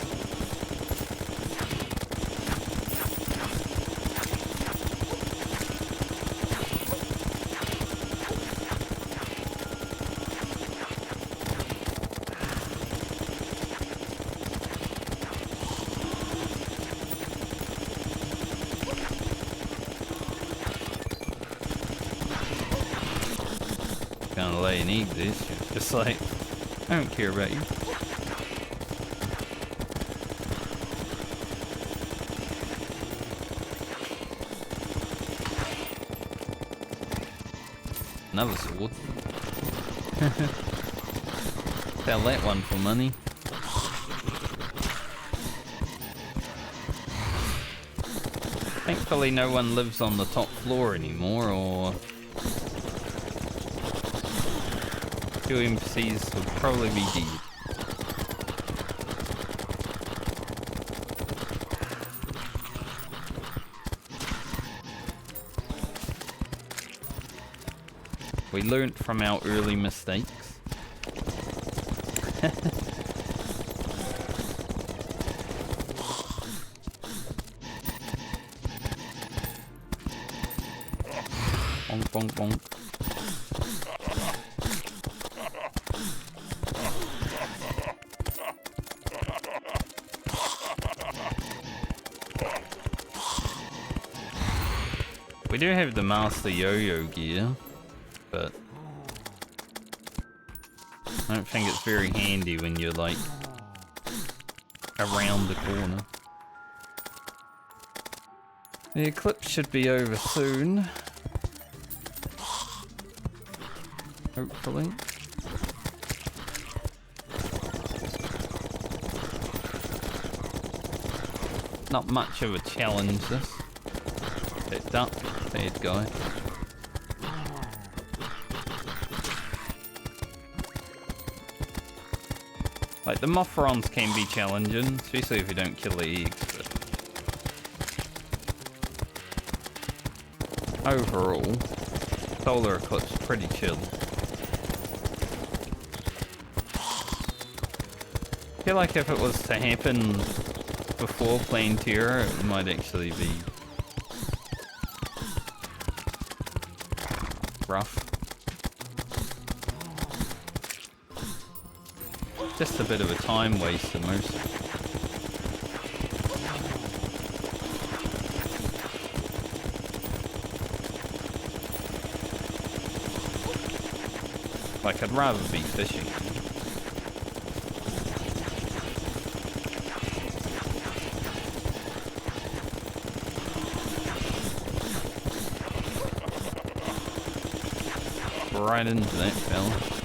Gonna lay an egg, this. Just like, I don't care about you. Another sword. Sell that one for money. Thankfully no one lives on the top floor anymore, or two NPCs would probably be dead. We learnt from our early mistakes. Bonk, bonk, bonk. We do have the master yo-yo gear, but I don't think it's very handy when you're like around the corner. The Eclipse should be over soon. Hopefully. Not much of a challenge this. Picked up, bad guy. Like the Mothrons can be challenging, especially if you don't kill the eggs, but overall, Solar Eclipse is pretty chill. I feel like if it was to happen before Plantera, it might actually be rough. Just a bit of a time waster mostly. Like I'd rather be fishing. right into that fella.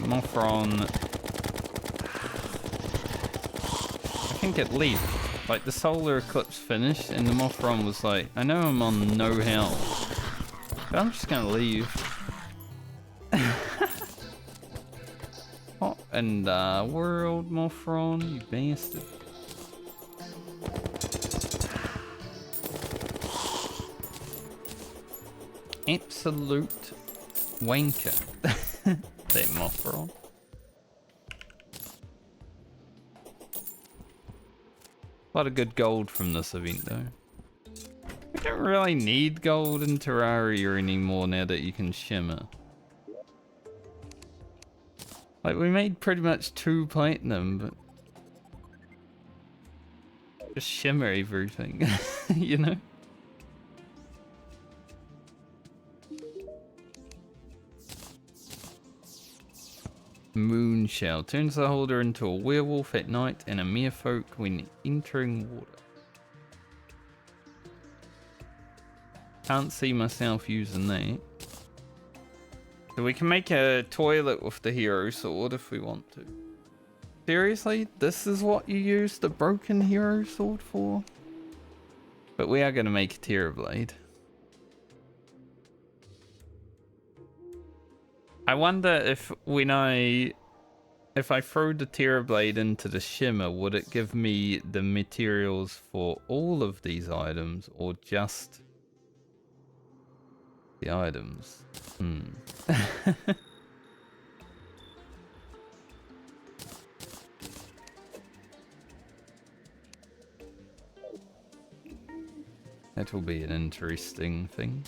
Mothron, I think it left. Like the solar eclipse finished and the Mothron was like, I know I'm on no health, but I'm just gonna leave. What in the world, Mothron, you bastard. Absolute wanker. That Mothron. A lot of good gold from this event though. We don't really need gold in Terraria anymore now that you can shimmer. Like we made pretty much 2 platinum, but just shimmer everything, you know? Moonshell turns the holder into a werewolf at night and a merfolk when entering water. Can't see myself using that. So we can make a toilet with the hero sword if we want to. Seriously? This is what you use the broken hero sword for? But we are going to make a Terrorblade. I wonder if if I throw the Terrorblade into the shimmer, would it give me the materials for all of these items or just the items? That will be an interesting thing.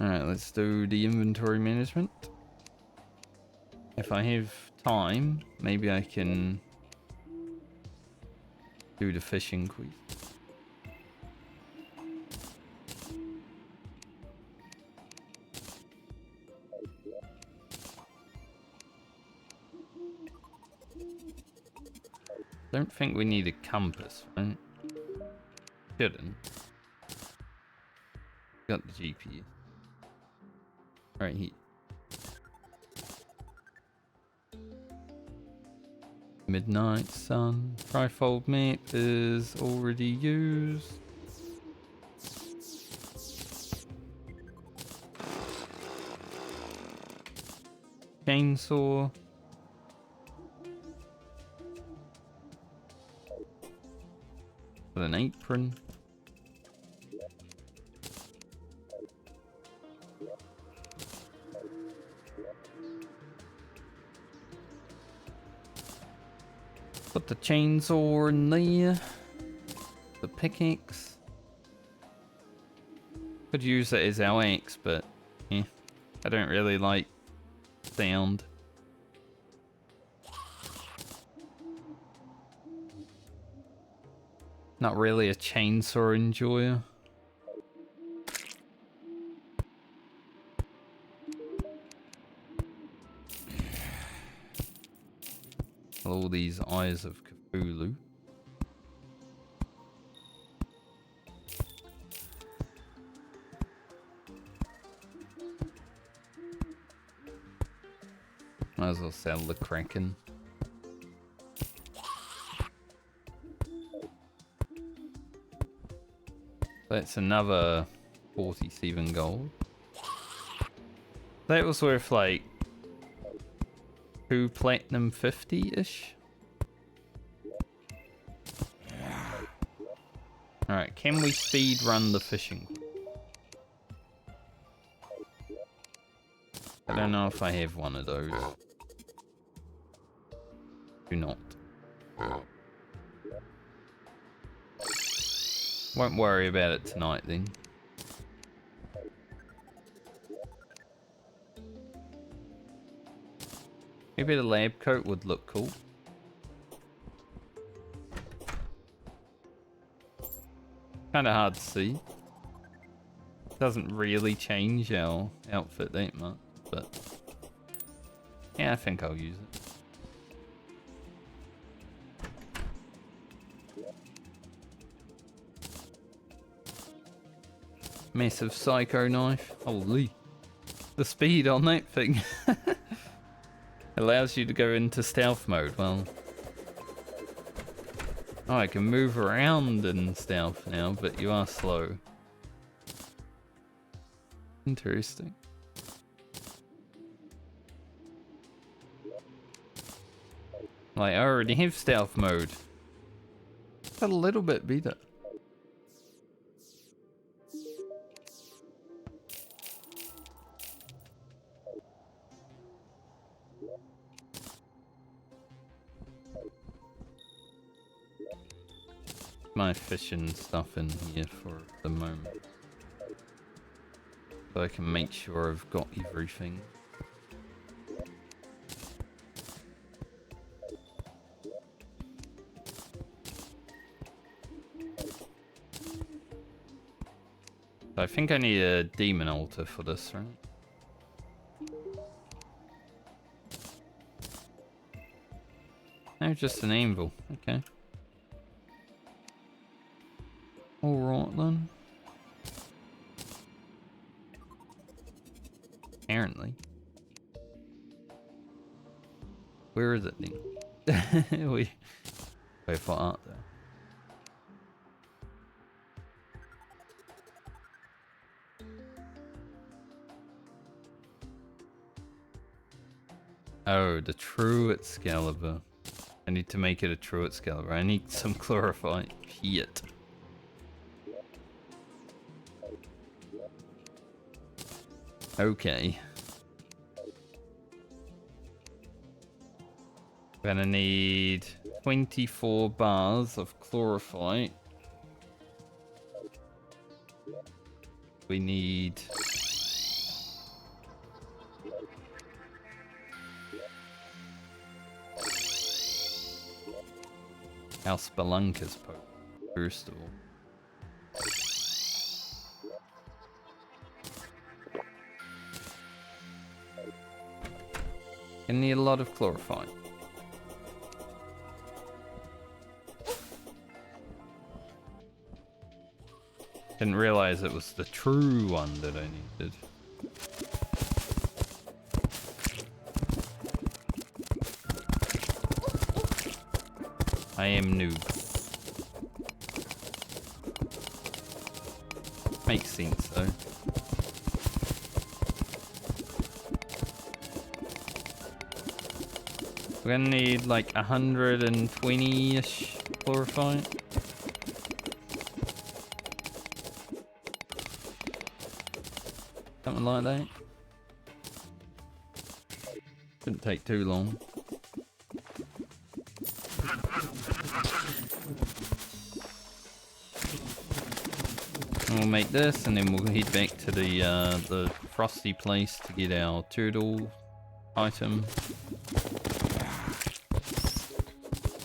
Alright, let's do the inventory management. If I have time, maybe I can do the fishing quiz. Don't think we need a compass, right? Shouldn't. Got the GPS. Right here. Midnight sun. Trifold map is already used. Chainsaw. With an apron. Put the chainsaw in there. The pickaxe. Could use it as our axe, but yeah, I don't really like sound. Not really a chainsaw enjoyer. All these eyes of Cthulhu. Might as well sell the Kraken. That's another 47 gold. That was worth like 2 platinum 50-ish. Alright, can we speed run the fishing? I don't know if I have one of those. Do not. Won't worry about it tonight then. Maybe the lab coat would look cool. Kinda hard to see. Doesn't really change our outfit that much, but yeah, I think I'll use it. Massive psycho knife. Holy. The speed on that thing. Allows you to go into stealth mode. Well, oh, I can move around in stealth now, but you are slow. Interesting. Like, I already have stealth mode. It's a little bit better. My fishing stuff in here for the moment. So I can make sure I've got everything. I think I need a demon altar for this, right? No, just an anvil. Okay. Alright then. Apparently. Where is it then? Wait for art though. Oh, the true Excalibur. I need to make it a true Excalibur. I need some chlorophyte. Shit. Okay. Gonna need 24 bars of chlorophyte. We need our Spelunker's poke, first of all. I need a lot of chlorophyte. Didn't realize it was the true one that I needed. I am noob. Makes sense though. We're gonna need like 120-ish chlorophyte. Something like that. Shouldn't take too long. And we'll make this, and then we'll head back to the frosty place to get our turtle item.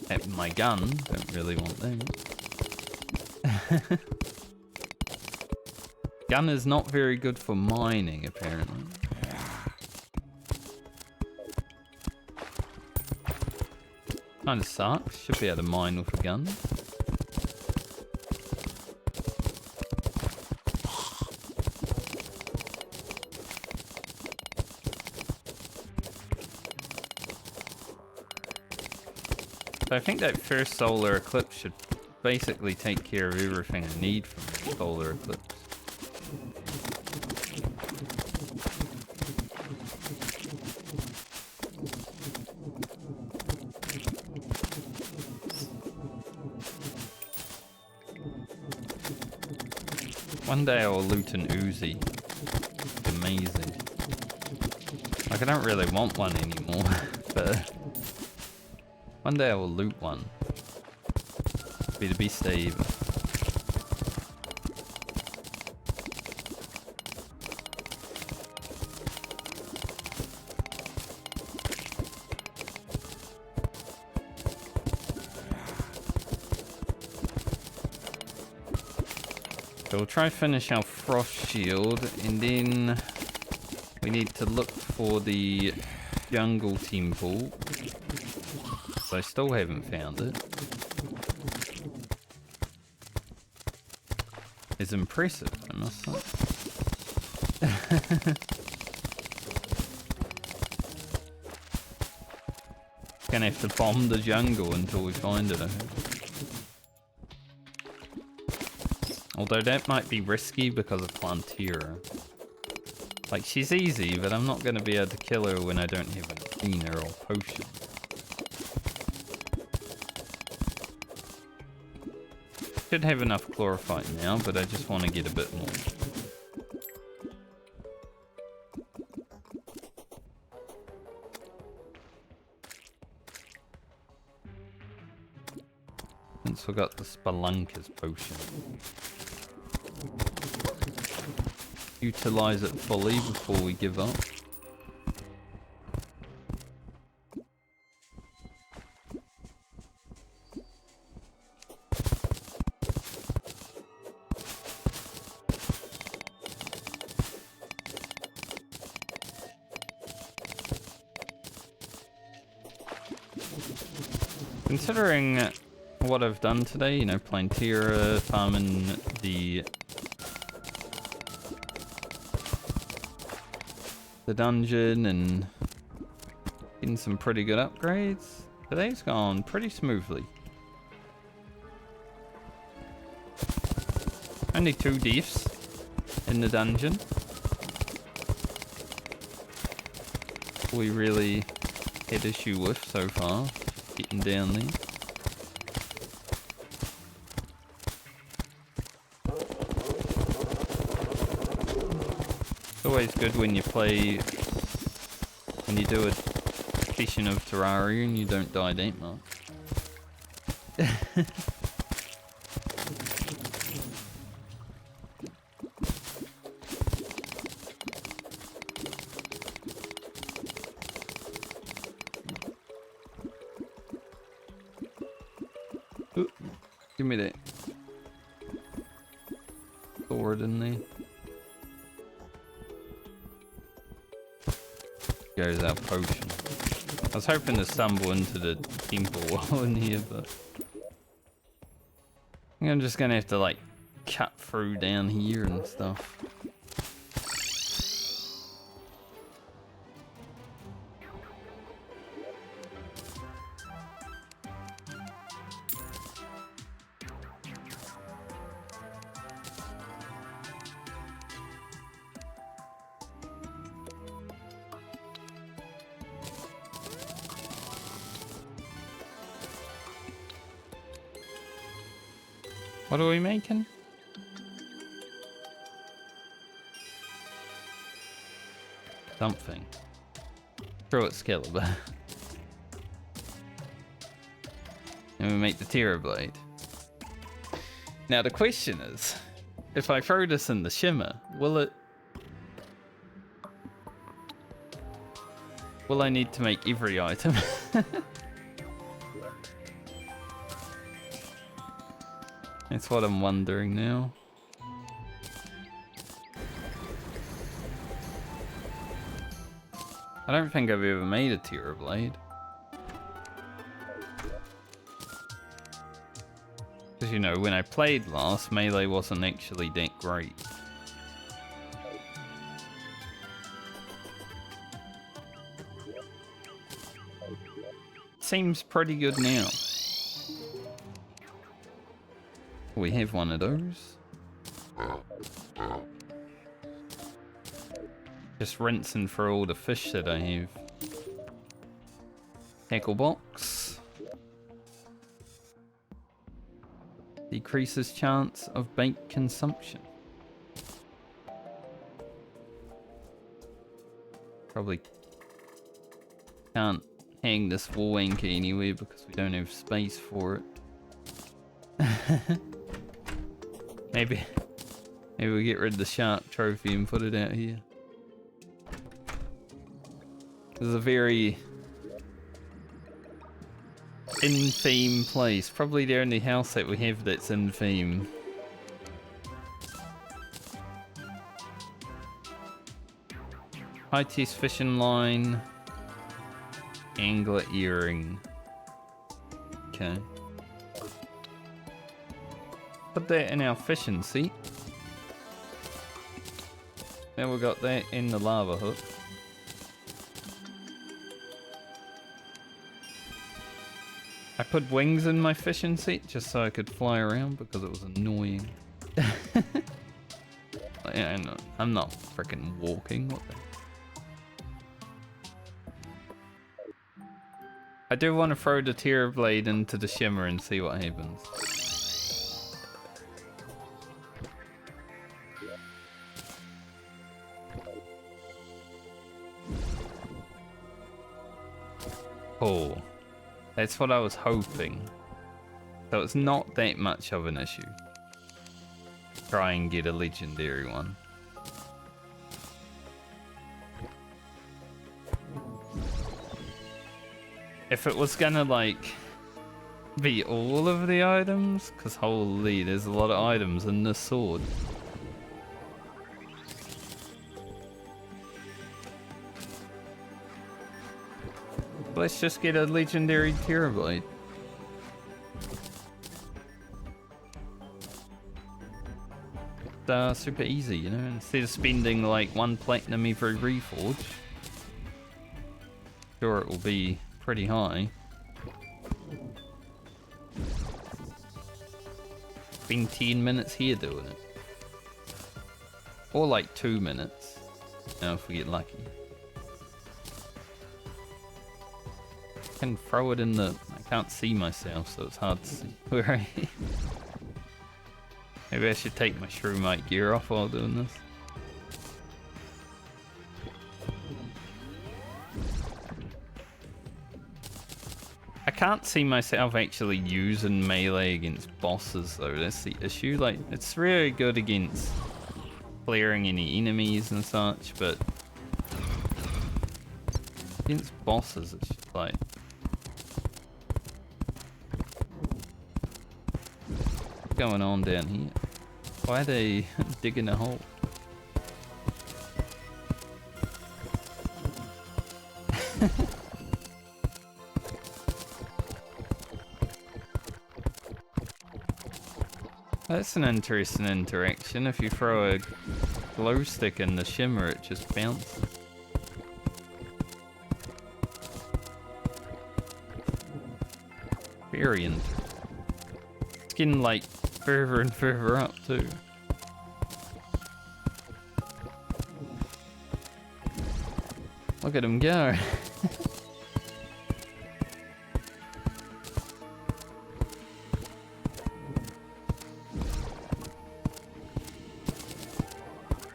Have my gun. Don't really want that. Gun is not very good for mining, apparently. Kinda sucks. Should be able to mine with a gun. So I think that first solar eclipse should basically take care of everything I need from the solar eclipse. One day I will loot an Uzi. It's amazing. Like, I don't really want one anymore, but one day I will loot one. Be the beast Dave. So we'll try finish our frost shield, and then we need to look for the jungle temple. So I still haven't found it. It's impressive, I must say. Gonna have to bomb the jungle until we find it, I think. Although that might be risky because of Plantera. Like, she's easy, but I'm not gonna be able to kill her when I don't have a cleaner or potion. Should have enough chlorophyte now, but I just want to get a bit more. Since we got the Spelunker's potion. Utilize it fully before we give up. Considering what I've done today, you know, Plantera, farming the dungeon and getting some pretty good upgrades, today's gone pretty smoothly. Only 2 deaths in the dungeon. We really had issue with so far, getting down there. It's always good when you play, when you do a session of Terraria and you don't die that much. Ooh, give me that sword in there. Goes our potion. I was hoping to stumble into the temple while in here, but I think I'm just gonna have to like cut through down here and stuff. What are we making? Something. Throw it Skeletor. And we make the Terra Blade. Now the question is, if I throw this in the shimmer, will it... Will I need to make every item? That's what I'm wondering now. I don't think I've ever made a Terra Blade. Because, you know, when I played last, melee wasn't actually that great. Seems pretty good now. We have one of those. Just rinsing for all the fish that I have. Tackle box. Decreases chance of bait consumption. Probably can't hang this wall anchor anywhere because we don't have space for it. Maybe we get rid of the shark trophy and put it out here. This is a very in-theme place. Probably the only house that we have that's in theme. High teeth fishing line. Angler earring. Okay. Put that in our fishing seat. Now we got that in the lava hook. I put wings in my fishing seat just so I could fly around because it was annoying. I'm not freaking walking. What the? I do want to throw the Terra blade into the shimmer and see what happens. Oh, that's what I was hoping. So it's not that much of an issue. Try and get a legendary one. If it was gonna like be all of the items, because holy, there's a lot of items in this sword. Let's just get a legendary Terra blade. Super easy, you know, instead of spending like 1 platinum every reforge. Sure, it will be pretty high. Been 10 minutes here doing it. Or like 2 minutes. Now if we get lucky. I can throw it in the... I can't see myself, so it's hard to see where I am. Maybe I should take my Shroomite gear off while doing this. I can't see myself actually using melee against bosses though, that's the issue. Like, it's really good against clearing any enemies and such, but against bosses it's just like... What's going on down here? Why are they digging a hole? That's an interesting interaction. If you throw a glow stick in the shimmer, it just bounces. Very interesting. It's getting like further and further up too. Look at him go.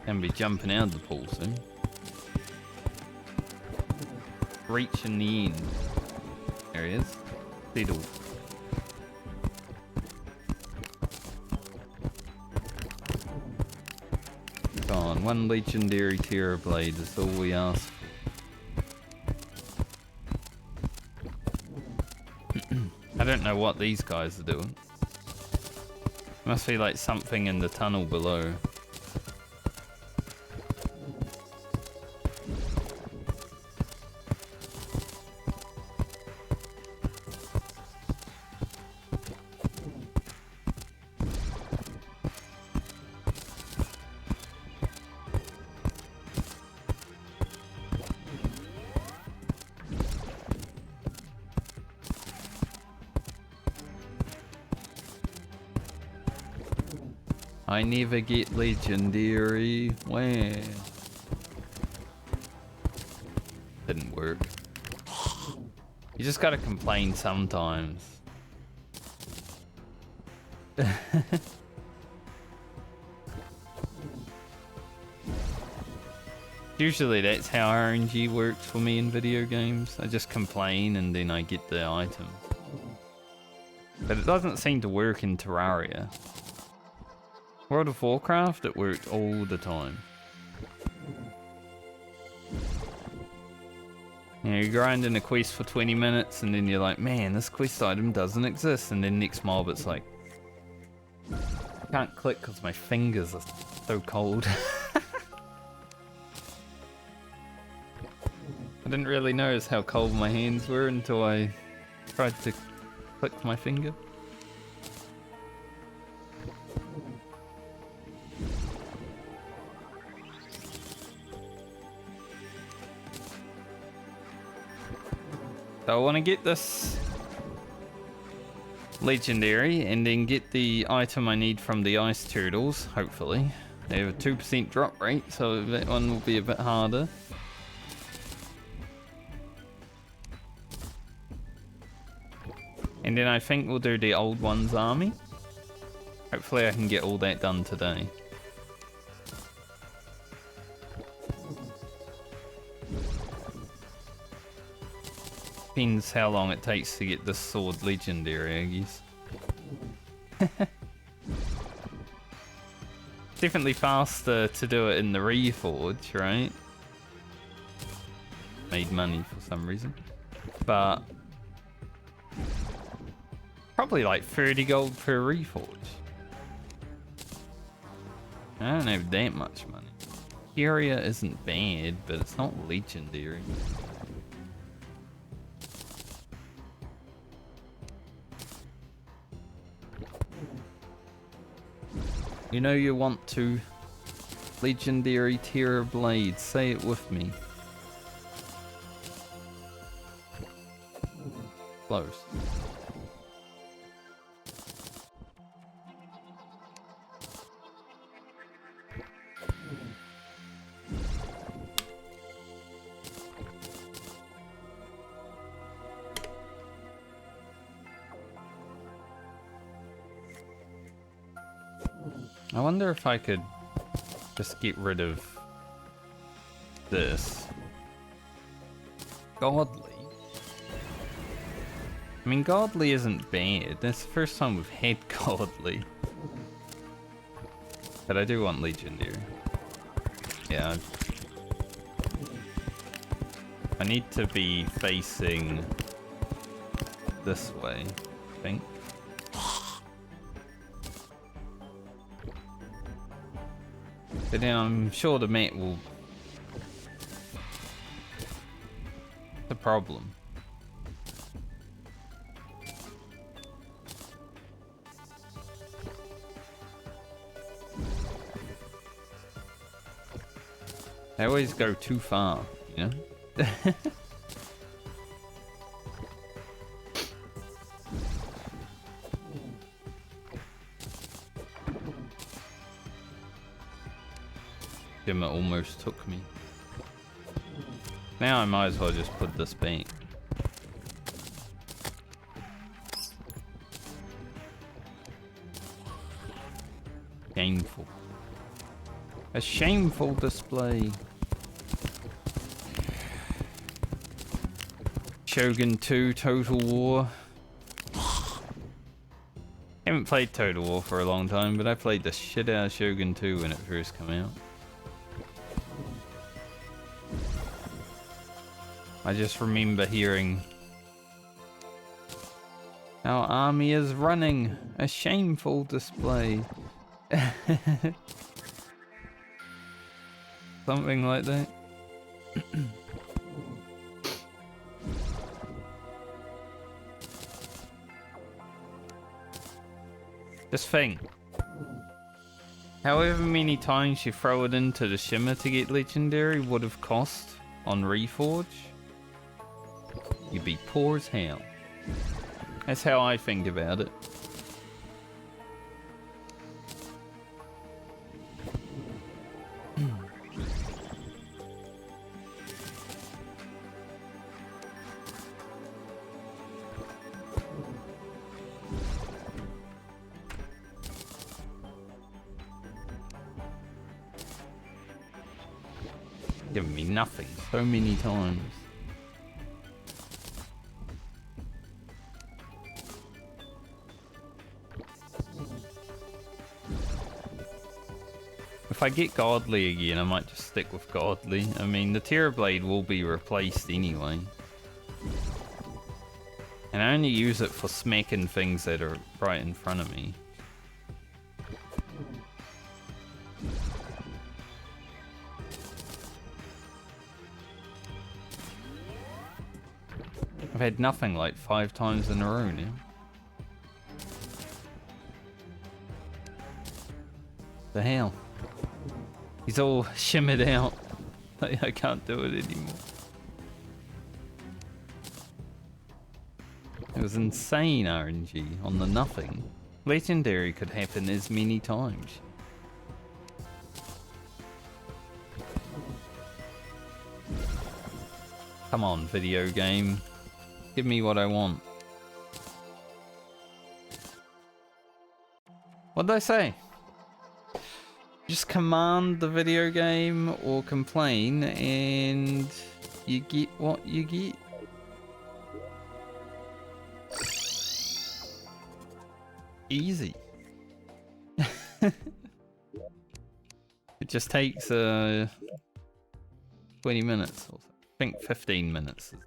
Can be jumping out of the pool soon. Reaching the end. There he is. Fiddle. Gone. 1 legendary Terra blade is all we ask for. I don't know what these guys are doing. Must be like something in the tunnel below. I never get legendary. Wow. Didn't work. You just gotta complain sometimes. Usually that's how RNG works for me in video games. I just complain and then I get the item. But it doesn't seem to work in Terraria. World of Warcraft, it worked all the time. You know, you're grinding a quest for 20 minutes and then you're like, man, this quest item doesn't exist. And then next mob, it's like, I can't click because my fingers are so cold. didn't really notice how cold my hands were until I tried to click my finger. So I want to get this legendary and then get the item I need from the ice turtles, hopefully. They have a 2% drop rate, so that one will be a bit harder. And then I think we'll do the old one's army. Hopefully I can get all that done today. Depends how long it takes to get this sword legendary, I guess. Definitely faster to do it in the Reforge, right? Made money for some reason. But probably like 30 gold per Reforge. I don't have that much money. Terraria isn't bad, but it's not legendary. You know you want to. Legendary Terra Blade. Say it with me. Close. I wonder if I could just get rid of this. Godly. I mean, Godly isn't bad. That's the first time we've had Godly. But I do want Legendary. Yeah. I need to be facing this way, I think. But then I'm sure the map will... the problem. I always go too far, you know? It almost took me. Now I might as well just put this back. Shameful. A shameful display. Shogun 2 Total War. Haven't played Total War for a long time, but I played the shit out of Shogun 2 when it first came out. I just remember hearing our army is running, a shameful display. Something like that. Just think. However many times you throw it into the shimmer to get legendary would have cost on Reforge. You'd be poor as hell. That's how I think about it. Giving me nothing so many times. If I get Godly again, I might just stick with Godly. I mean, the Terra Blade will be replaced anyway. And I only use it for smacking things that are right in front of me. I've had nothing like 5 times in a row now. The hell? He's all shimmered out. I can't do it anymore. It was insane RNG on the nothing. Legendary could happen as many times. Come on, video game. Give me what I want. What did I say? Just command the video game or complain and you get what you get. Easy. It just takes 20 minutes or so. I think 15 minutes is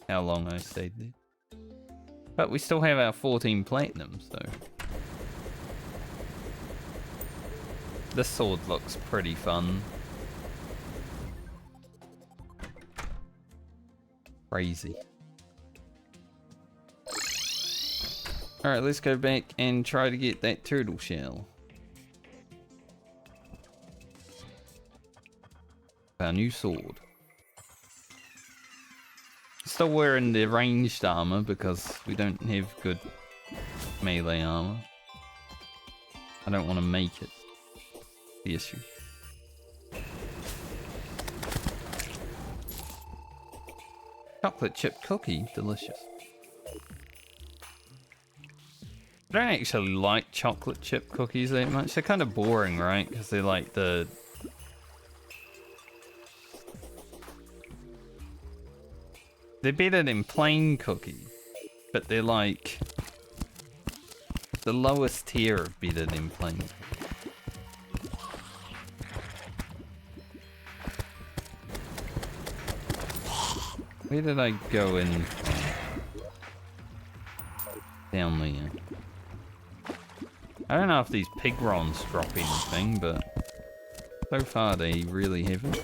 how long I stayed there. But we still have our 14 platinum, so this sword looks pretty fun. Crazy. Alright, let's go back and try to get that turtle shell. Our new sword. Still wearing the ranged armor because we don't have good melee armor. I don't want to make it the issue. Chocolate chip cookie, delicious. I don't actually like chocolate chip cookies that much. They're kind of boring, right? Because they're like the... They're better than plain cookies, but they're like the lowest tier of better than plain. Where did I go in from? Down there. I don't know if these pigrons drop anything, but so far they really haven't.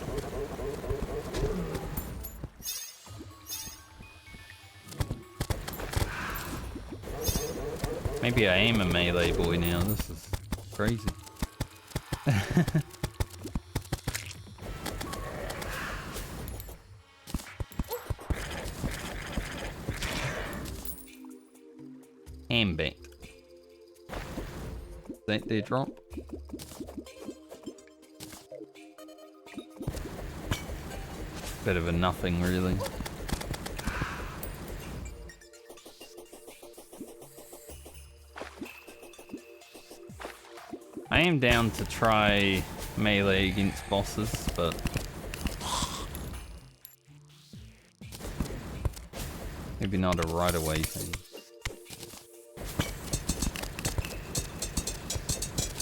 Maybe I am a melee boy now, this is crazy. Handbag. That their drop? Bit of a nothing, really. I am down to try melee against bosses, but maybe not a right away thing.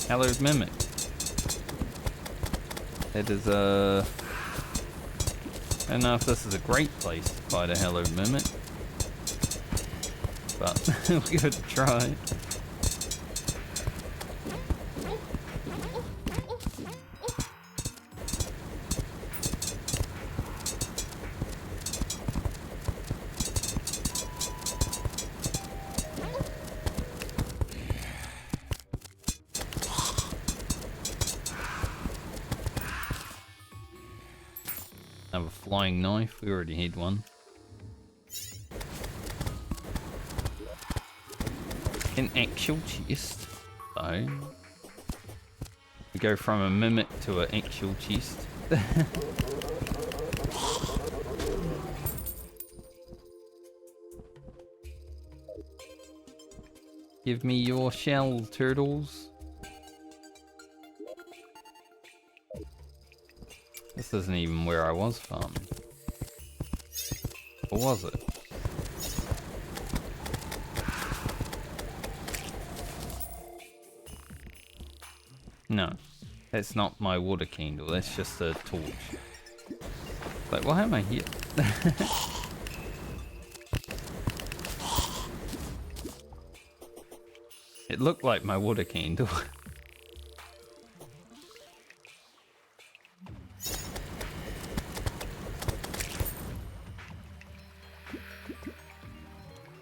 Hello, Mimic. It is a... I don't know if this is a great place to fight a Hello Mimic, but we'll give it a try. Flying knife, we already had one. An actual chest, so we go from a mimic to an actual chest. Give me your shell, turtles. This isn't even where I was farming. Or was it? No. That's not my water candle, that's just a torch. Like, why am I here? It looked like my water candle.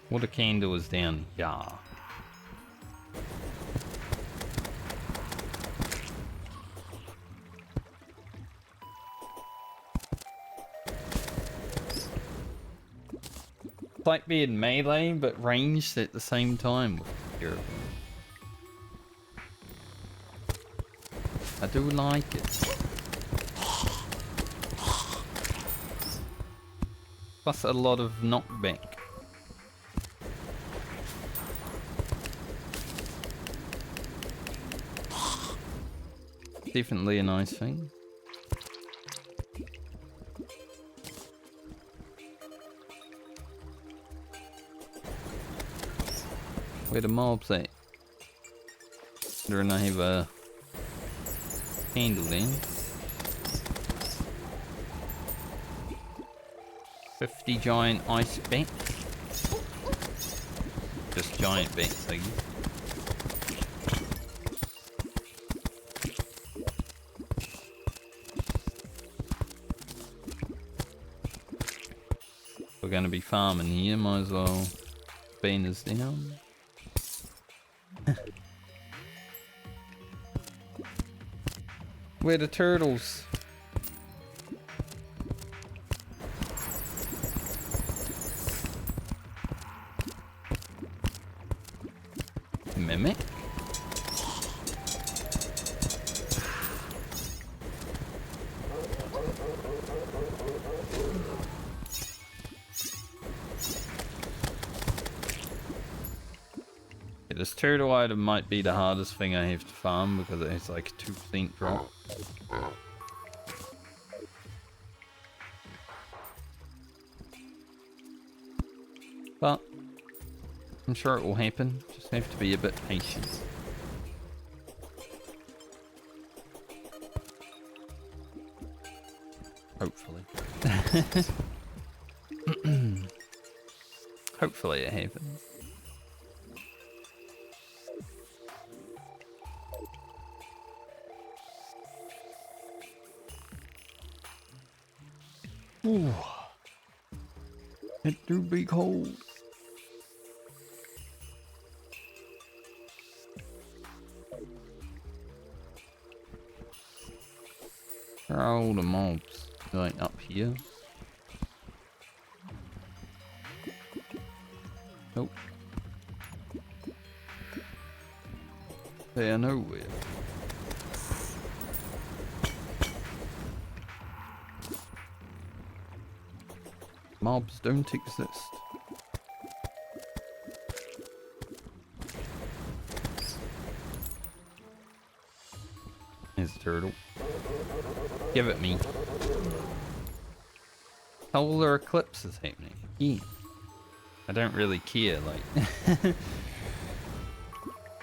Water candle is down. Yeah. It's like being melee, but ranged at the same time. I do like it. Plus a lot of knockback. Definitely a nice thing. Where the mobs at? Don't I have a candle then? 50 giant ice bats. Just giant bats, I guess. We're gonna be farming here, might as well bean us down. Where the turtles? Mimic? This turtle item might be the hardest thing I have to farm because it has like a 2% drop. But I'm sure it will happen. Just have to be a bit patient. Hopefully. Hopefully it happens. Ooh. It do be cold. Where are all the mobs? Like up here? Nope. They are nowhere. Mobs don't exist. There's a turtle. Give it me. Solar eclipse is happening. Yeah. I don't really care, like.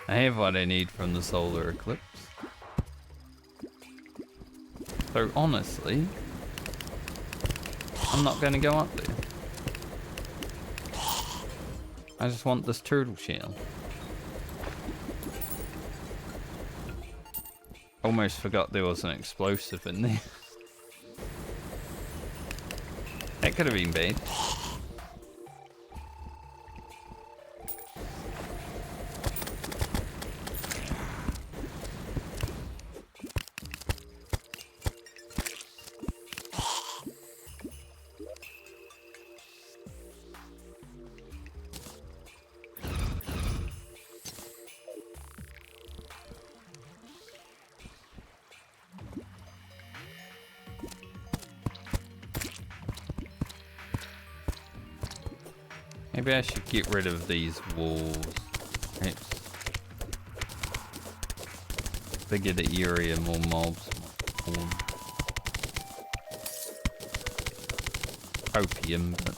I have what I need from the solar eclipse. So honestly, I'm not gonna go up there. I just want this turtle shell. Almost forgot there was an explosive in there. That could have been bad. Maybe I should get rid of these walls. Perhaps bigger the area, more mobs might spawn. Opium, but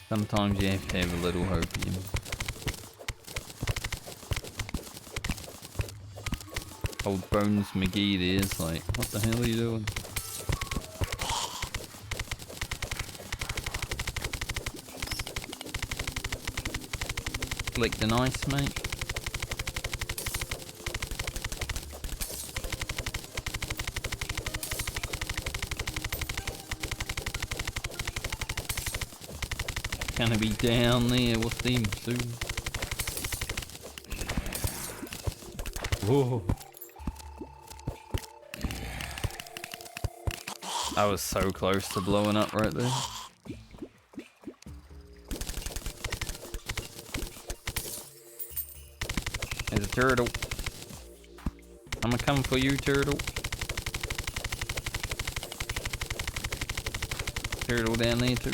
sometimes you have to have a little opium. Old Bones McGee there's like, what the hell are you doing? Lick the nice, mate. gonna be down there with them soon. Whoa. I was so close to blowing up right there. There's a turtle. I'ma come for you, turtle. Turtle down there too.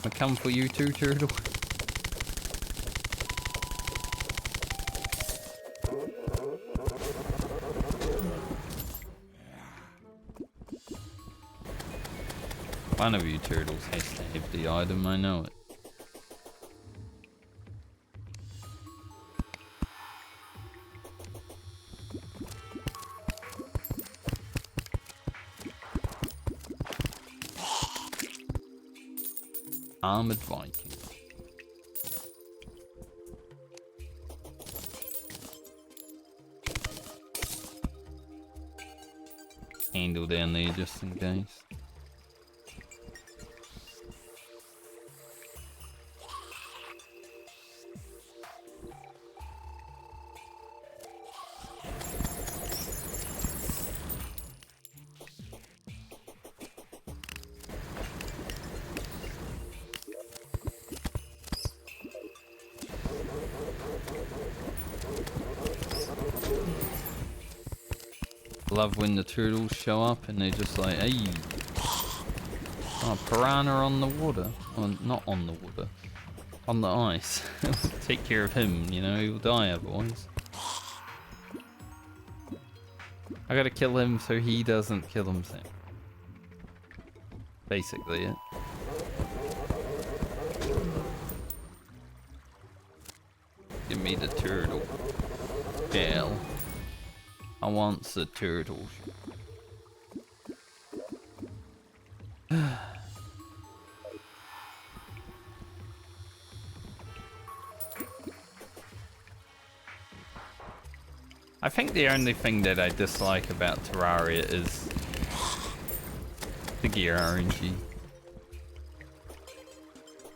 I'ma come for you too, turtle. One of you turtles has to have the item, I know it. Armored Viking. Handle down there just in case. Love when the turtles show up and they're just like, hey, oh, piranha on the water. Oh, not on the water, on the ice. Take care of him, you know, he'll die otherwise. I gotta kill him so he doesn't kill himself. Basically it. Give me the turtle. Shell. I want the turtle. I think the only thing that I dislike about Terraria is the gear RNG.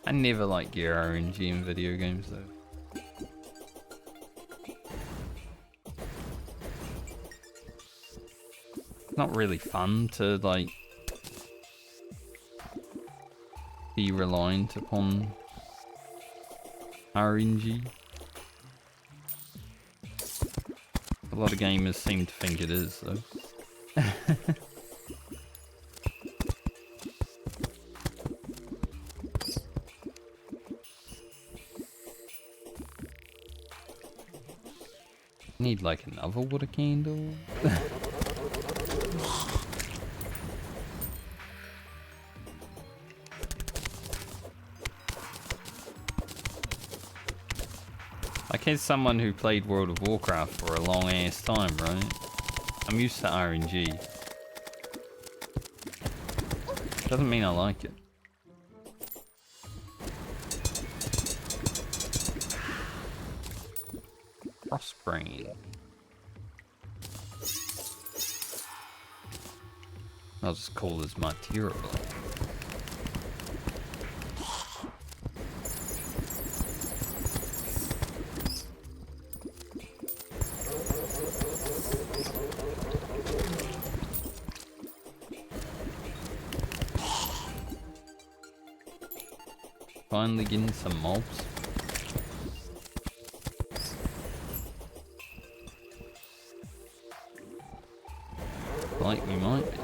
I never like gear RNG in video games though. Not really fun to like be reliant upon RNG. A lot of gamers seem to think it is though. Need like another water candle. Like, as someone who played World of Warcraft for a long ass time, right? I'm used to RNG. Doesn't mean I like it. Crossbrain. I'll just call this my tier. Finally getting some mobs. Like we might be.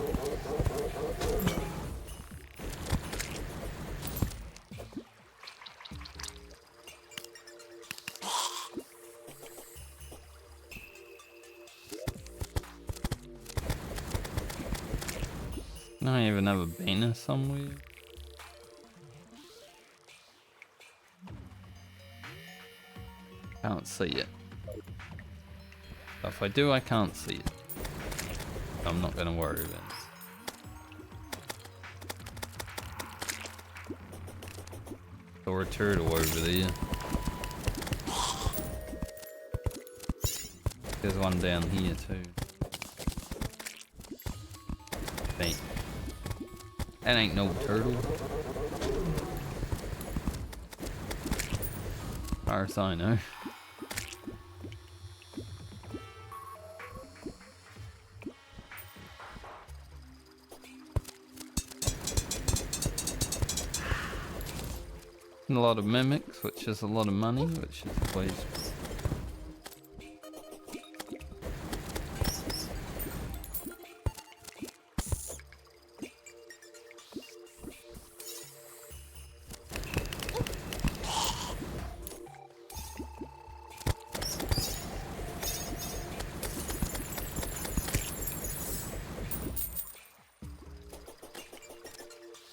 Can I even have a banner somewhere? Can't see it. If I do, I can't see it. I'm not gonna worry about it. Or a turtle over there. There's one down here too. Wait. That ain't no turtle. As far as I know. And a lot of mimics, which is a lot of money, which is always...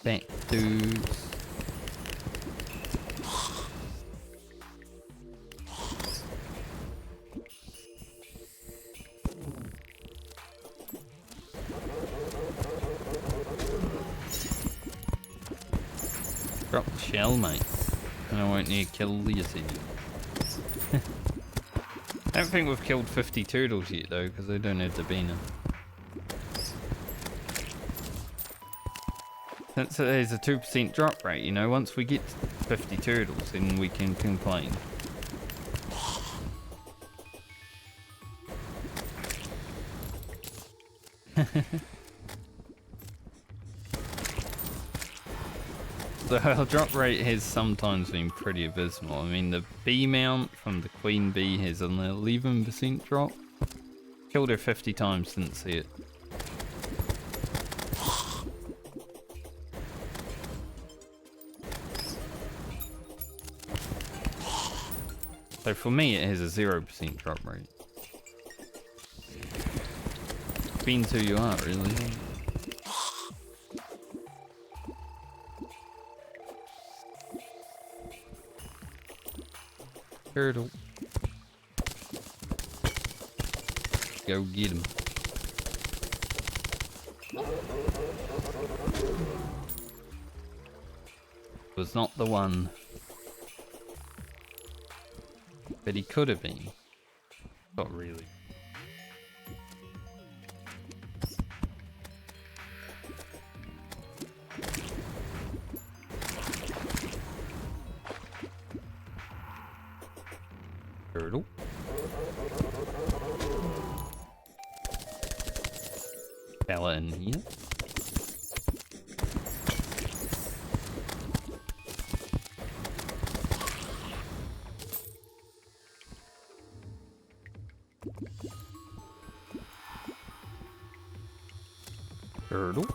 Fat dudes. Drop the shell, mate. And I won't need to kill the city. I don't think we've killed 50 turtles yet though, because they don't have the beaner. Since there's a 2% drop rate, you know, once we get 50 turtles, then we can complain. The drop rate has sometimes been pretty abysmal. I mean, the bee mount from the queen bee has an 11% drop. Killed her 50 times, didn't see it. So for me, it has a 0% drop rate. Depends who you are, really. Turtle. Go get him. Was not the one. But he could have been. Not really. Turtle. Fella in here. Turtle.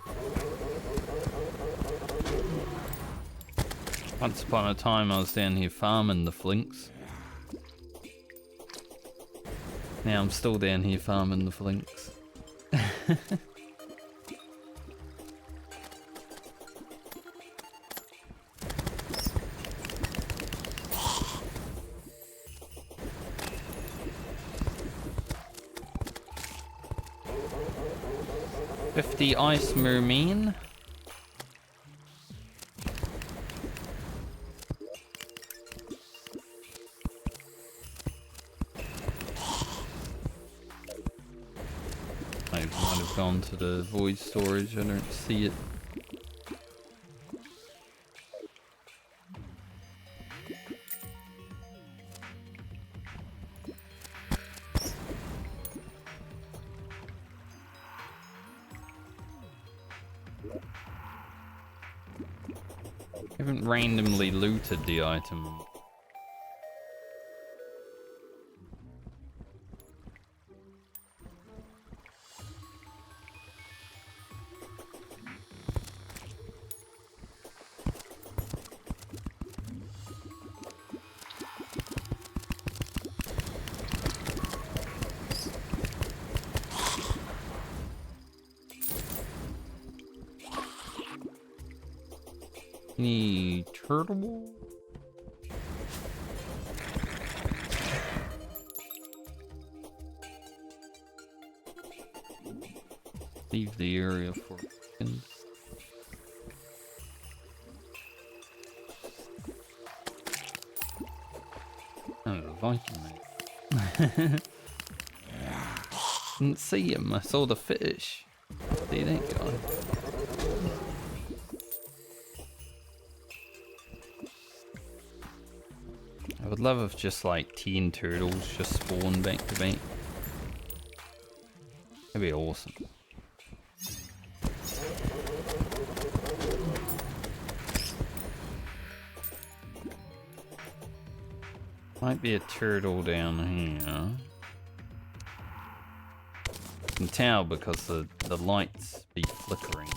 Once upon a time I was down here farming the flinks. Now I'm still down here farming the flinks. The ice merman. I might have gone to the void storage, I don't see it. I haven't randomly looted the item. Any turtle? Leave the area for a second. Oh, the Viking mate. Didn't see him, I saw the fish. See that guy? I would love if just like 10 turtles just spawn back to back. That'd be awesome. Might be a turtle down here. I can tell because the lights be flickering.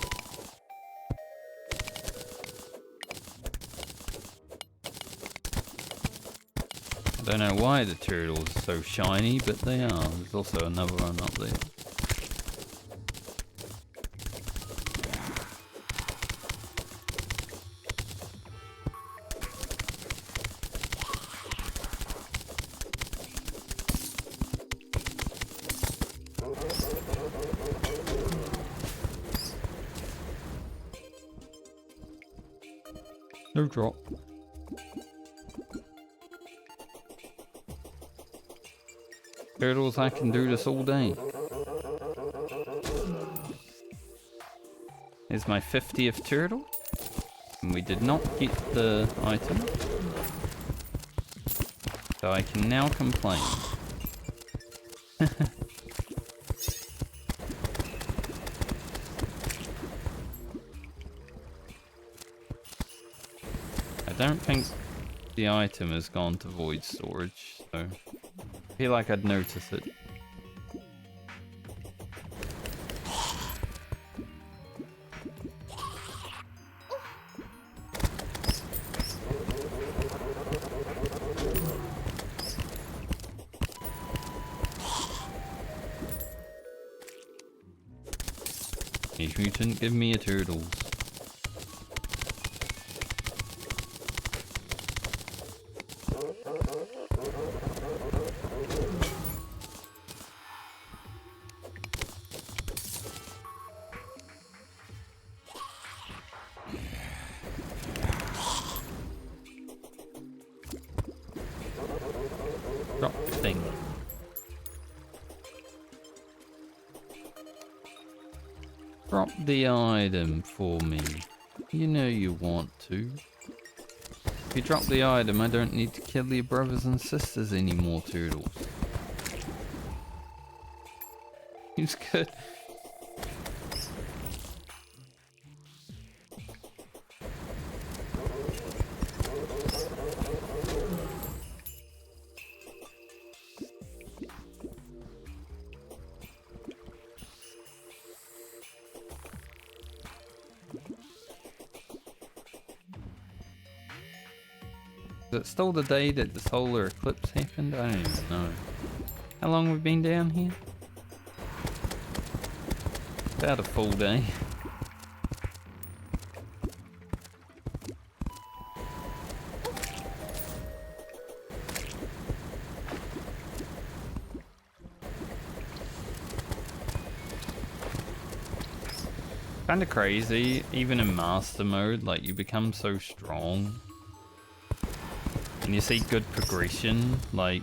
I don't know why the turtles are so shiny, but they are. There's also another one up there. No drop. Turtles, I can do this all day. Here's my 50th turtle. And we did not get the item. So I can now complain. I don't think the item has gone to void storage, so I feel like I'd notice it. If you didn't give me a turtles. Drop the thing. Drop the item for me. You know you want to. If you drop the item, I don't need to kill your brothers and sisters anymore, turtles. Seems good. Is it still the day that the solar eclipse happened? I don't even know. How long have we been down here? About a full day. Kinda crazy, even in master mode, like you become so strong. And you see good progression, like,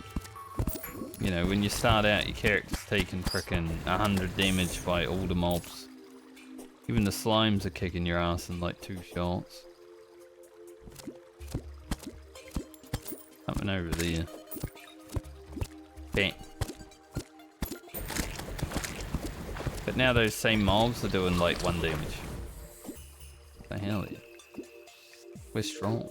you know, when you start out, your character's taking frickin' 100 damage by all the mobs. Even the slimes are kicking your ass in like 2 shots. Something over there. Bang. But now those same mobs are doing like 1 damage. What the hell, yeah. We're strong.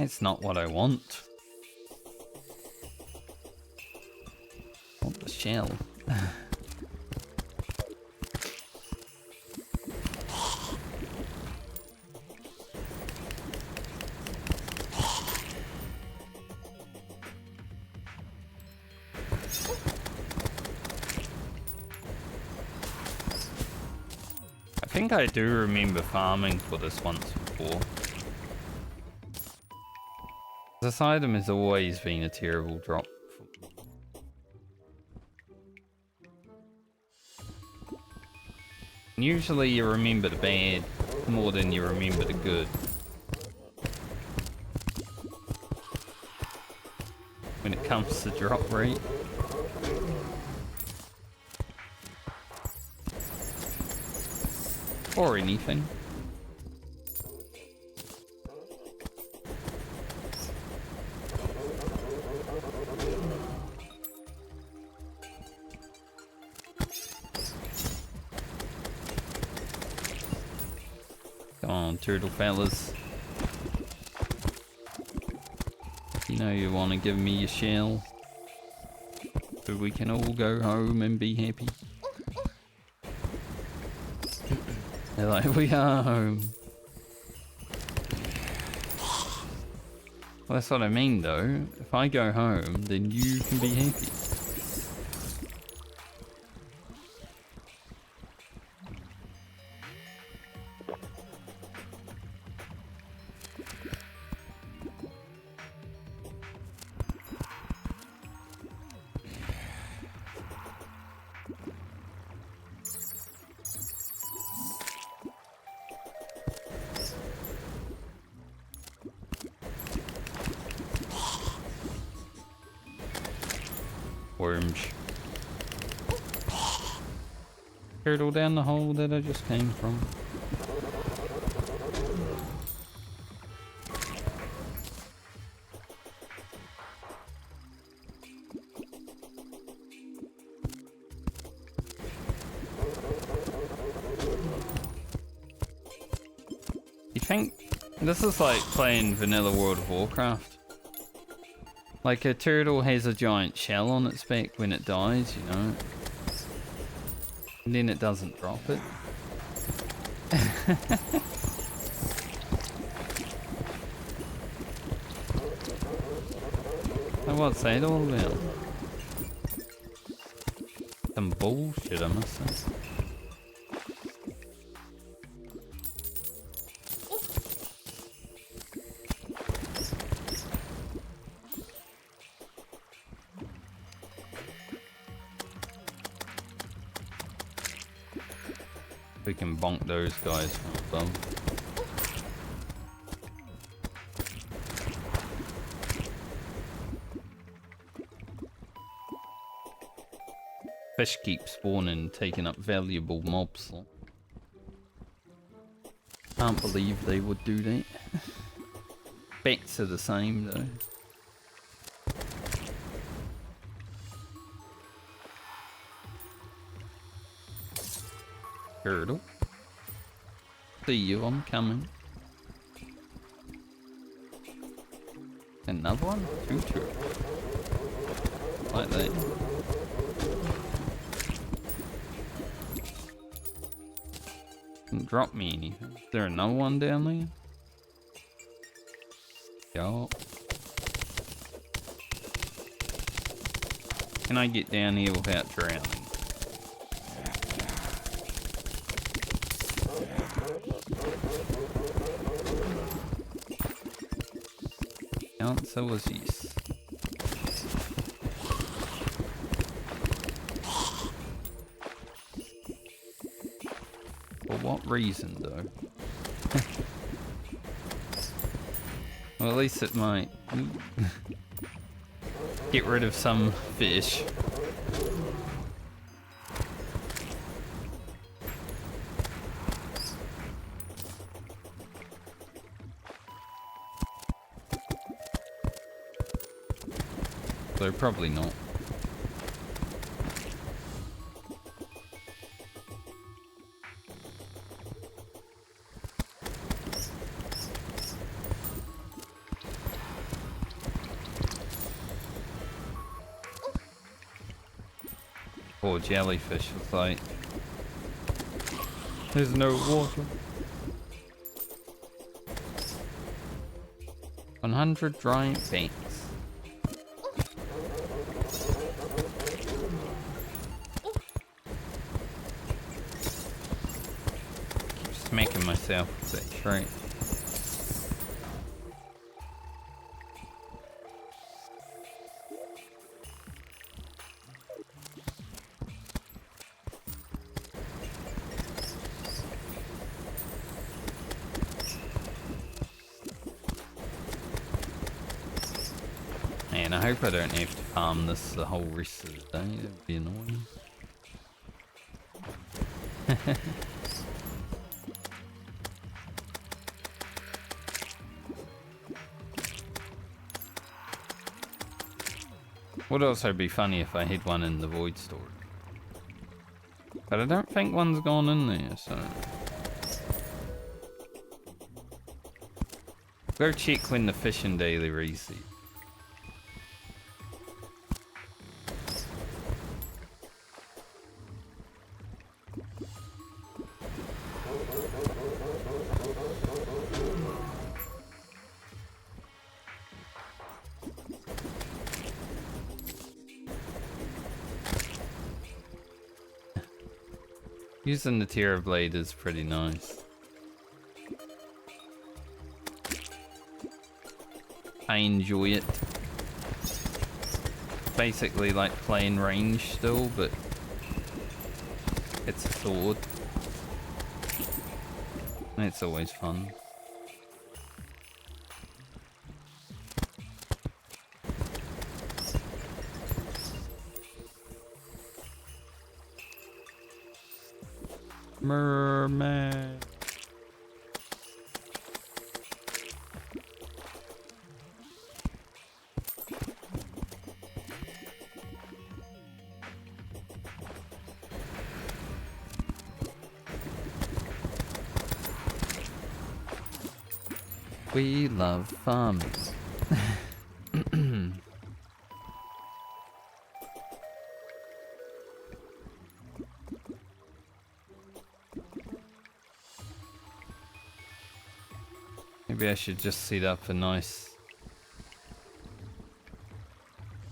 It's not what I want. I want the shell. I think I do remember farming for this once before. This item has always been a terrible drop. Usually you remember the bad more than you remember the good. when it comes to drop rate. Or anything. Come on, turtle fellas. You know you want to give me a shell. So we can all go home and be happy. They're like, we are home. Well, that's what I mean though. If I go home, then you can be happy. Worms. Turtle down the hole that I just came from. You think this is like playing vanilla World of Warcraft? Like a turtle has a giant shell on its back when it dies, you know? And then it doesn't drop it. So what's that all about? Some bullshit, I must say. We can bonk those guys from above. Fish keep spawning, taking up valuable mobs. Can't believe they would do that. Bats are the same though. Turtle. See you, I'm coming. Another one? 2 turtles. Like that. Didn't drop me anything. Is there another one down there? Yup. Can I get down here without drowning? Answer was yes. For what reason though? Well, at least it might get rid of some fish. So probably not. Poor jellyfish was like, there's no water. 100 giant banks. Smacking myself with that tray. Man, I hope I don't have to farm this the whole rest of the day. That'd be annoying. Would also be funny if I had one in the void storage. But I don't think one's gone in there, so... Go check when the fishing daily reset. Using the Terra blade is pretty nice. I enjoy it. Basically like playing range still, but it's a sword. And it's always fun. Merman. We love farming. Maybe I should just set up a nice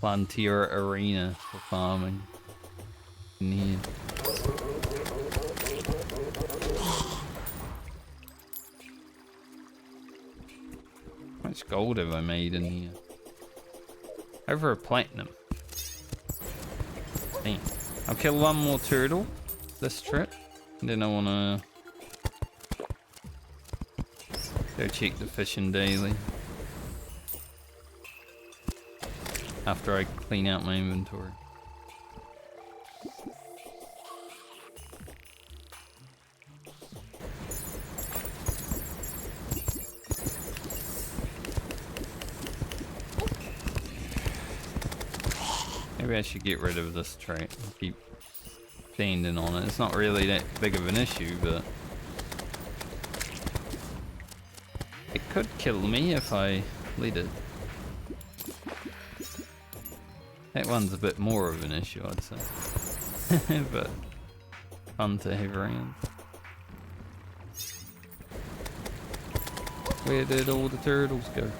Plantera arena for farming in here. How much gold have I made in here? Over a platinum. Damn. I'll kill one more turtle this trip, and then I wanna go check the fishing daily after I clean out my inventory. Maybe I should get rid of this trait and keep standing on it. It's not really that big of an issue, but it could kill me if I let it. That one's a bit more of an issue, I'd say. But fun to have around. Where did all the turtles go?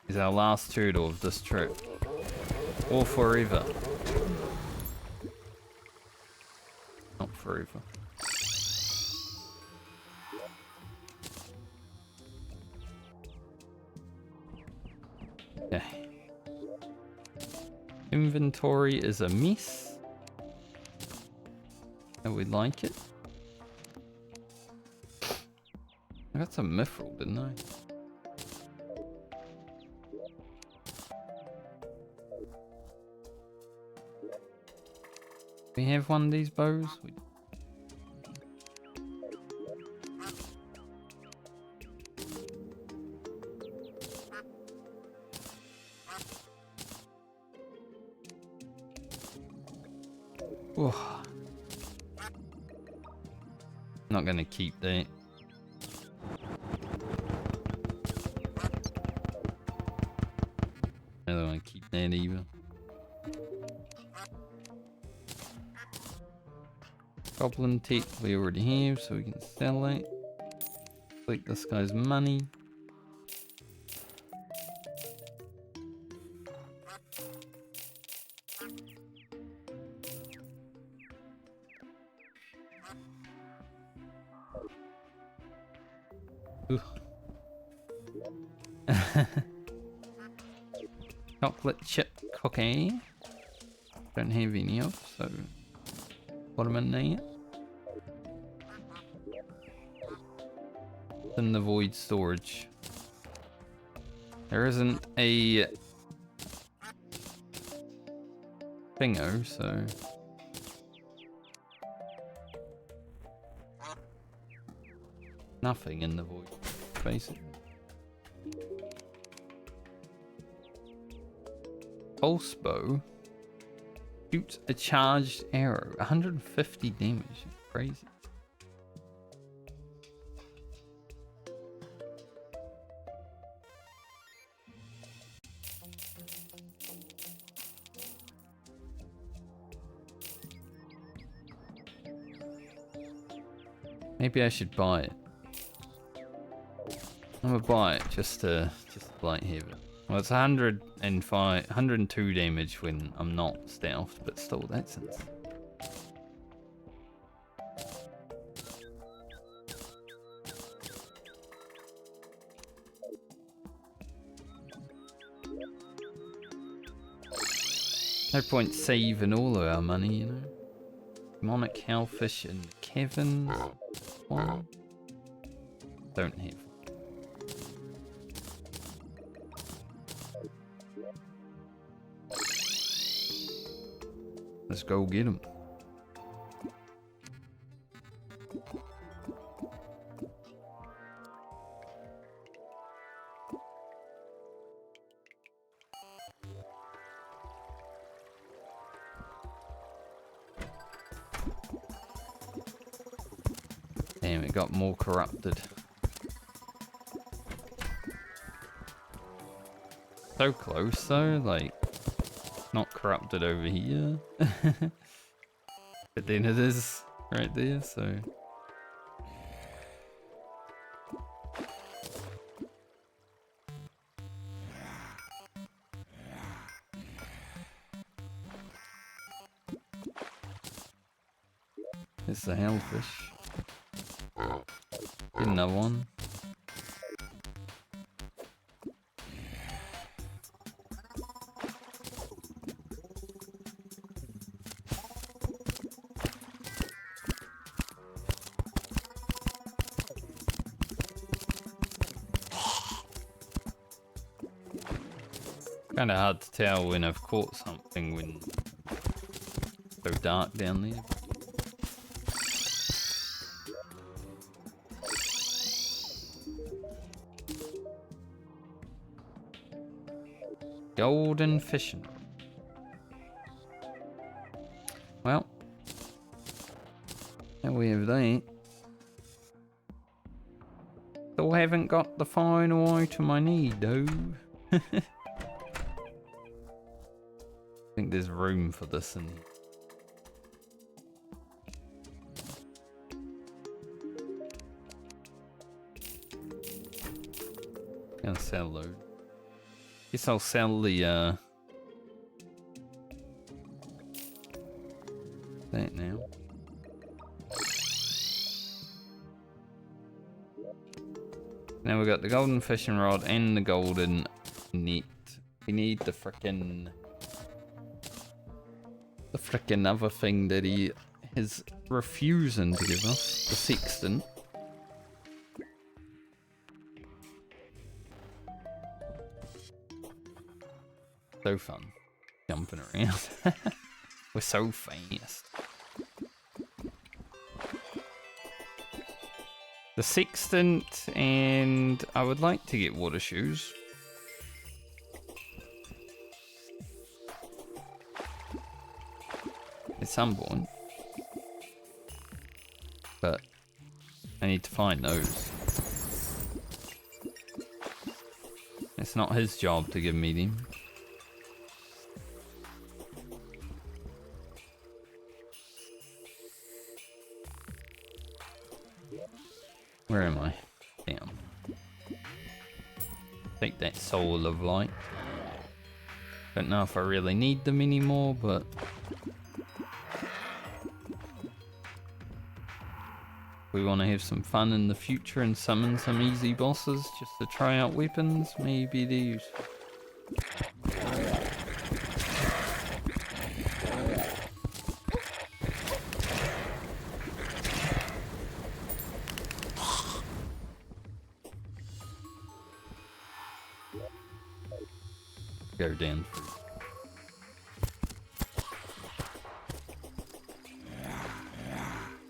Is our last turtle of this trip. Or forever. Not forever. Okay. Inventory is a mess. And we like it. I got some mithril, didn't I? We have one of these bows? Oh. Not gonna keep that. I don't want to keep that either. Goblin tech we already have, so we can sell that. Collect this guy's money. Chocolate chip cookie. Don't have any of, so put them in there. In the void storage. There isn't a thingo, so nothing in the void, basically. Pulse bow shoots a charged arrow, 150 damage. Crazy. Maybe I should buy it. I'm gonna buy it just to light have it. Well, it's 102 damage when I'm not stealthed, but still, that's insane. No point saving all of our money, you know. Demonic Hellfish and Kevin's one. Don't have. Let's go get him. Damn, it got more corrupted. So close though, like, not corrupted over here. But then it is right there, so. It's the hellfish. Get another one. Kind of hard to tell when I've caught something when it's so dark down there. Golden fishing. Well, now we have that. Still haven't got the final item I need though. I think there's room for this in here. Gonna sell those. Guess I'll sell the that now. Now we got the golden fishing rod and the golden net. We need the frickin' other thing that he is refusing to give us, the sextant. So fun jumping around. We're so fast. The sextant, and I would like to get water shoes. At some point. But I need to find those. It's not his job to give me them. Where am I? Damn. Take that soul of light. Don't know if I really need them anymore, but we want to have some fun in the future and summon some easy bosses just to try out weapons. Maybe they're useful. Go down.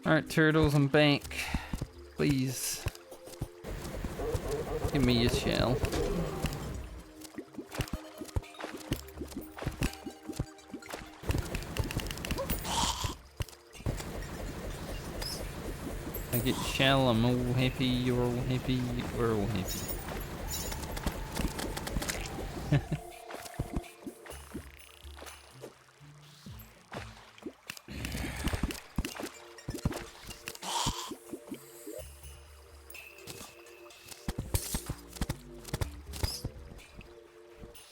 Alright, turtles, I'm back. Please. Give me your shell. I get shell, I'm all happy, you're all happy, we're all happy.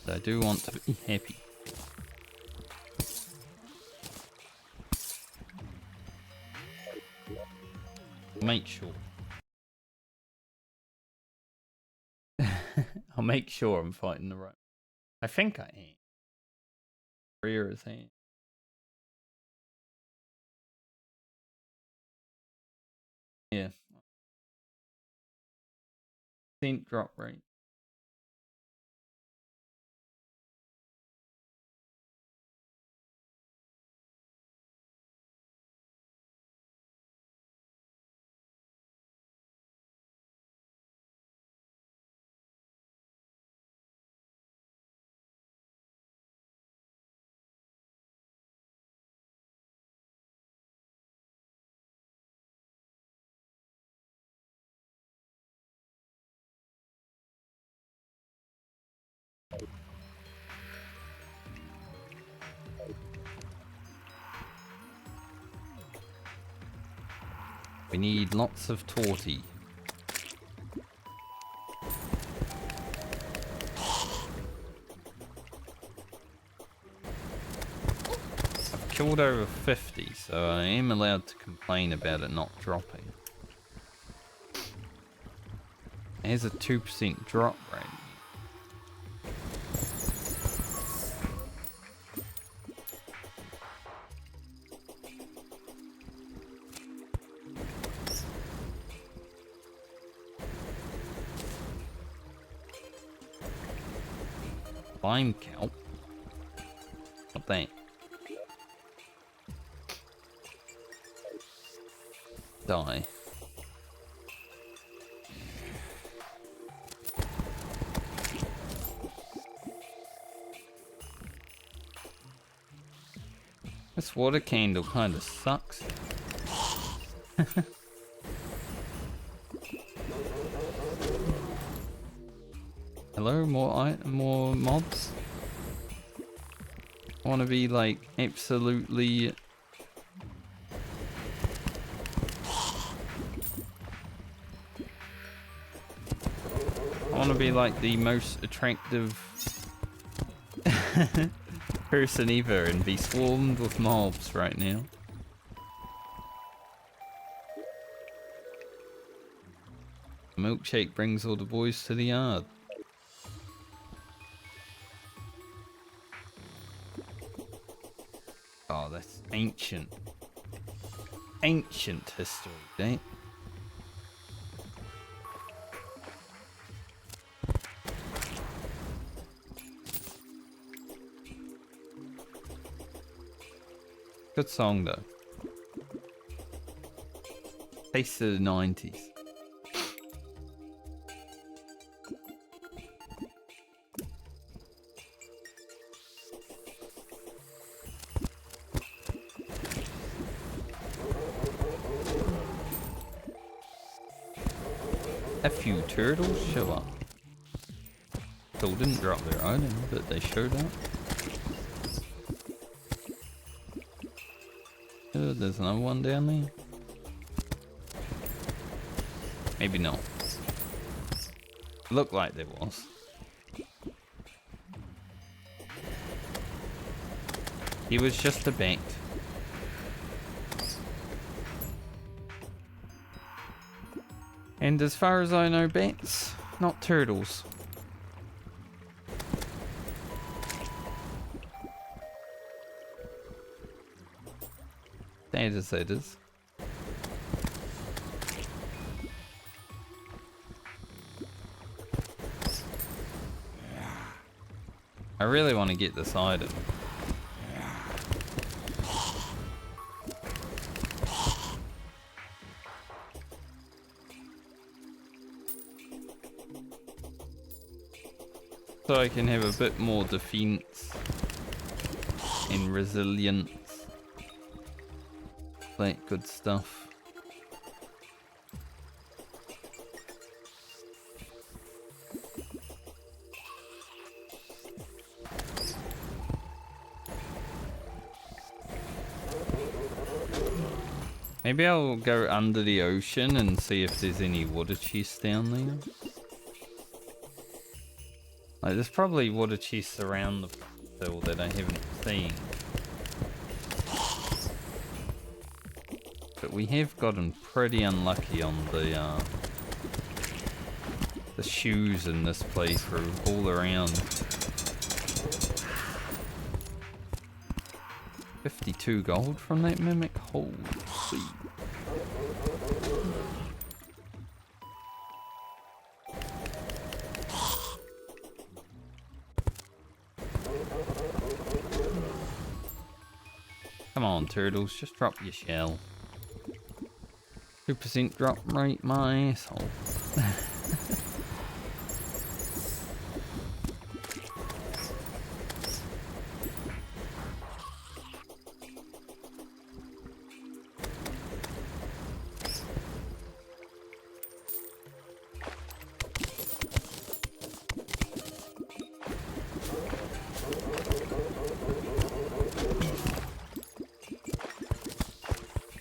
I do want to be happy. Make sure. I'll make sure I'm fighting the right. I think I am. Terraria is here. Yeah. Percent drop rate. We need lots of torty. I've killed over 50, so I am allowed to complain about it not dropping. There's a 2% drop rate. Lime kelp. What that? Die. This water candle kind of sucks. Hello, more mobs. I want to be like absolutely. I want to be like the most attractive person ever and be swarmed with mobs right now. Milkshake brings all the boys to the yard. Oh, that's ancient. Ancient history, eh? Good song though. Taste of the 90s. A few turtles show up. Still didn't drop their item, but they showed up. Oh, there's another one down there. Maybe not. Looked like there was. He was just a bait. And as far as I know, bats, not turtles. Sad as that is. I really want to get this item. So I can have a bit more defense and resilience. That good stuff. Maybe I'll go under the ocean and see if there's any water chests down there. Like, there's probably water chests around the hill that I haven't seen. But we have gotten pretty unlucky on the shoes in this playthrough all around. 52 gold from that mimic? Holy shit. Come on, turtles, just drop your shell. 2% drop rate, my asshole.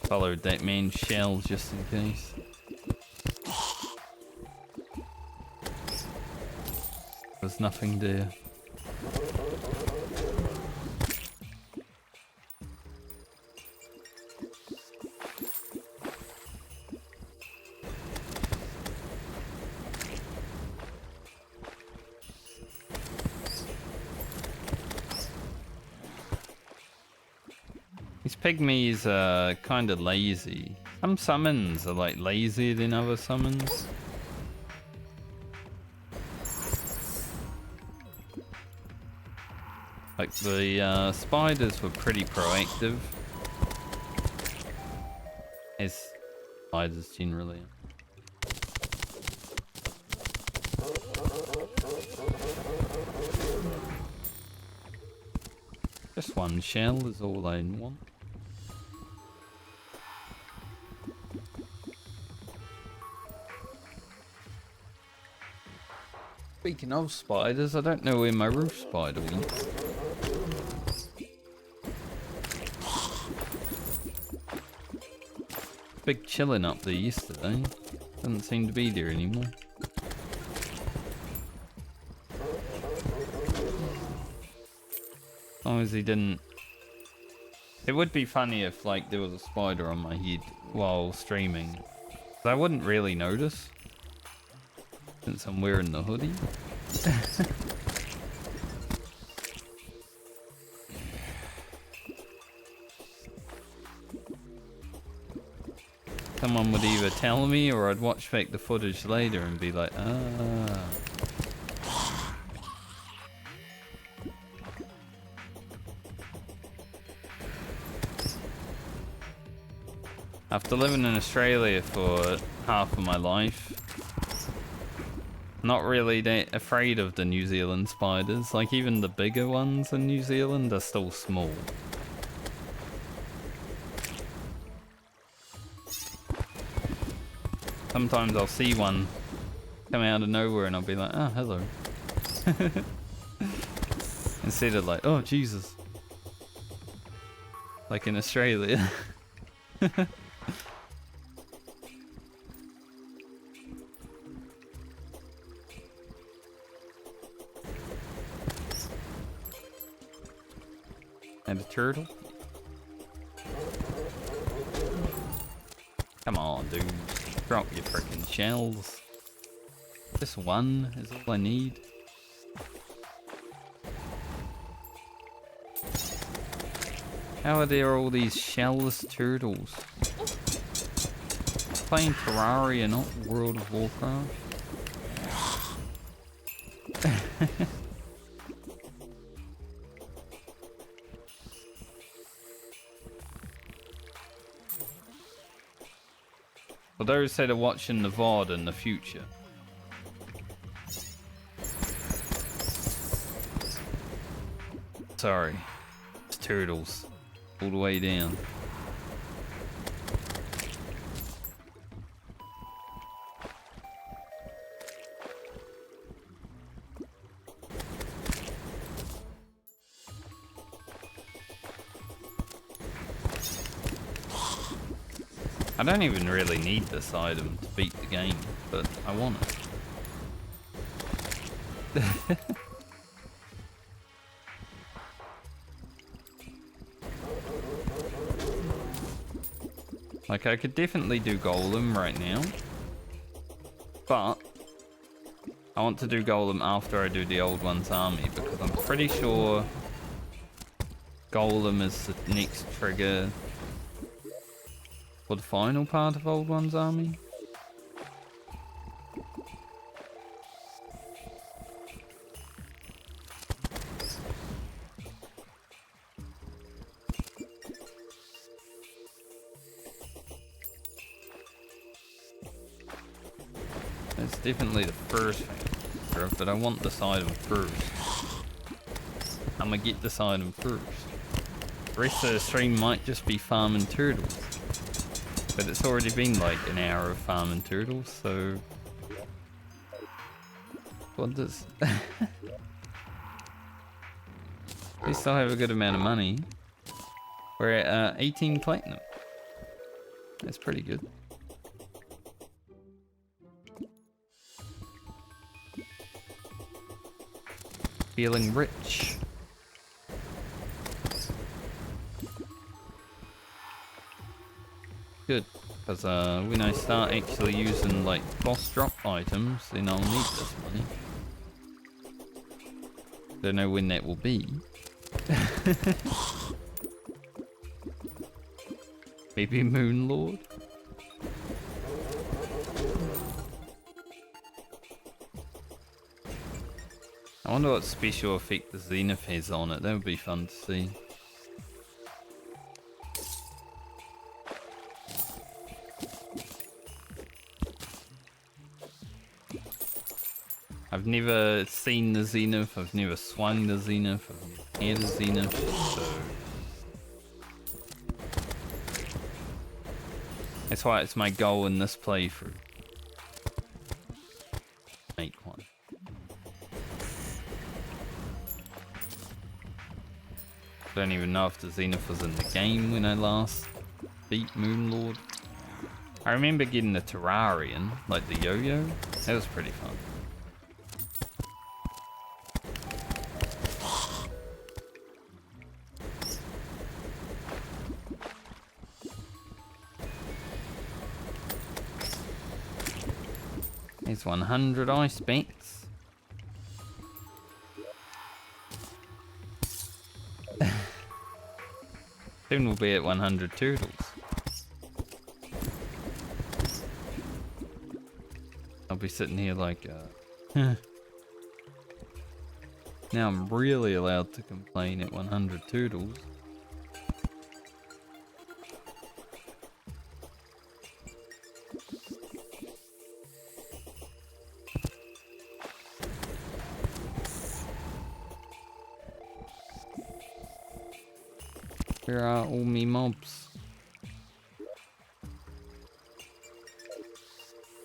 Followed that man's shell just in case. There's nothing there. These pygmies are kind of lazy. Some summons are like lazier than other summons. Like the spiders were pretty proactive. As spiders generally are. Just one shell is all I want. Speaking of spiders, I don't know where my roof spider went. Big chilling up there yesterday. Doesn't seem to be there anymore. As long as he didn't... It would be funny if like there was a spider on my head while streaming. I wouldn't really notice. Since I'm wearing the hoodie. Someone would either tell me or I'd watch back the footage later and be like, ah. After living in Australia for half of my life, not really that afraid of the New Zealand spiders. Like, even the bigger ones in New Zealand are still small. Sometimes I'll see one come out of nowhere and I'll be like, oh, hello. Instead of like, oh, Jesus. Like in Australia. And a turtle? Come on, dude. Drop your frickin' shells. Just one is all I need. How are there all these shellless turtles? Playing Terraria, not World of Warcraft. those that are watching the VOD in the future. Sorry. It's turtles. All the way down. I don't even really need this item to beat the game, but I want it. Like, I could definitely do Golem right now, but I want to do Golem after I do the Old One's army, because I'm pretty sure Golem is the next trigger for the final part of Old One's army. It's definitely the first thing, but I want this item first. I'm gonna get this item first. The rest of the stream might just be farming turtles. But it's already been like an hour of farming turtles, so... What does... We still have a good amount of money. We're at 18 platinum. That's pretty good. Feeling rich. Good, because when I start actually using like boss drop items, then I'll need this money. Don't know when that will be. Maybe Moon Lord? I wonder what special effect the Zenith has on it. That would be fun to see. I've never seen the Zenith, I've never swung the Zenith, I've never had a Zenith, so... That's why it's my goal in this playthrough. Make one. Don't even know if the Zenith was in the game when I last beat Moonlord. I remember getting the Terrarian, like the yo-yo. That was pretty fun. There's 100 ice banks. Soon we'll be at 100 turtles. I'll be sitting here like, now I'm really allowed to complain at 100 turtles. Where are all me mobs?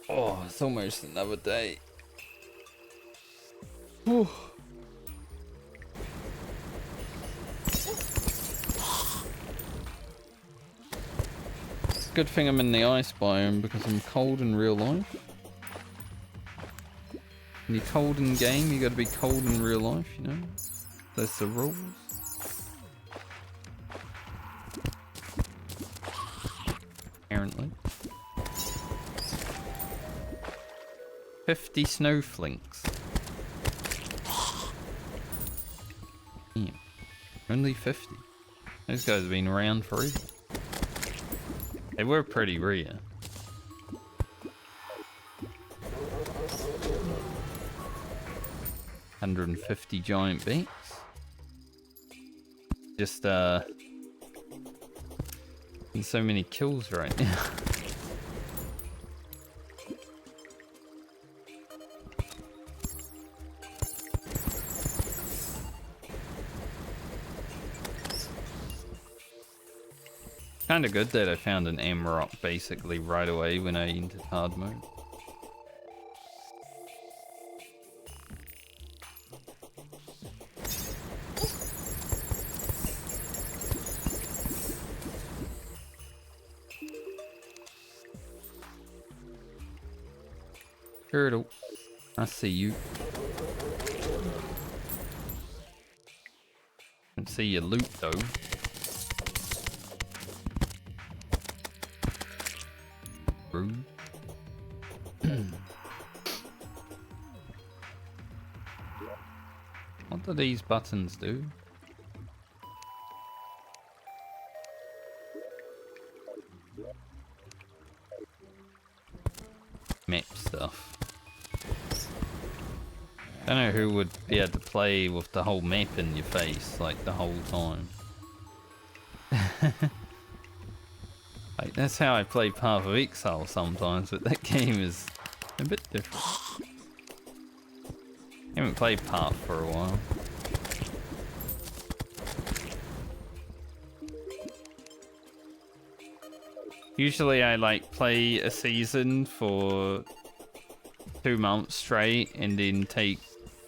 Oh, it's almost another day. Whew. Good thing I'm in the ice biome because I'm cold in real life. When you're cold in game, you gotta be cold in real life, you know? That's the rules. Apparently. 50 snowflakes. Damn. Only 50. Those guys have been around forever. They were pretty rare. $150 giant banks. Just in so many kills right now. Kinda good that I found an M rock basically right away when I entered hard mode. Turtle, I see you. Can see your loot though. Rude. What do these buttons do? Map stuff. I don't know who would be able to play with the whole map in your face like the whole time. Like, that's how I play Path of Exile sometimes, but that game is a bit different. I haven't played Path for a while. Usually I like play a season for 2 months straight and then take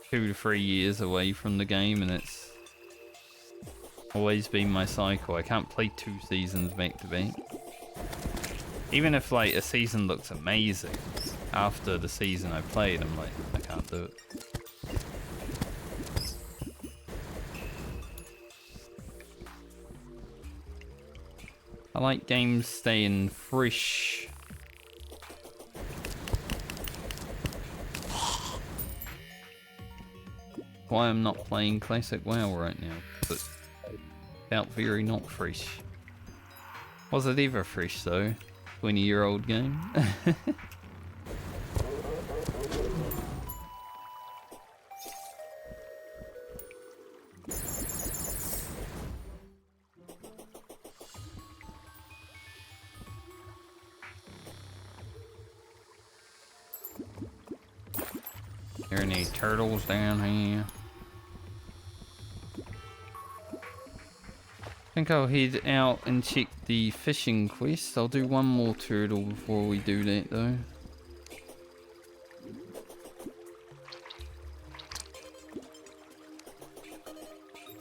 2 to 3 years away from the game, and it's always been my cycle. I can't play 2 seasons back to back. Even if like a season looks amazing, after the season I played, I'm like, I can't do it. I like games staying fresh. Why I'm not playing Classic WoW right now, but felt very not fresh. Was it ever fresh though? 20-year-old game? There are any turtles down here? I think I'll head out and check the fishing quest. I'll do one more turtle before we do that though.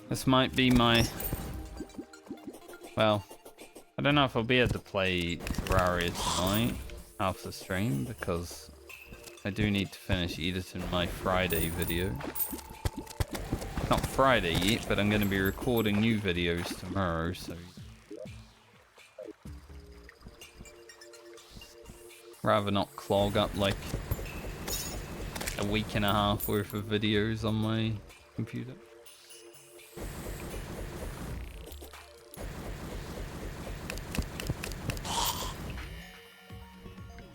This might be my... Well, I don't know if I'll be able to play Terraria tonight after stream because I do need to finish editing my Friday video. Not Friday yet, but I'm going to be recording new videos tomorrow, so... Rather not clog up like a week and a half worth of videos on my computer.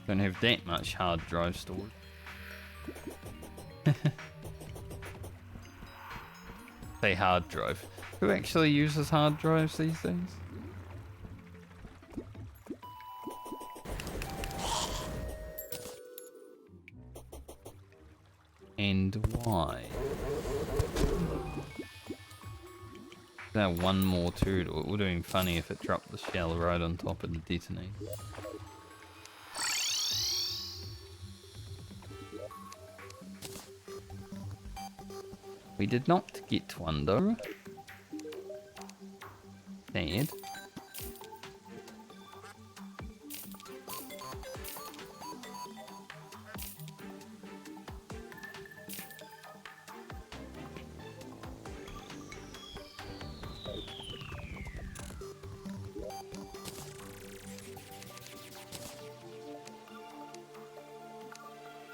Don't have that much hard drive storage. Say hard drive. Who actually uses hard drives these days? And why? Now one more turtle. It would have been funny if it dropped the shell right on top of the detonator. We did not get one though. Sad.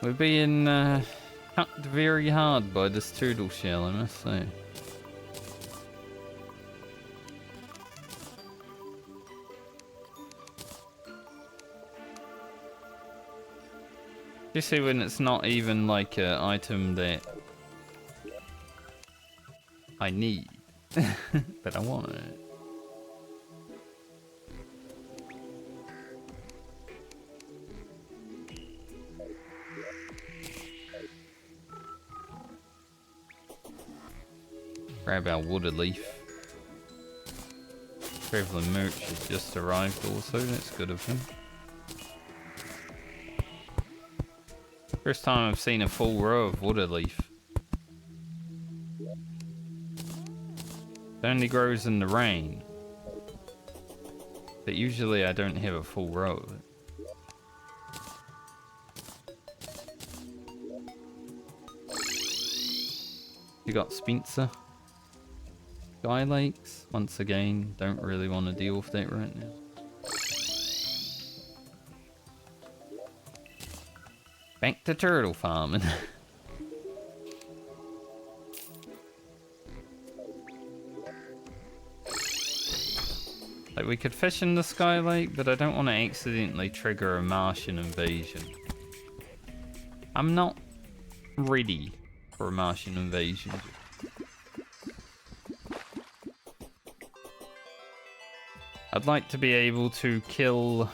We're being hacked very hard by this turtle shell, I must say. Especially when it's not even like an item that I need, but I want it. Grab our wooded leaf. Traveling Merch has just arrived also, that's good of him. First time I've seen a full row of water leaf. It only grows in the rain. But usually I don't have a full row of it. You got Spencer. Sky Lakes. Once again, don't really want to deal with that right now. Back to turtle farming. Like, we could fish in the Sky Lake, but I don't want to accidentally trigger a Martian invasion. I'm not ready for a Martian invasion. I'd like to be able to kill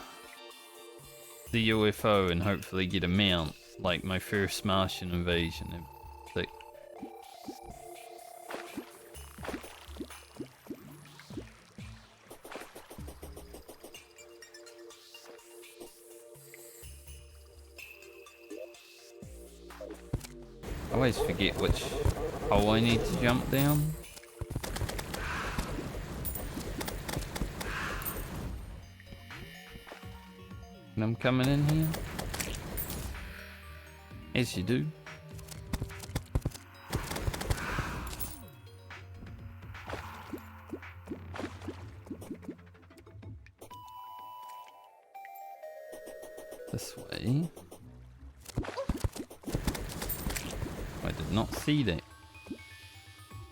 the UFO and hopefully get a mount, like my first Martian invasion. Like, I always forget which hole I need to jump down. And I'm coming in here. As you do. This way. I did not see that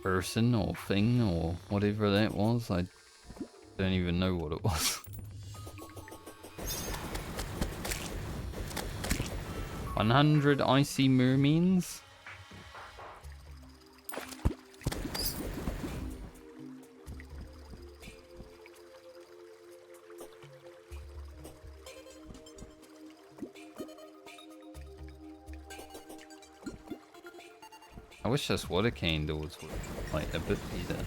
person or thing or whatever that was. I don't even know what it was. 100 icy mermaids. I wish this water candles were like a bit better.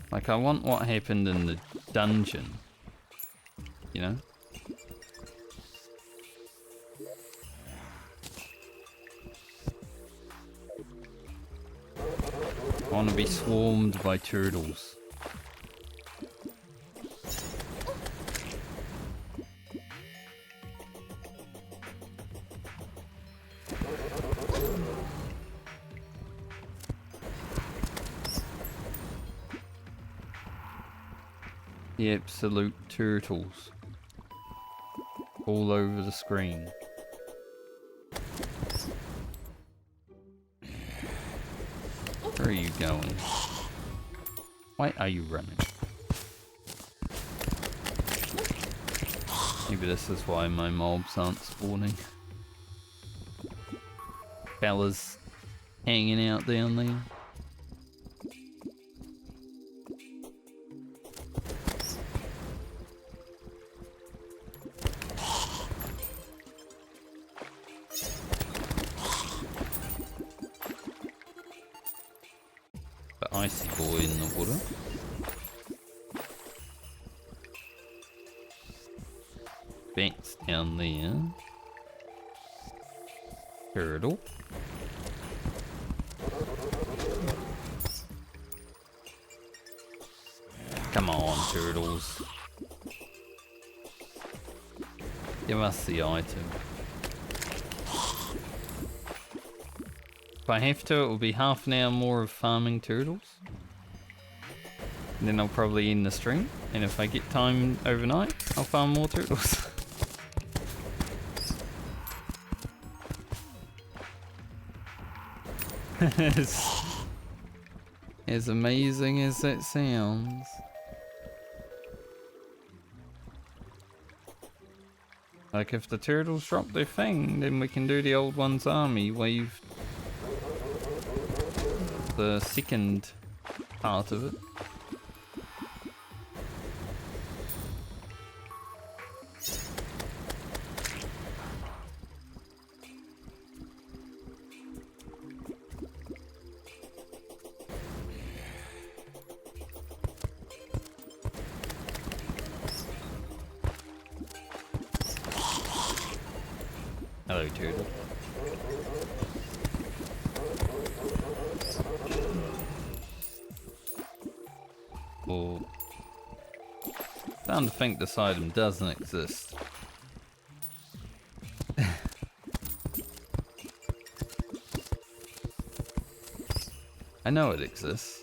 Like, I want what happened in the dungeon, you know? I want to be swarmed by turtles. The absolute turtles all over the screen. Where are you going? Why are you running? Maybe this is why my mobs aren't spawning. Fellas hanging out down there. Icy boy in the water. Bats down there. Turtle. Come on, turtles. Give us the item. If I have to, it will be half an hour more of farming turtles. And then I'll probably end the stream. And if I get time overnight, I'll farm more turtles. As amazing as that sounds. Like, if the turtles drop their thing, then we can do the old one's army wave. The second part of it. Hello, turtle. Oh. Starting to think this item doesn't exist. I know it exists,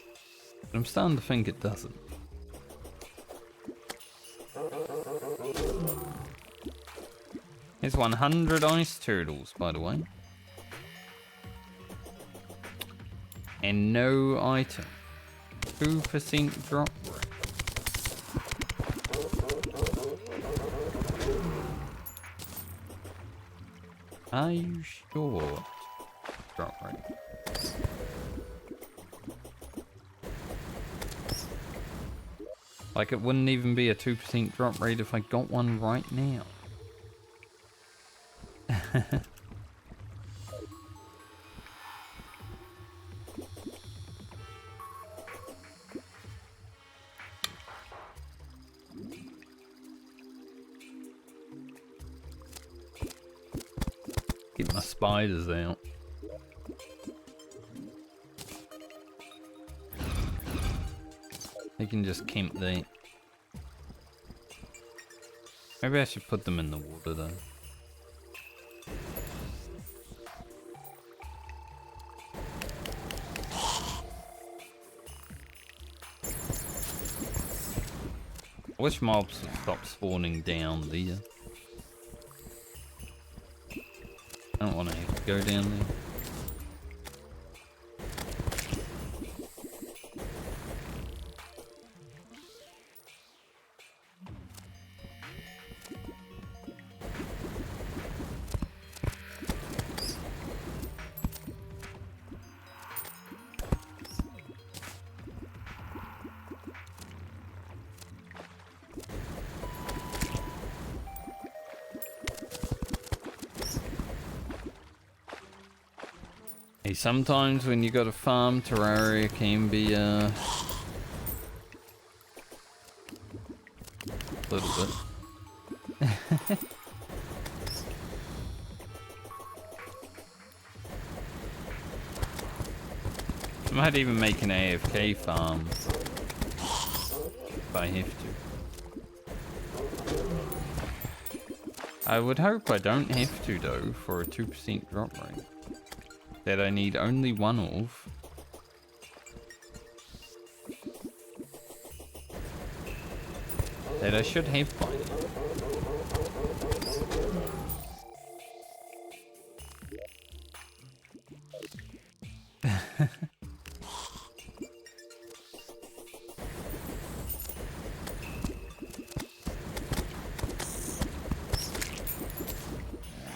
but I'm starting to think it doesn't. Here's 100 ice turtles, by the way. And no item. 2% drop rate. Are you sure? Drop rate. Like it wouldn't even be a 2% drop rate if I got one right now. Get my spiders out. They can just camp there. Maybe I should put them in the water though. I wish mobs would stop spawning down there. I don't want to have to go down there. Hey, sometimes when you go to farm, Terraria can be a little bit. I might even make an AFK farm if I have to. I would hope I don't have to though for a 2% drop rate. That I need only one of. That I should have by now.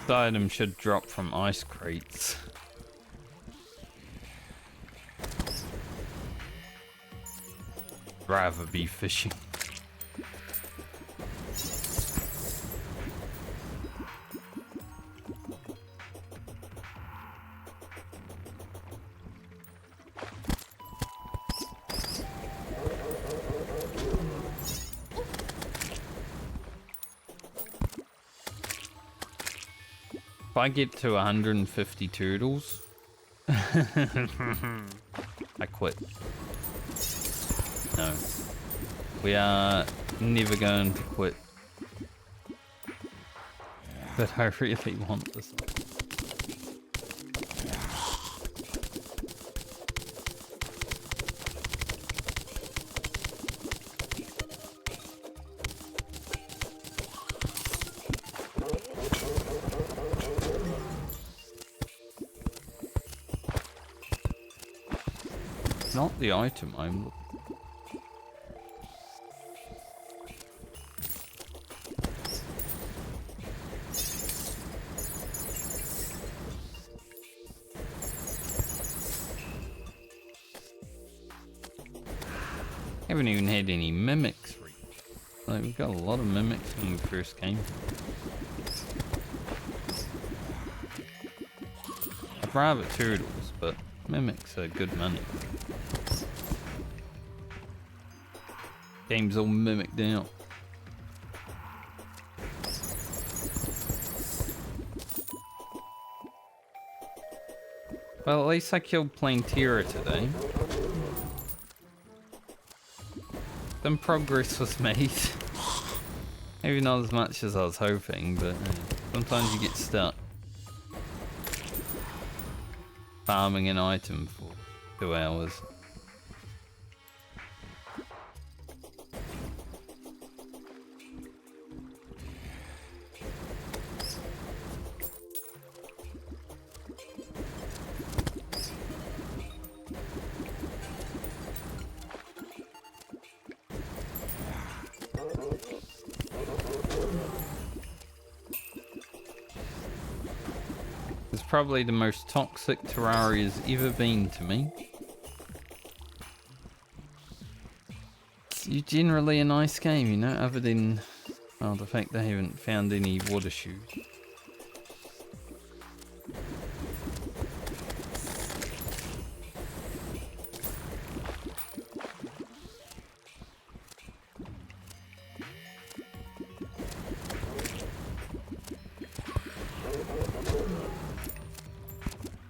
This item should drop from ice crates. Rather be fishing. If I get to 150 turtles, I quit. No. We are never going to quit. But I really want this one. It's not the item I'm looking. Haven't even had any mimics. Like, we've got a lot of mimics when we first came. I'd rather turtles, but mimics are good money. Game's all mimicked out. Well, at least I killed Plantera today. Some progress was made. Maybe not as much as I was hoping, but sometimes you get stuck. Farming an item for 2 hours. It's probably the most toxic Terraria's ever been to me. It's generally a nice game, you know, other than, well, the fact they haven't found any water shoes.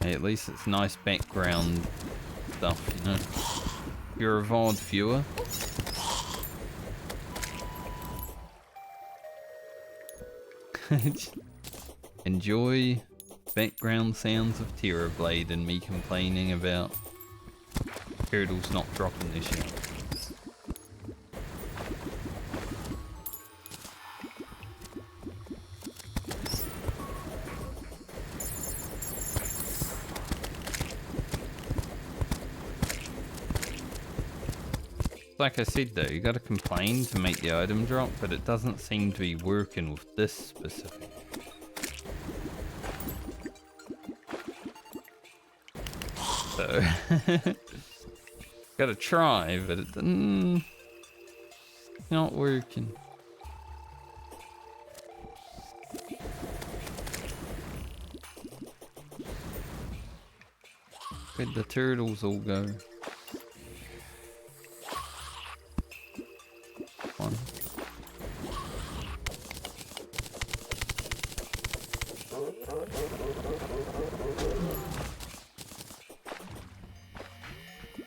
Hey, at least it's nice background stuff, you know. If you're a VOD viewer, enjoy background sounds of Terrorblade and me complaining about turtles not dropping their shit. Like I said though, you gotta complain to make the item drop, but it doesn't seem to be working with this specific. So, gotta try, but it's not working. Where'd the turtles all go? One.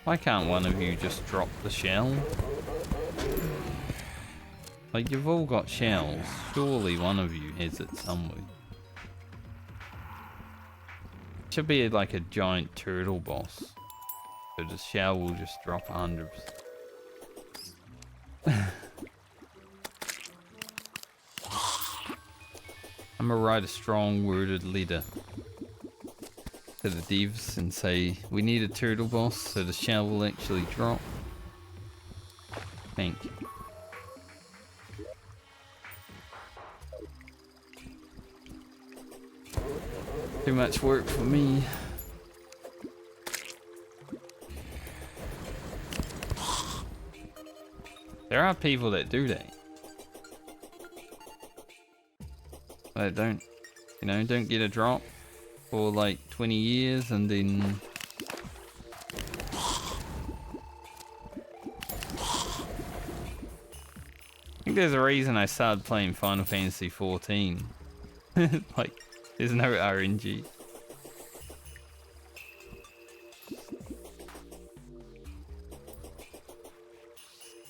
Why can't one of you just drop the shell? Like, you've all got shells. Surely one of you has it somewhere. Should be like a giant turtle boss. So the shell will just drop 100%. I'm gonna write a strong worded letter to the devs and say we need a turtle boss so the shell will actually drop. Thank you. Too much work for me. There are people that do that. That don't, you know, don't get a drop for like 20 years and then I think there's a reason I started playing Final Fantasy 14. Like, there's no RNG.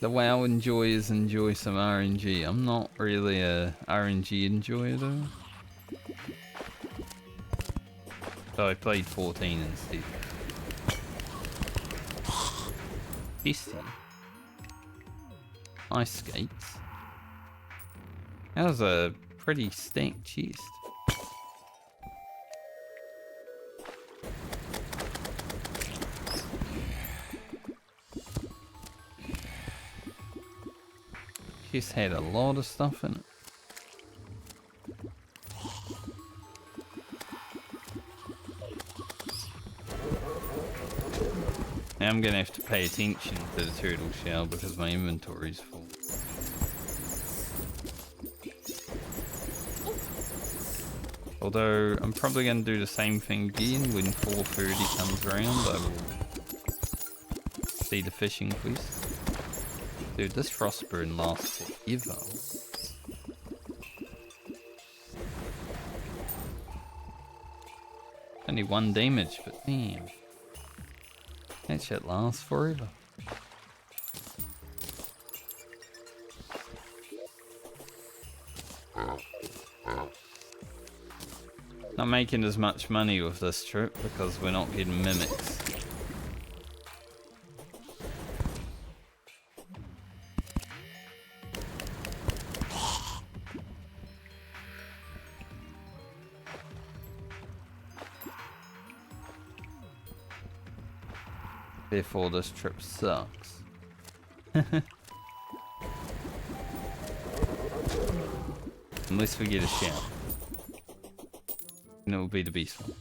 The WoW enjoyers enjoy some RNG. I'm not really a RNG enjoyer though. So I played 14 instead. Tasty. Ice skates. That was a pretty stacked chest. Chest had a lot of stuff in it. Now I'm gonna have to pay attention to the turtle shell because my inventory's full. Although I'm probably gonna do the same thing again when 4:30 comes around. I will see the fishing quest. Dude, this Frostburn lasts forever. Only 1 damage, but damn. That shit lasts forever. Not making as much money with this trip because we're not getting mimics. Therefore this trip sucks. Unless we get a shout. And it will be the beast one.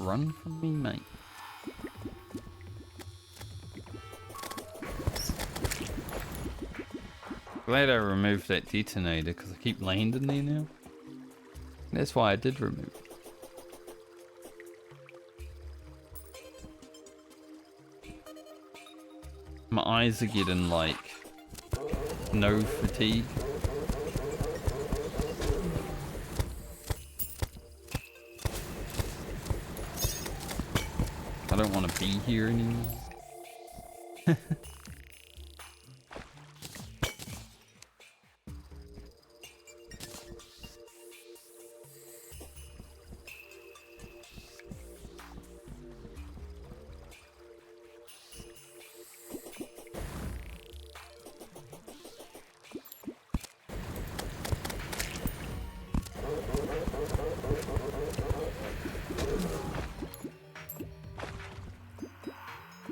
Run from me, mate. Glad I removed that detonator because I keep landing there now. That's why I did remove it. My eyes are getting like no fatigue. I don't want to be here anymore.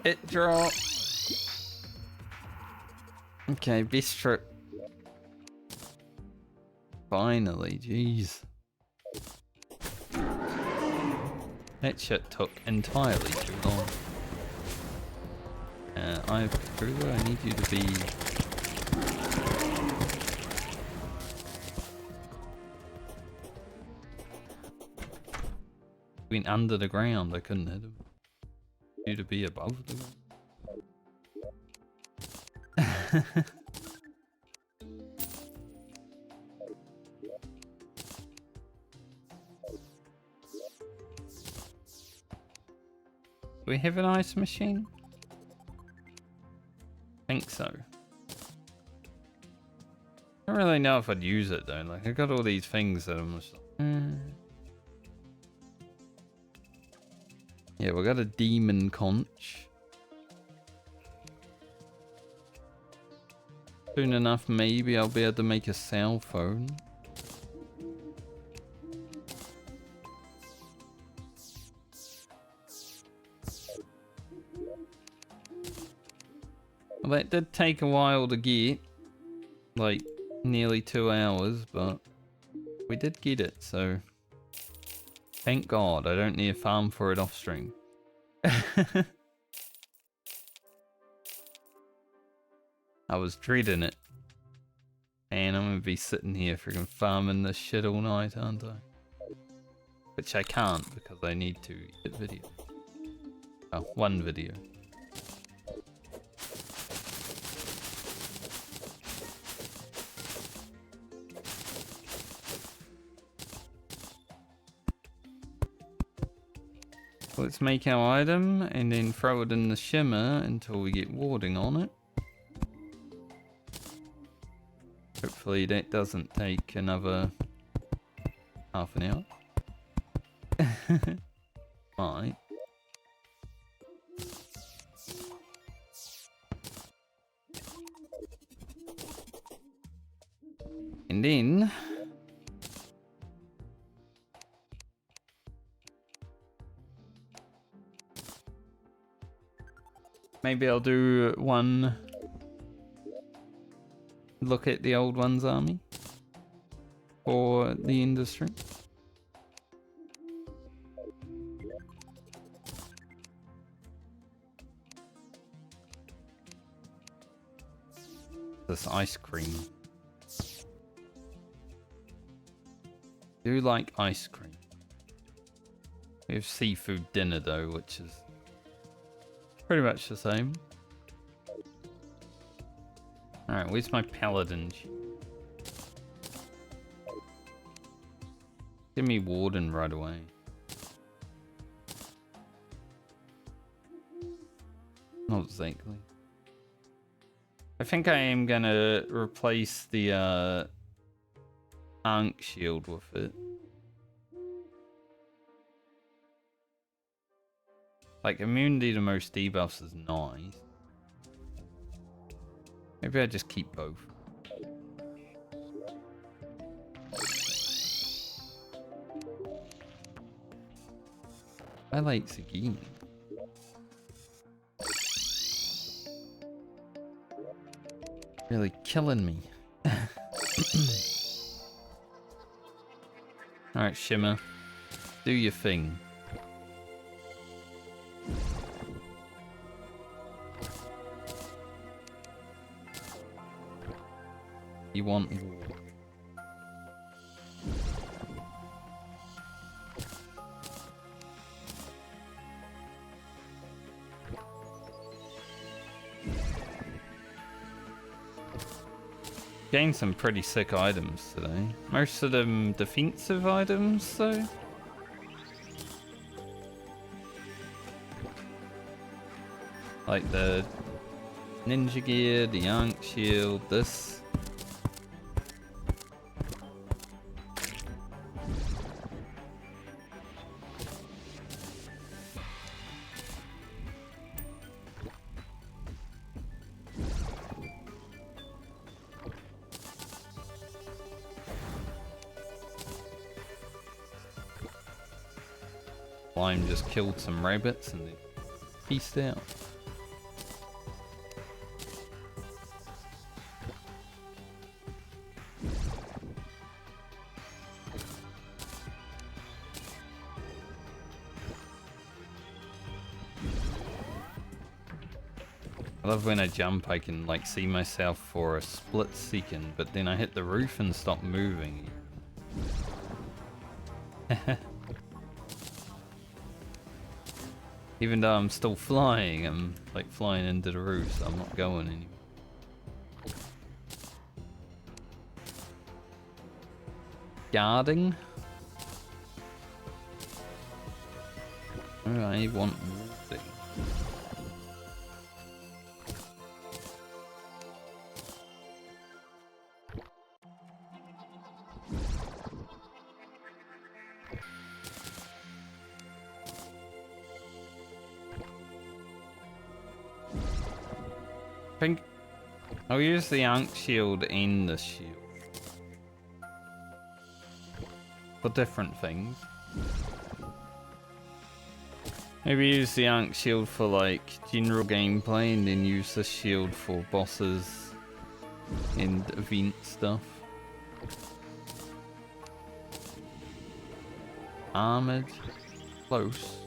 It dropped. Okay, best trip. Finally, jeez. That shit took entirely too long. I need you to be... Went under the ground, I couldn't hit him. You to be above the ground. Do we have an ice machine? I think so. I don't really know if I'd use it though. Like I got all these things that I'm just like, Yeah, we got a demon conch. Soon enough, maybe I'll be able to make a cell phone. Well, that did take a while to get. Like, nearly 2 hours, but we did get it, so... Thank God, I don't need a farm for it off stream. I was dreading it. And I'm gonna be sitting here freaking farming this shit all night, aren't I? Which I can't because I need to edit video. Oh, 1 video. Let's make our item and then throw it in the shimmer until we get warding on it. Hopefully that doesn't take another half an hour. Might. And then... maybe I'll do 1 look at the old one's army for the industry. This ice cream. I do like ice cream. We have seafood dinner though, which is pretty much the same. Alright, where's my paladin? Give me Warden right away. Not exactly. I think I am gonna replace the Ankh shield with it. Like, immunity to most debuffs is nice. Maybe I just keep both. I like Sagini. Really killing me. Alright, Shimmer. Do your thing. You want war. Gained some pretty sick items today. Most of them defensive items, though. Like the ninja gear, the Ankh shield, this. Slime just killed some rabbits and they pieced out. I love when I jump, I can like see myself for a split second, but then I hit the roof and stop moving. Even though I'm still flying, I'm like flying into the roof, so I'm not going anymore. Guarding? Oh, I want warding. I think I'll use the Ankh shield and the shield for different things. Maybe use the Ankh shield for like general gameplay and then use the shield for bosses and event stuff. Armored, close.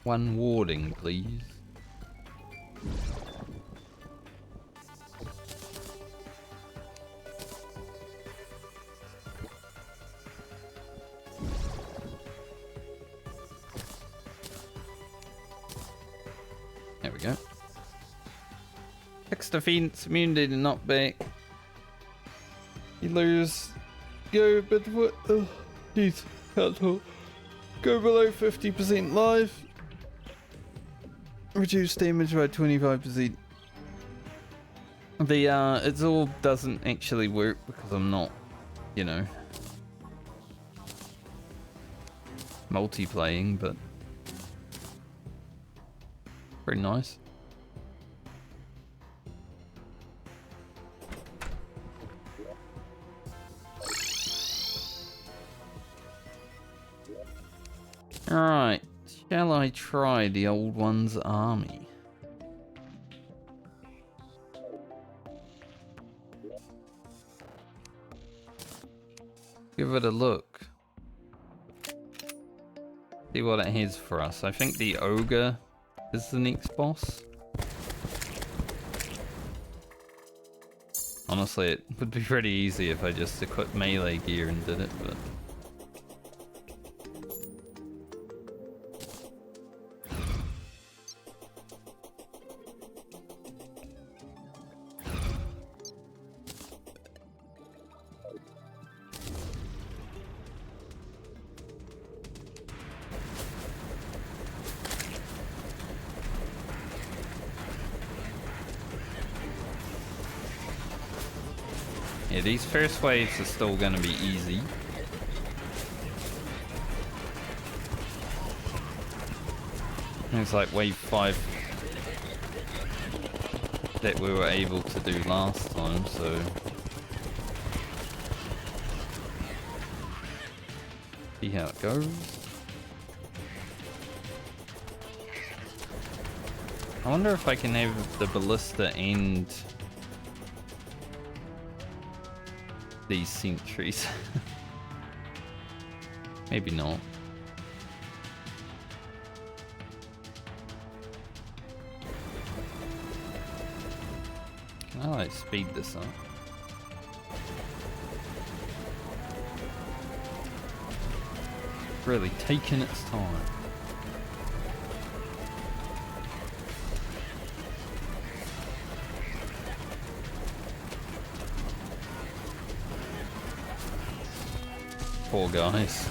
One warding, please. There we go. 6 defense, immunity to knockback. You lose. Go, but what? Oh, jeez, can't talk. Go below 50% life. Reduce damage by 25%. The it all doesn't actually work because I'm not, you know, multiplaying, but pretty nice. Alright, shall I try the old one's army? Give it a look. See what it has for us. I think the ogre is the next boss. Honestly, it would be pretty easy if I just equipped melee gear and did it, but... Yeah, these first waves are still going to be easy. It's like wave 5 that we were able to do last time, so... See how it goes. I wonder if I can have the ballista and these sentries. Maybe not. Can I like speed this up? Really taking its time. Poor guys.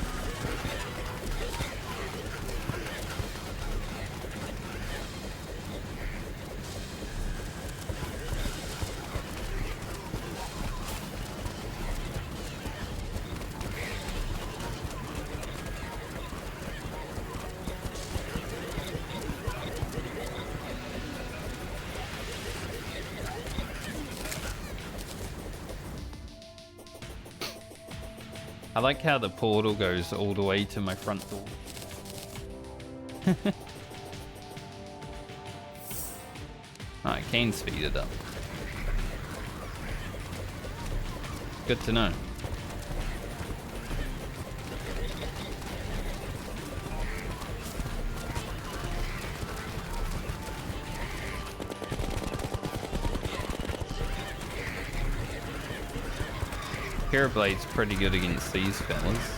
I like how the portal goes all the way to my front door. I can speed it up. Good to know. Blade's pretty good against these fellas.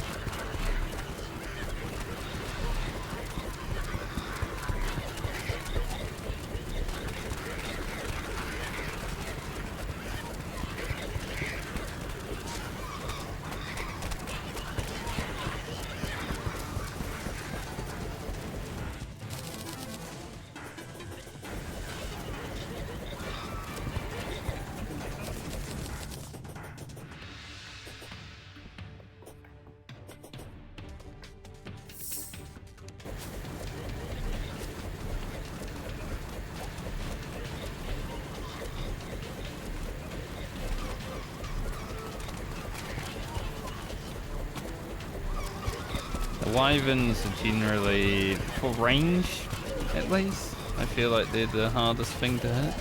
Wyverns are generally, for range at least, I feel like they're the hardest thing to hit.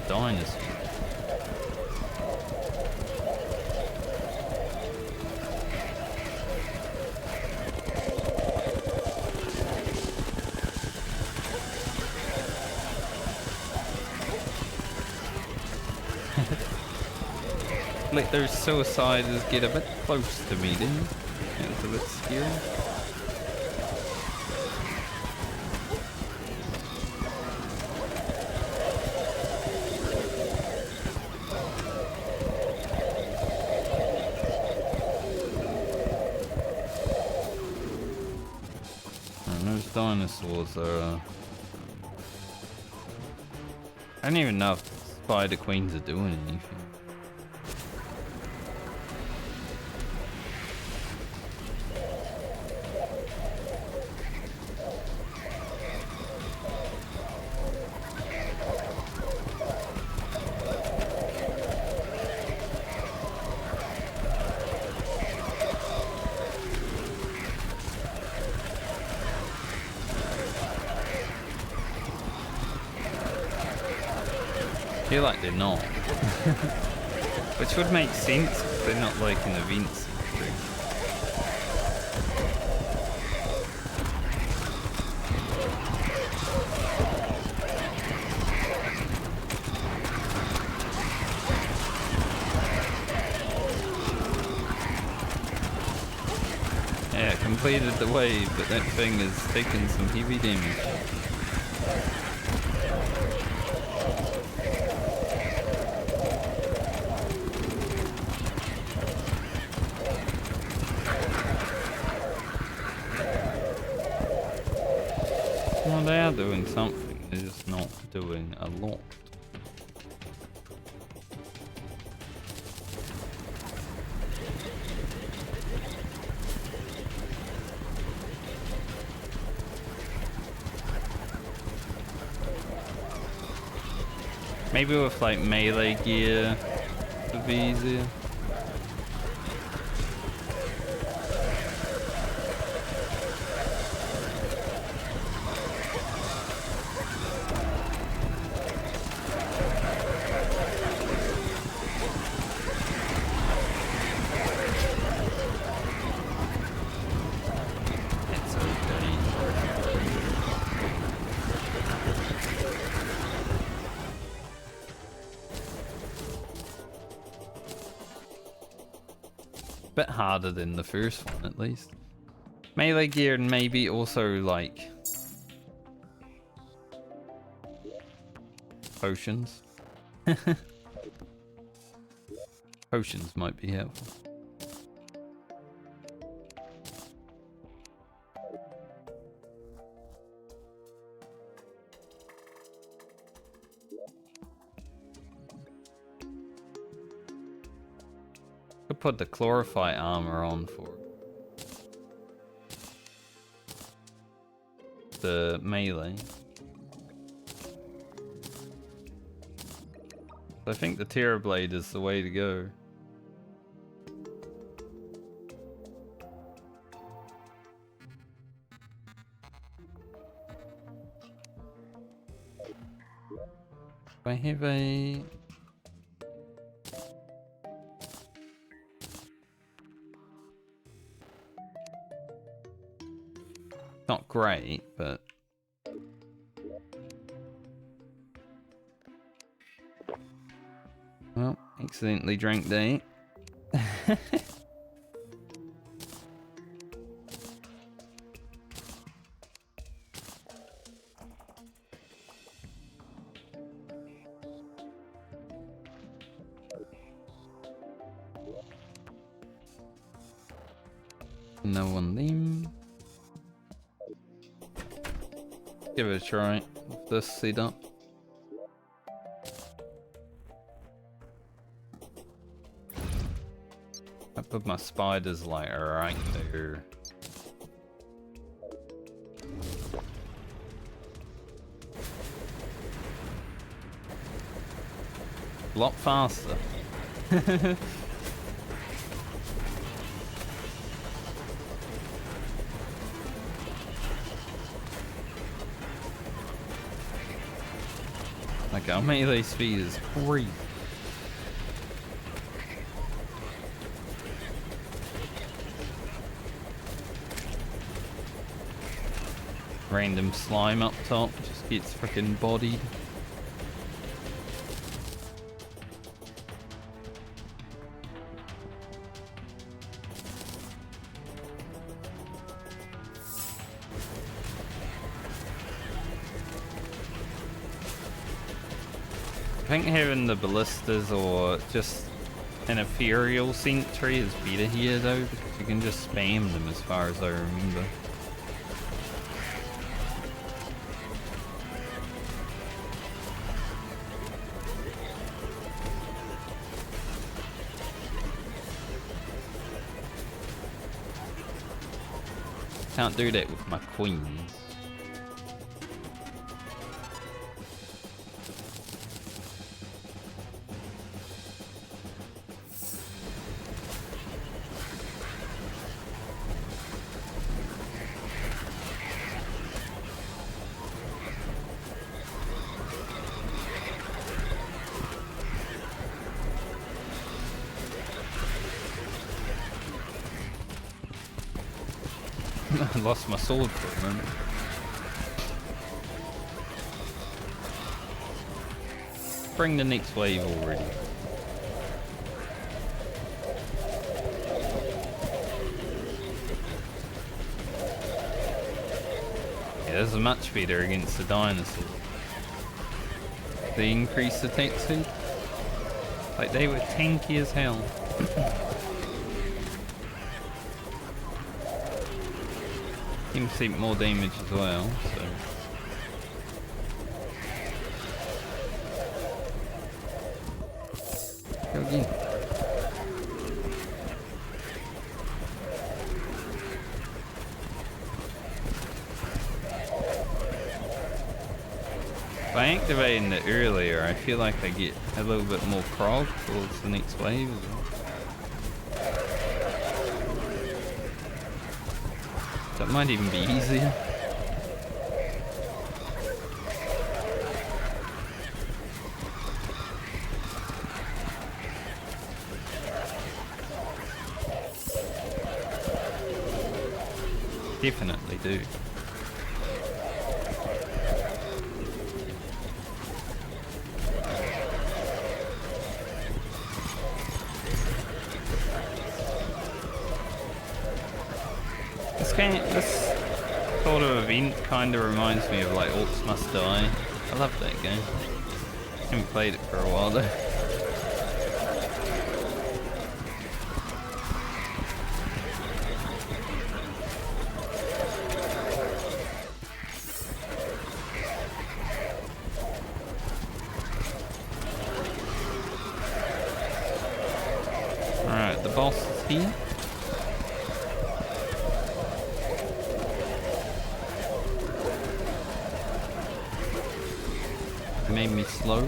Dinosaur. Let those suiciders get a bit close to me then. It's a bit scary. And those dinosaurs are... I don't even know if Spider Queens are doing anything. I feel like they're not. Which would make sense if they're not like an event thing. cleared the way, but that thing is taking some heavy damage. Well, they are doing something, they're just not doing a lot. Maybe with like melee gear, it would be easier. Bit harder than the first one, at least. Melee gear and maybe also like potions. Potions might be helpful. Could put the chlorophyte armor on for the melee. I think the Terra Blade is the way to go. I have a... Not great, but... Well, accidentally drank the... No one them. Give it a try with this setup. I put my spiders like right there. A lot faster. Like our melee speed is crazy. Random slime up top just gets freaking bodied. I think having the ballistas or just an ethereal sentry is better here though, because you can just spam them as far as I remember. Can't do that with my queens. I lost my sword for a moment. Bring the next wave already. is much better against the dinosaurs. They increase the attack speed. Like, they were tanky as hell. Seems to take more damage as well, so... Go again. By activating it earlier, I feel like I get a little bit more prog towards the next wave as well. That might even be easier. Definitely do. This sort of event kind of reminds me of like Orcs Must Die. I love that game. Haven't played it for a while though. Alright, the boss is here. Made me slow.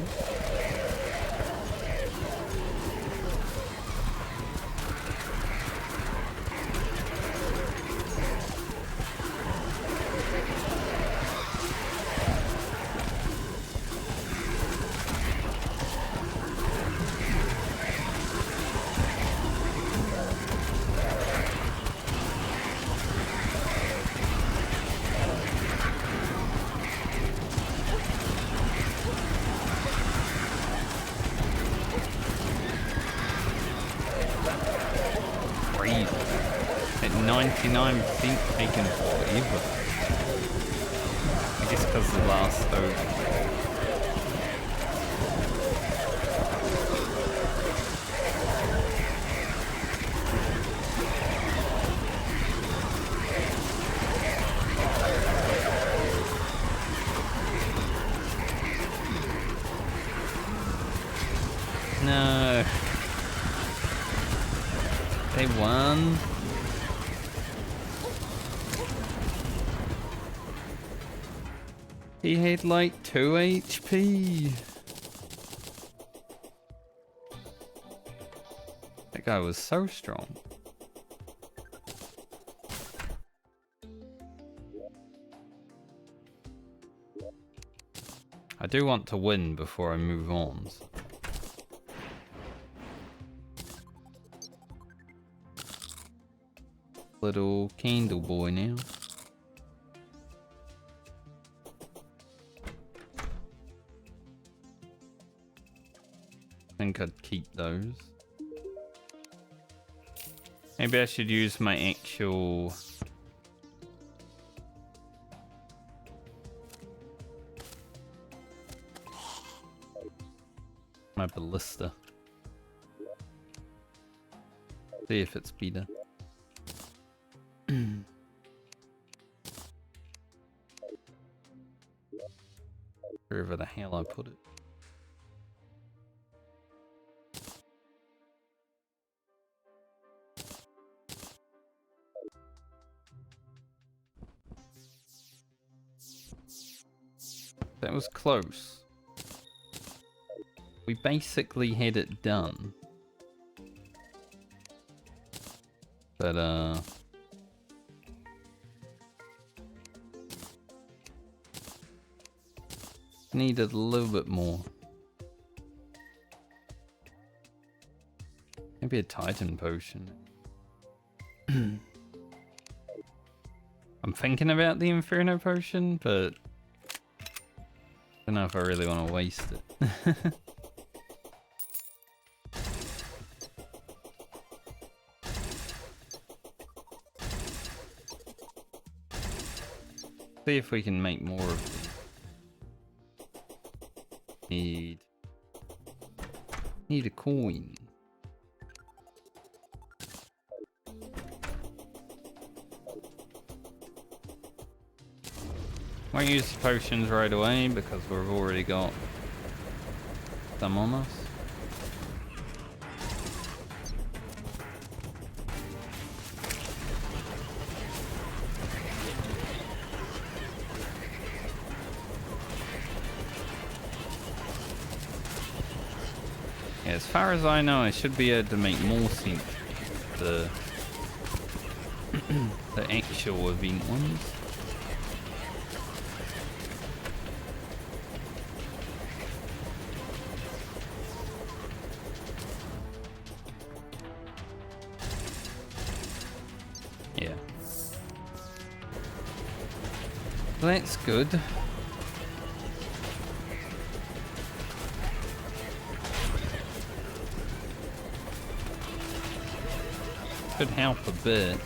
At 99% taken forever. I guess because the last stove. No. They won. He had like 2 HP. That guy was so strong. I do want to win before I move on. So. Little candle boy now. I think I'd keep those. Maybe I should use my actual... my ballista. See if it's better. Wherever the hell I put it. That was close. We basically had it done. But needed a little bit more. Maybe a Titan potion. I'm thinking about the Inferno potion, but I don't know if I really want to waste it. See if we can make more of these. Need a coin. Won't use the potions right away because we've already got them on us. Yeah, as far as I know, I should be able to make more sync the the actual event ones. Yeah. That's good. Could help a bit.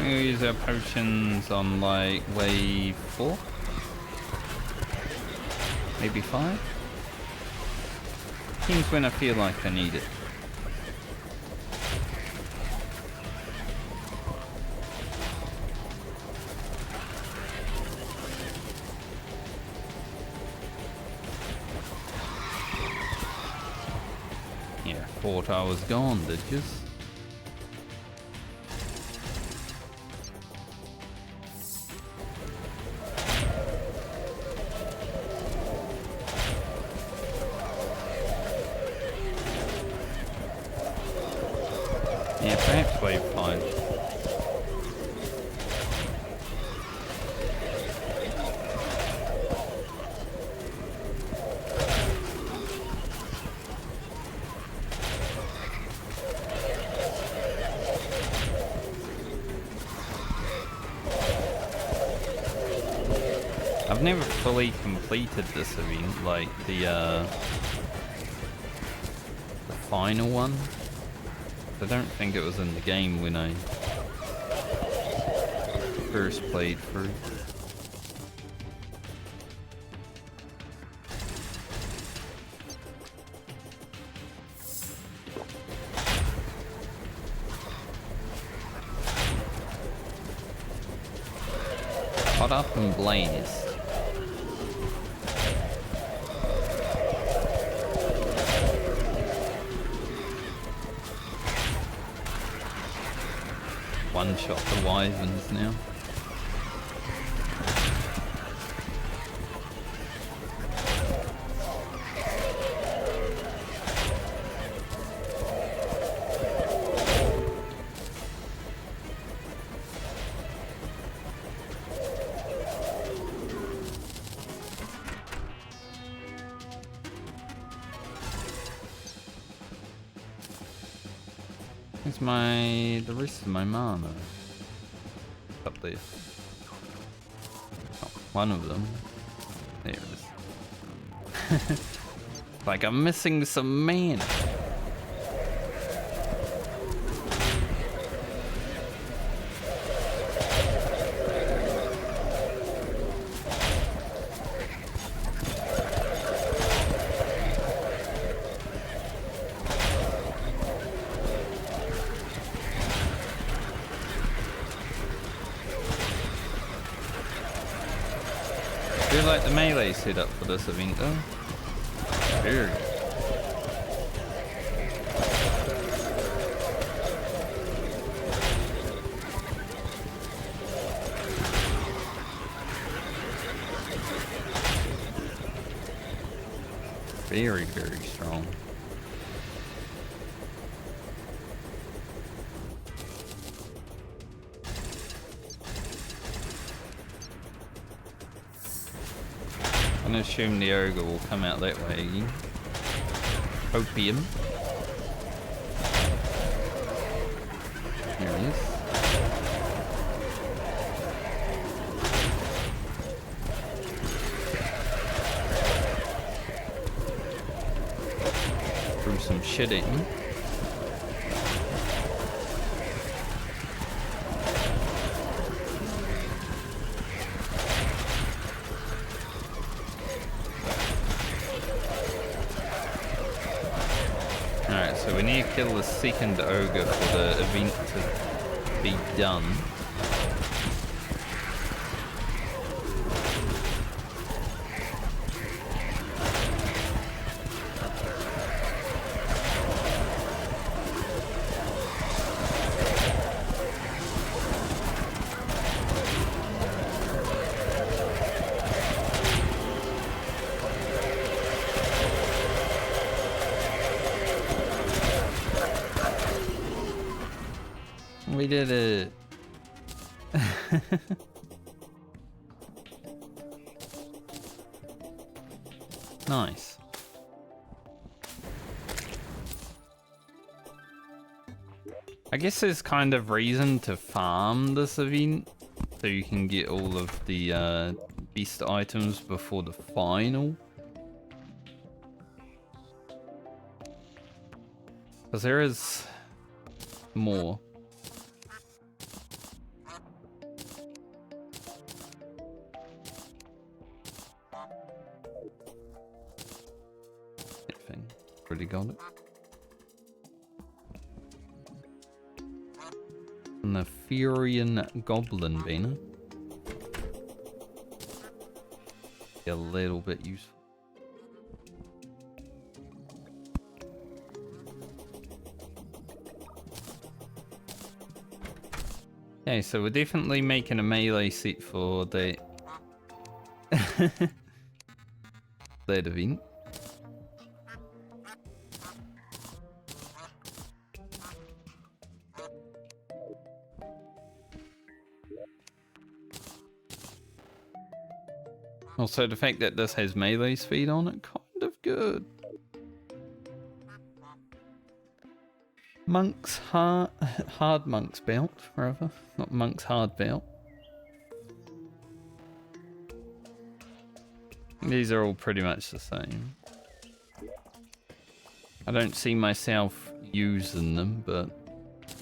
We'll use our potions on like wave 4, maybe 5. Seems when I feel like I need it. Yeah, thought I was gone, did you? Yeah, perhaps wave 5. I've never fully completed this event, like the final one. I don't think it was in the game when I first played through. Caught up and blazed. One shot the wyverns now. Where's the rest of my mana? Up there. Oh, one of them. There it is. Like I'm missing some mana. I feel like the melee set up for this event though. Very good. Very, very strong. I'm gonna assume the ogre will come out that way again. Opium. Here he is. Threw some shit at me. Alright, so we need to kill the second ogre for the event to be done. We did it. Nice. I guess there's kind of reason to farm this event so you can get all of the beast items before the final. Because there is more. Already got it. And the Furian Goblin Banner. Be a little bit useful. Okay, so we're definitely making a melee set for the that event. Also, the fact that this has melee speed on it, kind of good. Monk's hard monk's belt, rather, not monk's hard belt. These are all pretty much the same. I don't see myself using them, but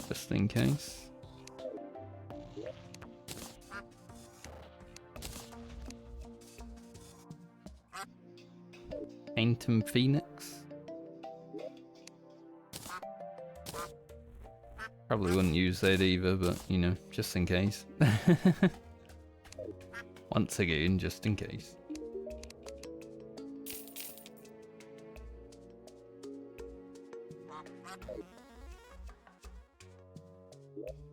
just in case. Phantom Phoenix. Probably wouldn't use that either, but you know, just in case. Once again, just in case.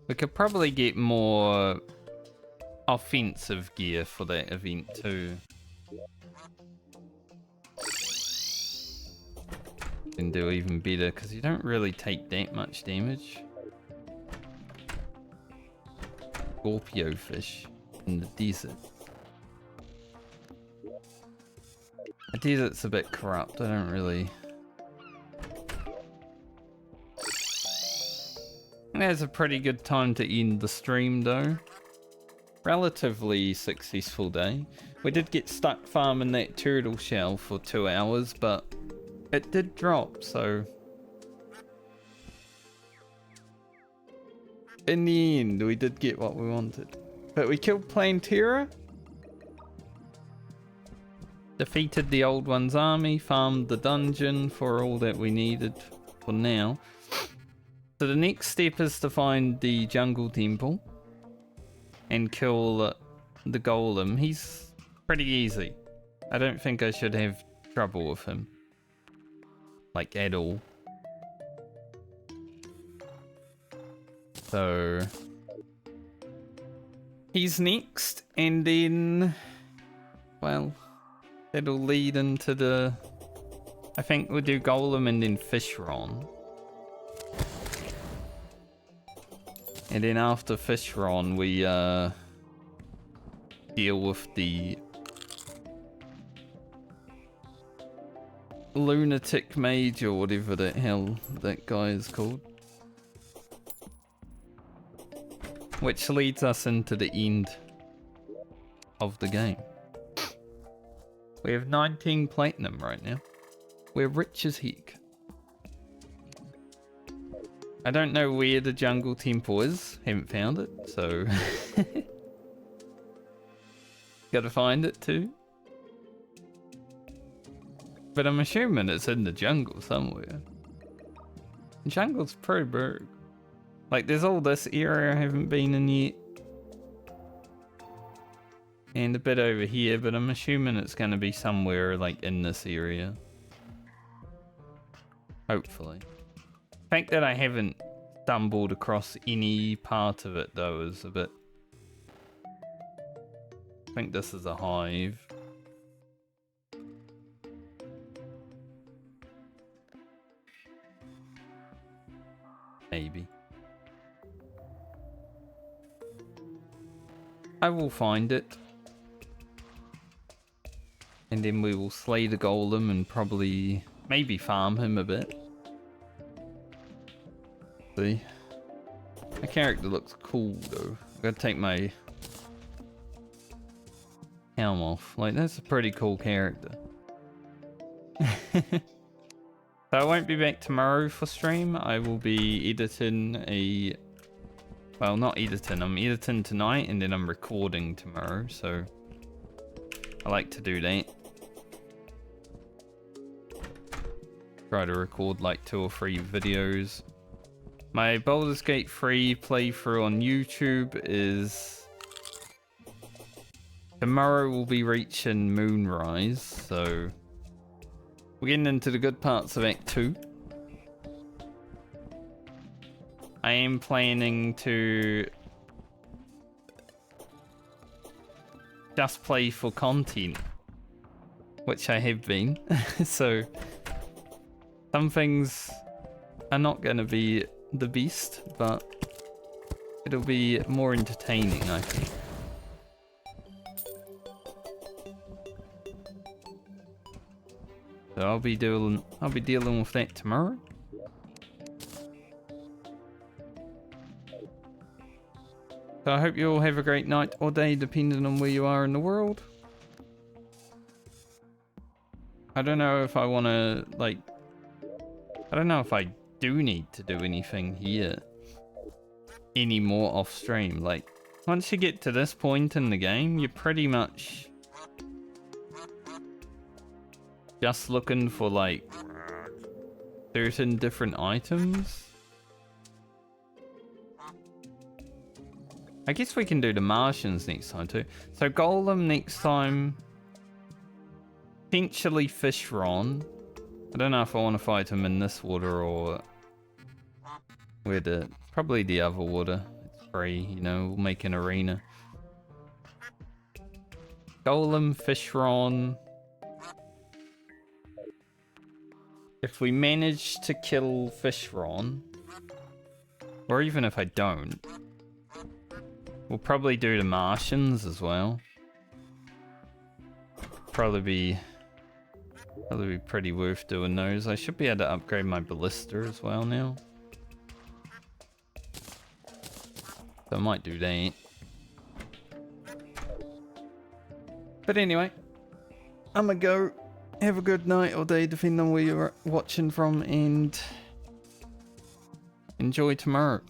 We could probably get more offensive gear for that event too. Can do even better because you don't really take that much damage. Scorpio fish in the desert. The desert's a bit corrupt. I don't really. There's a pretty good time to end the stream though. Relatively successful day. We did get stuck farming that turtle shell for 2 hours, but it did drop, so in the end we did get what we wanted. But we killed Plantera, defeated the old one's army, farmed the dungeon for all that we needed for now. So the next step is to find the jungle temple and kill the golem. He's pretty easy. I don't think I should have trouble with him. Like at all. So he's next, and then, well, it'll lead into the, I think we'll do golem and then Fishron. And then after Fishron we deal with the lunatic mage or whatever the hell that guy is called. Which leads us into the end of the game. We have 19 platinum right now. We're rich as heck. I don't know where the jungle temple is. Haven't found it, so... Gotta find it too. But I'm assuming it's in the jungle somewhere. The jungle's pretty big. Like, there's all this area I haven't been in yet. And a bit over here, but I'm assuming it's gonna be somewhere, like, in this area. Hopefully. The fact that I haven't stumbled across any part of it, though, is a bit... I think this is a hive. Maybe. I will find it. And then we will slay the golem and probably maybe farm him a bit. See? My character looks cool though. I gotta take my helm off. Like, that's a pretty cool character. So I won't be back tomorrow for stream. I will be editing a... Well, not editing. I'm editing tonight and then I'm recording tomorrow. So I like to do that. Try to record like 2 or 3 videos. My Baldur's Gate 3 playthrough on YouTube is... Tomorrow we'll be reaching Moonrise, so... We're getting into the good parts of Act 2. I am planning to just play for content, which I have been. So some things are not going to be the best, but it'll be more entertaining, I think. So I'll be dealing with that tomorrow. So I hope you all have a great night or day, depending on where you are in the world. I don't know if I want to, like... I don't know if I do need to do anything here anymore off stream. Like, once you get to this point in the game, you're pretty much just looking for, like, certain different items. I guess we can do the Martians next time too. So Golem next time. Potentially Fishron. I don't know if I want to fight him in this water or where the... Probably the other water. It's free, you know, we'll make an arena. Golem, Fishron. If we manage to kill Fishron, or even if I don't, we'll probably do the Martians as well. Probably be pretty worth doing those. I should be able to upgrade my ballista as well now. So I might do that. But anyway, I'm gonna go. Have a good night or day, depending on where you're watching from, and enjoy tomorrow.